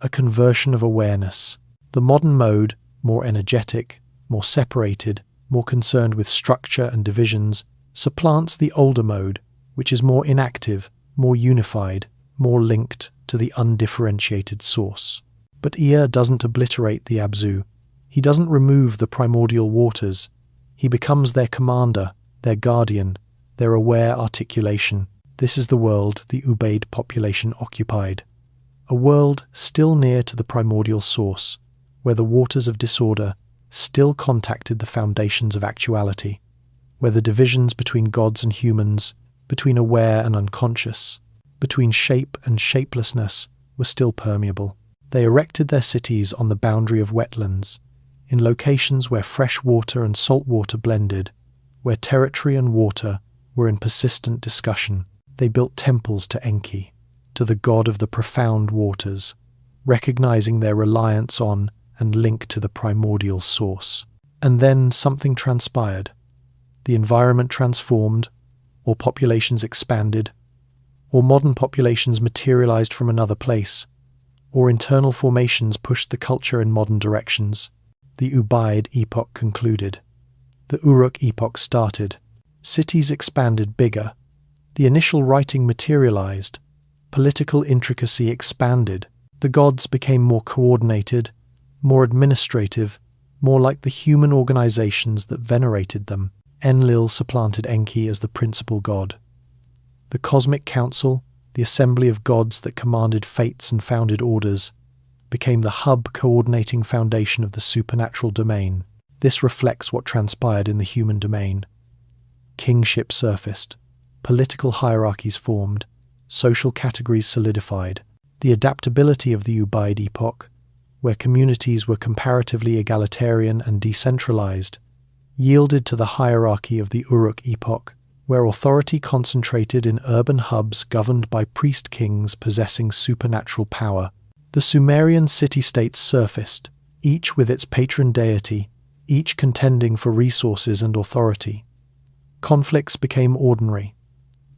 a conversion of awareness. The modern mode, more energetic, more separated, more concerned with structure and divisions, supplants the older mode, which is more inactive, more unified, more linked to the undifferentiated source. But Ea doesn't obliterate the Abzu. He doesn't remove the primordial waters. He becomes their commander, their guardian, their aware articulation. This is the world the Ubaid population occupied. A world still near to the primordial source, where the waters of disorder still contacted the foundations of actuality, where the divisions between gods and humans, between aware and unconscious, between shape and shapelessness were still permeable. They erected their cities on the boundary of wetlands, in locations where fresh water and salt water blended, where territory and water were in persistent discussion. They built temples to Enki, to the god of the profound waters, recognizing their reliance on and link to the primordial source. And then something transpired. The environment transformed, or populations expanded, or modern populations materialized from another place, or internal formations pushed the culture in modern directions. The Ubaid epoch concluded. The Uruk epoch started. Cities expanded bigger. The initial writing materialized. Political intricacy expanded. The gods became more coordinated, more administrative, more like the human organizations that venerated them. Enlil supplanted Enki as the principal god. The Cosmic Council, the assembly of gods that commanded fates and founded orders, became the hub coordinating foundation of the supernatural domain. This reflects what transpired in the human domain. Kingship surfaced, political hierarchies formed, social categories solidified. The adaptability of the Ubaid epoch, where communities were comparatively egalitarian and decentralized, yielded to the hierarchy of the Uruk epoch, where authority concentrated in urban hubs governed by priest-kings possessing supernatural power. The Sumerian city-states surfaced, each with its patron deity, each contending for resources and authority. Conflicts became ordinary.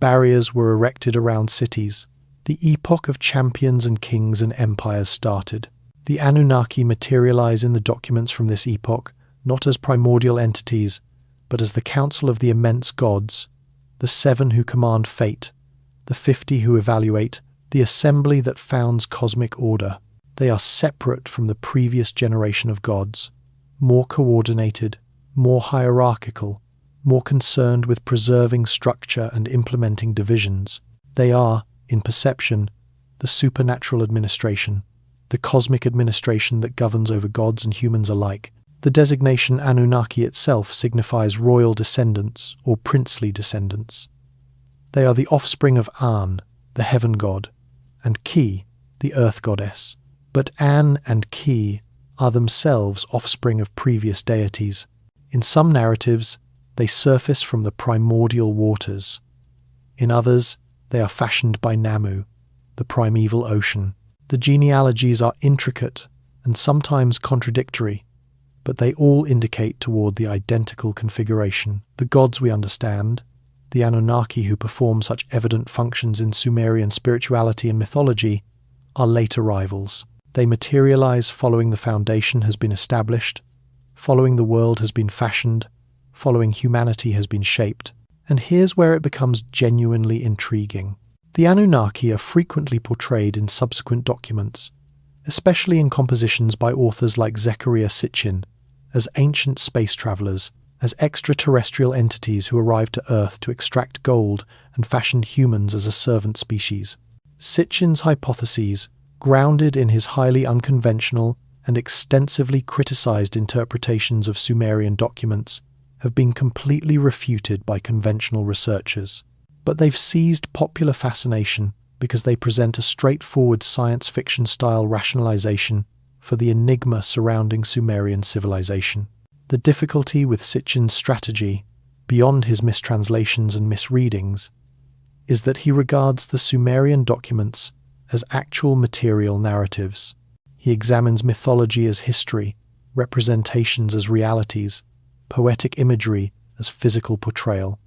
Barriers were erected around cities. The epoch of champions and kings and empires started. The Anunnaki materialize in the documents from this epoch, not as primordial entities, but as the council of the immense gods, the 7 who command fate, the 50 who evaluate, the assembly that founds cosmic order. They are separate from the previous generation of gods, more coordinated, more hierarchical, more concerned with preserving structure and implementing divisions. They are, in perception, the supernatural administration, the cosmic administration that governs over gods and humans alike. The designation Anunnaki itself signifies royal descendants or princely descendants. They are the offspring of An, the heaven god, and Ki, the earth goddess. But An and Ki are themselves offspring of previous deities. In some narratives, they surface from the primordial waters. In others, they are fashioned by Namu, the primeval ocean. The genealogies are intricate and sometimes contradictory, but they all indicate toward the identical configuration. The gods we understand, the Anunnaki who perform such evident functions in Sumerian spirituality and mythology, are late arrivals. They materialize following the foundation has been established, following the world has been fashioned, following humanity has been shaped. And here's where it becomes genuinely intriguing. The Anunnaki are frequently portrayed in subsequent documents, especially in compositions by authors like Zecharia Sitchin, as ancient space travelers, as extraterrestrial entities who arrived to Earth to extract gold and fashioned humans as a servant species. Sitchin's hypotheses, grounded in his highly unconventional and extensively criticized interpretations of Sumerian documents, have been completely refuted by conventional researchers. But they've seized popular fascination because they present a straightforward science fiction-style rationalization for the enigma surrounding Sumerian civilization. The difficulty with Sitchin's strategy, beyond his mistranslations and misreadings, is that he regards the Sumerian documents as actual material narratives. He examines mythology as history, representations as realities, poetic imagery as physical portrayal.